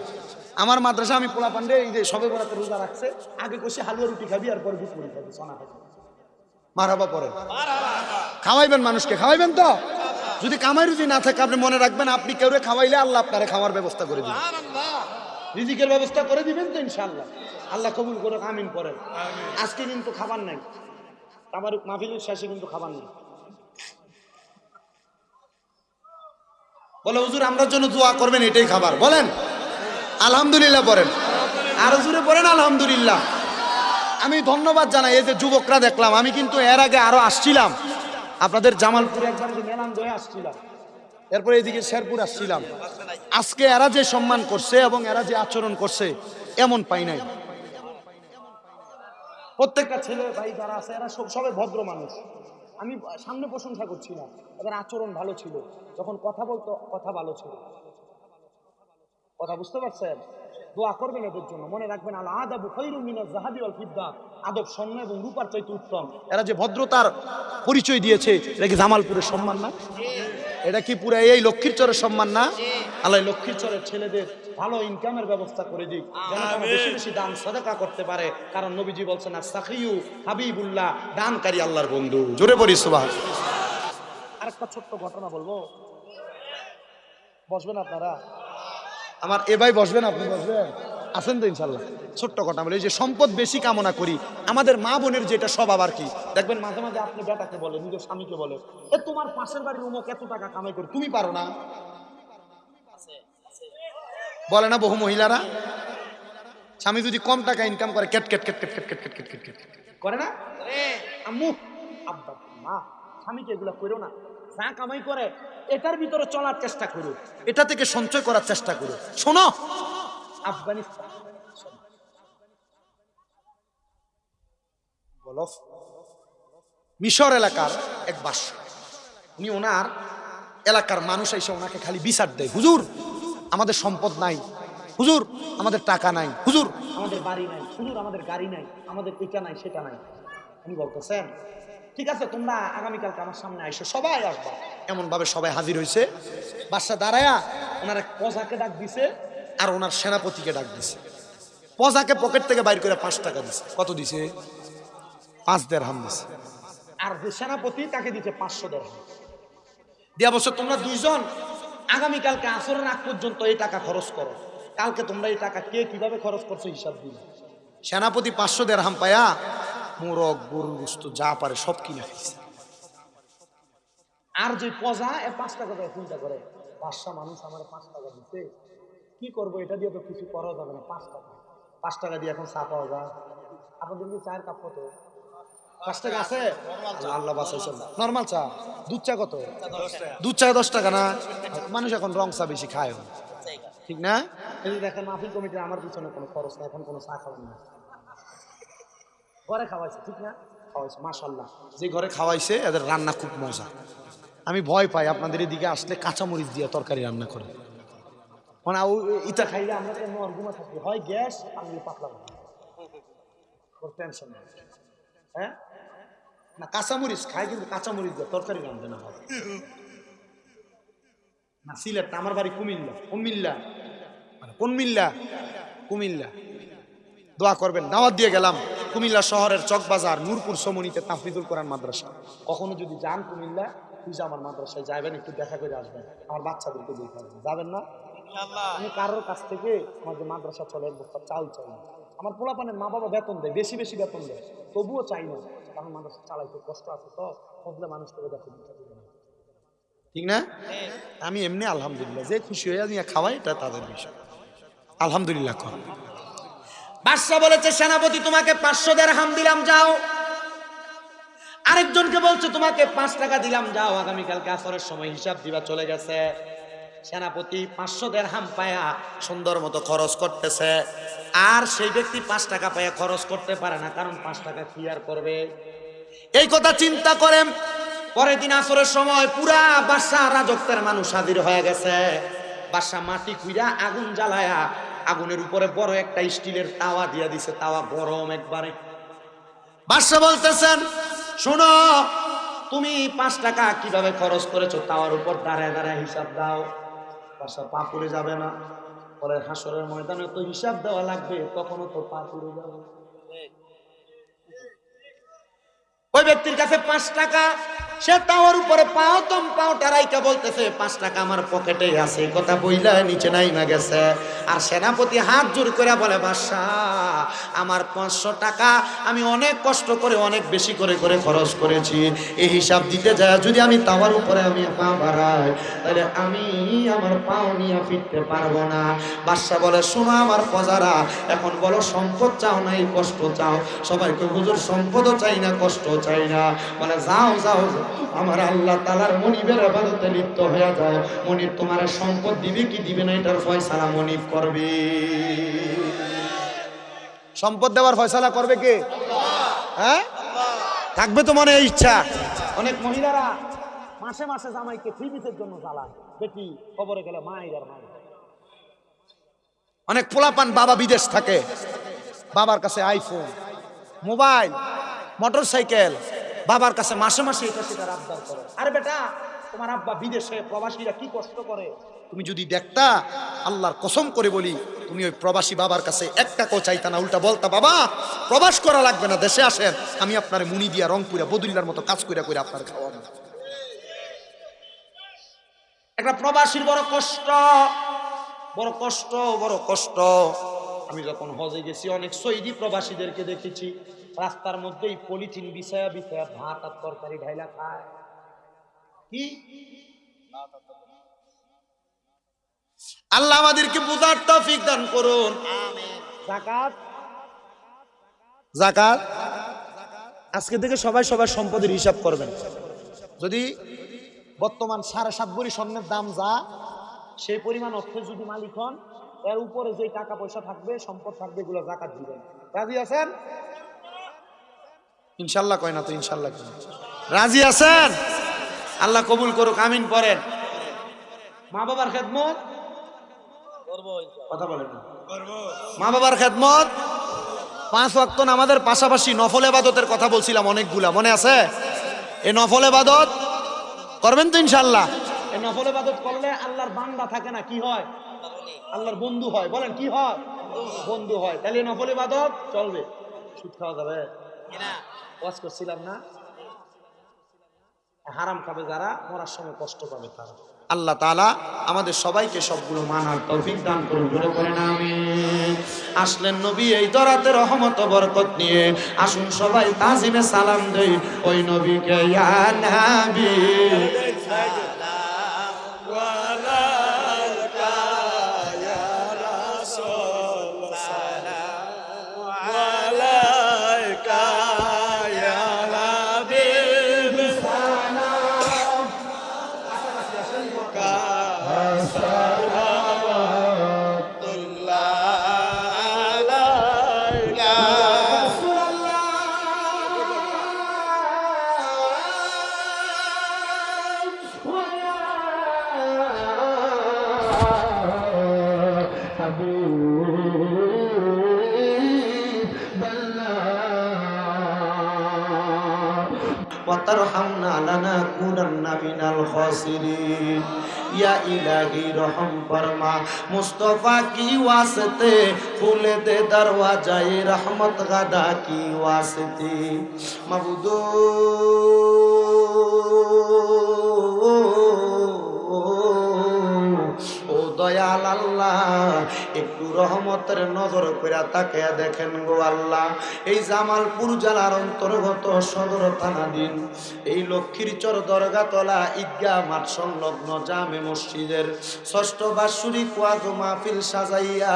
আমার মাদ্রাসা আমি পোলা পান্ডে এই যে সবে বরাতে রোজা রাখছে, আগে কষে হালুয়া রুটি খাবি আর পরে বিপুরি খাবি, সোনা খাবি। মারহাবা পরে খাওয়াইবেন, মানুষকে খাওয়াইবেন। তো যদি কামাই রুজি না থাকে আপনি মনে রাখবেন, আপনি কেউ খাওয়াইলে আল্লাহ আপনারে খাওয়ার ব্যবস্থা করে দিবেন, রিজিকের ব্যবস্থা করে দিবেন তো ইনশাআল্লাহ। আল্লাহ কবুল করে, আমিন পড়েন। আজকে কিন্তু খাবার নাই, আমার মাহফিলের শেষে কিন্তু খাবার নেই। বলে হুজুর আমরার জন্য দোয়া করবেন, এটাই খাবার। বলেন আলহামদুলিল্লাহ পড়েন, আরো জোরে পড়েন আলহামদুলিল্লাহ। আমি ধন্যবাদ জানাই এই যে যুবকরা দেখলাম, আমি কিন্তু এর আগে আরো আসছিলাম আপনাদের জামালপুরে, একবার মেলান দয়ে আসছিলাম, এরপরে এদিকে শেরপুর আসছিলাম। আজকে এরা যে সম্মান করছে এবং এরা যে আচরণ করছে এমন পাই নাই। প্রত্যেকটা ছেলে ভাই যারা আছে এরা সবাই ভদ্র মানুষ। আমি সামনে প্রশংসা করছিলাম, এদের আচরণ ভালো ছিল, যখন কথা বলতো কথা ভালো ছিল। কথা বুঝতে পারছেন? দোয়া করবেন এদের জন্য, মনে রাখবেন আল আদাবু খায়রুম মিনাজ যাহাবি ওয়াল ফিদ্দা, আদব স্বর্ণ এবং রূপার চাইতে উত্তম। এরা যে ভদ্রতার পরিচয় দিয়েছে, এটা কি জামালপুরের সম্মান না? এটা কি পুরো এই লক্ষ্মীরচরের সম্মান না? আল্লাহ লক্ষ্মীরচরের ছেলেদের ভালো ইনকামের ব্যবস্থা করে দিক, যেন তারা বেশি বেশি দান সাদাকা করতে পারে, কারণ নবীজি বলছেন আস-সাখিয়ু হাবিবুল্লাহ, দানকারী আল্লাহর বন্ধু। জোরে পড়ি সুবহান। আরেকটা ছোট্ট ঘটনা বলবো, বসবেন আপনারা? আমার এ ভাই বসবেন, আপনি বসবেন? আছেন তো ইনশাল্লাহ? ছোট্ট কথা বলে, যে সম্পদ বেশি কামনা করি, আমাদের মা বোনের যেটা স্বভাব আর কি, দেখবেন মাঝে মাঝে আপনি বেটাকে বলে, নিজের স্বামীকে বলে, এ তোমার পাশের বাড়ির উমুক এত টাকা কামাই করে, তুমি পারো না? বলে না বহু মহিলারা? স্বামী যদি কম টাকা ইনকাম করে কেট কেট কেট কেট কেট কেট কেট কেট কেট কেট করে না? আম্মু আব্বা মা স্বামীকে এগুলো করো না, যা কামাই করে এটার ভিতরে চলার চেষ্টা করো, এটা থেকে সঞ্চয় করার চেষ্টা করো। শোনো, আফগানিস্তান বলো, মিশর এলাকার এক বাদশা, উনি ওনার এলাকার মানুষ এসে ওনাকে খালি বিচার দেয়, হুজুর আমাদের সম্পদ নাই, হুজুর আমাদের টাকা নাই, হুজুর আমাদের বাড়ি নাই, হুজুর আমাদের গাড়ি নাই, আমাদের এটা নাই সেটা নাই। উনি বলতেছেন ঠিক আছে, তোমরা আগামীকালকে আমার সামনে আইসো, সবাই আসবা। এমন ভাবে সবাই হাজির হয়েছে, বাদশা দাঁড়ায়া ওনার এক প্রজাকে ডাক দিছে আর ওনার সেনাপতিকে ডাক দিছে। প্রজাকে পকেট থেকে বাইর করে 5 টাকা দিছে। কত দিছে? 5 দিরহাম দিছে। আর যে সেনাপতি তাকে দিতে 500 দিরহাম দিয়া বলছে, তোমরা দুইজন আগামীকালকে আসরের আগ পর্যন্ত এই টাকা খরচ করো, কালকে তোমরা এই টাকা কে কিভাবে খরচ করছো হিসাব দিবে। সেনাপতি 500 দিরহাম পায়া মোরগ গরুর গোশত যা পারে সব কিনে খাইছে। আর যে প্রজা 5 টাকা দেয়, চিন্তা করে, বাদশা মানুষ আমার 5 টাকা দিতে, কি করবো, এটা দিয়ে তো কিছু করা যাবে না। 5 টাকা দিয়ে এখন চা পাওয়া যায়? আপনাদের কি চায়ের কাপ কত? 5 টাকা আছে? আল্লাহ বাঁচাইছেন। নরমাল চা, দুধ চা কত? দুধ চা 10 টাকা না? মানুষ এখন রং চা বেশি খায়, ঠিক না? এই যে দেখেন মাহফিল কমিটির আমার পিছনে কোনো খরচ না, এখন কোনো চা খাবেন না, ঘরে খাওয়াইছে, ঠিক না? খাওয়াইছে মাশাআল্লাহ। যে ঘরে খাওয়াইছে এদের রান্না খুব মজা। আমি ভয় পাই আপনাদের এদিকে আসলে কাঁচামরিচ দিয়ে তরকারি রান্না করে, মানে ইটা খাইলে আমরা তো নরগুমা থাকি, হয় গ্যাস আর পাতলা টেনশন নেই। হ্যাঁ না, কাঁচামরিচ খাই কিন্তু কাঁচামরিচ দিয়ে তরকারি রান্ধে না হয় না। সিলেট না, আমার বাড়ি কুমিল্লা। কুমিল্লা মানে কোন মিল্লা? কুমিল্লা। দোয়া করবেন, দাওয়াত দিয়ে গেলাম কুমিল্লা শহরের চকবাজার নূরপুর সমনিতে তাফরিদুল কোরআন মাদ্রাসা। কখনো যদি যান কুমিল্লা, তুই আমার মাদ্রাসায় যাবেন, একটু দেখা করে আসবেন, আমার বাচ্চাদেরকে দেখে আসবেন। যাবেন না? আমি কারোর কাছ থেকে আমার যে মাদ্রাসা চলে বস্তা চাল চাই না। আমার পোলাপানের মা বাবা বেতন দেয়, বেশি বেশি বেতন দেয়, তবুও চাই না, কারণ মাদ্রাসা চালাইতে কষ্ট আছে তো, বদলে মানুষ করে দেখে, ঠিক না? আমি এমনি আলহামদুলিল্লাহ যে খুশি হয়ে নিয়ে খাওয়াই, এটা তাদের বিষয়, আলহামদুলিল্লাহ। বাদশা বলেছে, সেনাপতি তোমাকে 500 দিরহাম দিলাম, যাও। আরেকজনকে বলছে, তোমাকে 5 টাকা দিলাম, যাও, আগামীকালকে আসরের সময় হিসাব দিবা। চলে গেছে। সেনাপতি 500 দিরহাম পায়া সুন্দর মতো খরচ করতেছে, আর সেই ব্যক্তি 5 টাকা পায়া খরচ করতে পারে না, কারণ 5 টাকা কি আর করবে। এই কথা চিন্তা করেন, পরের দিন আসরের সময় পুরা বাদশা রাজত্বের মানুষ হাজির হয়ে গেছে। বাদশা মাটি খুইরা আগুন জ্বালায়া আগুনের উপরে বড় একটা স্টিলের তাওয়া দিয়া দিছে, তাওয়া গরম একবারে। বাদশা বলতেছেন, শোনো, তুমি 5 টাকা কিভাবে খরচ করেছো, তাওয়ার উপর দাঁড়ায় দাঁড়ায় হিসাব দাও। বাদশা পা পড়ে যাবে না? পরে হাসরের ময়দানে তো হিসাব দেওয়া লাগবে, তখনও তো পা পড়ে যাবে। ওই ব্যক্তির কাছে 5 টাকা, সে তাওয়ার উপরে পাওটা রাইকা বলতেছে, 5 টাকা আমার পকেটে আছে, কথা বইলা নিচে নাইমা গেছে। আর সেনাপতি হাত জোর করে বলে, বাদশা আমার 500 টাকা আমি অনেক কষ্ট করে অনেক বেশি করে করে খরচ করেছি, এই হিসাব দিতে যায় যদি আমি তাওয়ার উপরে আমি পা বাড়াই, তাহলে আমি আমার পাও নিয়ে ফিরতে পারবো না। বাদশা বলে, শোনো আমার প্রজারা, এখন বলো সম্পদ চাও না এই কষ্ট চাও? সবাইকে, হুজুর সম্পদও চাই না কষ্ট চাই না। বলে, যাও যাও, আমার আল্লাহ তাআলার মনিবের ইবাদতে লিপ্ত হয়ে যাও, মনিব তোমার সম্পদ দিবে কি দিবে না এটার ফয়সালা মনিব করবে। সম্পদ দেওয়ার ফয়সালা করবে কে? হ্যাঁ, থাকবে তো মনে ইচ্ছা। অনেক মহিলারা মাসে মাসে জামাইকে 3 পিসের জন্য জ্বালায়, বেটি কবরে গেলে মায়ের আর মায়ের। অনেক পোলাপান বাবা বিদেশ থাকে, বাবার কাছে আইফোন, মোবাইল, মোটরসাইকেল, বাবার কাছে মাসে মাসে এটা সেটা আবদার করে। আরে বেটা, তোমার আব্বা বিদেশে, প্রবাসীরা কি কষ্ট করে তুমি যদি দেখতা, আল্লাহর কসম করে বলি, তুমি ওই প্রবাসী বাবার কাছে 1 টাকাও চাইতা না, উল্টা বলতা, বাবা প্রবাস করা লাগবে না, দেশে আসেন, আমি আপনার মুনি দিয়া রংপুরা বদুল্লার মতো কাজ কইরা কইরা আপনার খাওয়াবো। একটা প্রবাসীর বড় কষ্ট, বড় কষ্ট, বড় কষ্ট। আমি যখন হজে গেছি অনেক সৌদি প্রবাসীদেরকে দেখেছি রাস্তার মধ্যেই পলিথিন বিছায়া বিছায়া ভাত আর তরকারি ঢাইলা খায়। কি আল্লাহ আমাদেরকে বুঝার তৌফিক দান করুন। যাকাত যাকাত আজকে থেকে সবাই সবার সম্পদের হিসাব করবেন। যদি বর্তমান 7.5 ভরি স্বর্ণের দাম যা, সেই পরিমাণ অর্থের যদি মালিক হন, এর উপরে যে টাকা পয়সা থাকবে সম্পদ থাকবে এগুলো যাকাত দিবেন। রাজি আছেন? ইনশাল্লাহ কয় না তো ইনশাল্লাহ কয়। রাজি আছেন? আল্লাহ কবুল করুক, আমিন পড়েন। মা বাবার খেদমত কথা বলেন, মা বাবার খেদমত 5 ওয়াক্ত নামাজের পাশাপাশি নফল ইবাদতের কথা বলছিলাম অনেকগুলা, মনে আছে? এই নফল ইবাদত করবেন তো ইনশাআল্লাহ। এই নফল ইবাদত করলে আল্লাহর বান্দা থাকে না, কি হয়? আল্লাহর বন্ধু হয়। বলেন কি হয়? বন্ধু হয়। তাহলে এই নফল ইবাদত চলবে। সুদ খাওয়া যাবে না, ওয়াজ করছিলাম না, হারাম খাবে যারা মরার সময় কষ্ট পাবে তারা। আল্লাহ তাআলা আমাদের সবাইকে সবগুলো মানার তৌফিক দান করুন, বলে পড়েন আমিন। আসলেন নবী এই দরাতে রহমত ও বরকত নিয়ে, আসুন সবাই তাজিমে সালাম দেই ওই নবীকে। ইয়া নবী وترحمنا لنكونن من الخاسرين। या इलाही रहम फरमा मुस्तफा की वास्ते खुले दे दरवाजाए रहमत गदा की वास्ते। मबूदो ও দয়াল আল্লাহ, একটু রহমতের নজর কইরা তাকায়া দেখেন গো আল্লাহ। এই জামালপুর জেলার অন্তর্গত সদর থানাধীন এই লক্ষ্মীরচর দরগাতলা ঈদগাহ মাঠ সংলগ্ন জামে মসজিদের ৬ষ্ঠ বাৎসরিক ওয়াজ মাহফিল সাজাইয়া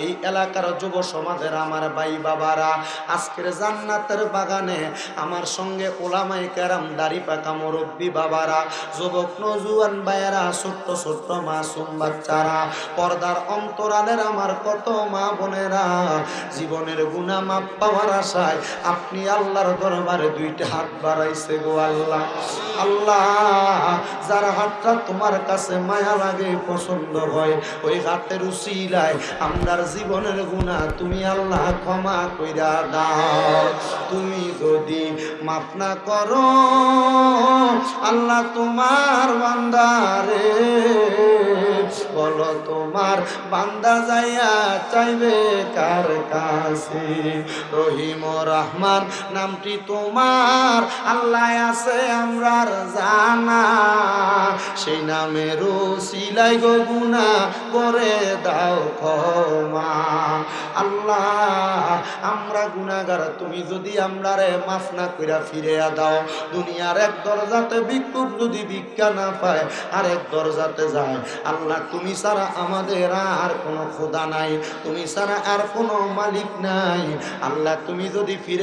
এই এলাকার যুব সমাজের আমার ভাই বাবারা আজকের জান্নাতের বাগানে আমার সঙ্গে ওলামায়ে কেরাম, দাড়ি পাকা মুরব্বী বাবারা, যুবক নওজোয়ান ভাইয়েরা, ছোট্ট ছোট্ট মাসুম বাচ্চারা, পর্দার অন্তরালের আমার কত মা বোনেরা, জীবনের গুনাহ মাপ পাওয়ার আশায় আপনি আল্লাহর দরবারে 2টা হাত বাড়াইছে গো আল্লাহ। আল্লাহ, যার হাতটা তোমার কাছে মায়া লাগে, পছন্দ হয়, ওই হাতের উসিলায় আমরার জীবনের গুনাহ তুমি আল্লাহ ক্ষমা কইরা দাও। তুমি যদি মাফ না করো আল্লাহ তোমার বান্দারে, বলো তোমার বান্দা যাইয়া চাইবে কার কাছে? রহিম ও রহমান নামটি তোমার আল্লাহ আছে আমরার জানা, সেই নামের উসিলায় গো গুনাহ করে দাও ক্ষমা। আল্লাহ, আমরা গুনাহগার, তুমি যদি আমরারে মাফ না কইরা ফিরিয়া দাও, দুনিয়ার এক দরজাতে ভিক্ষুক যদি ভিক্ষা না পায় আরেক দরজাতে যায়। আল্লাহ, তুমি ছাড়া আমাদের আর কোনো খোদা নাই, তুমি ছাড়া আর কোনো মালিক নাই। আল্লাহ, তুমি যদি ফিরে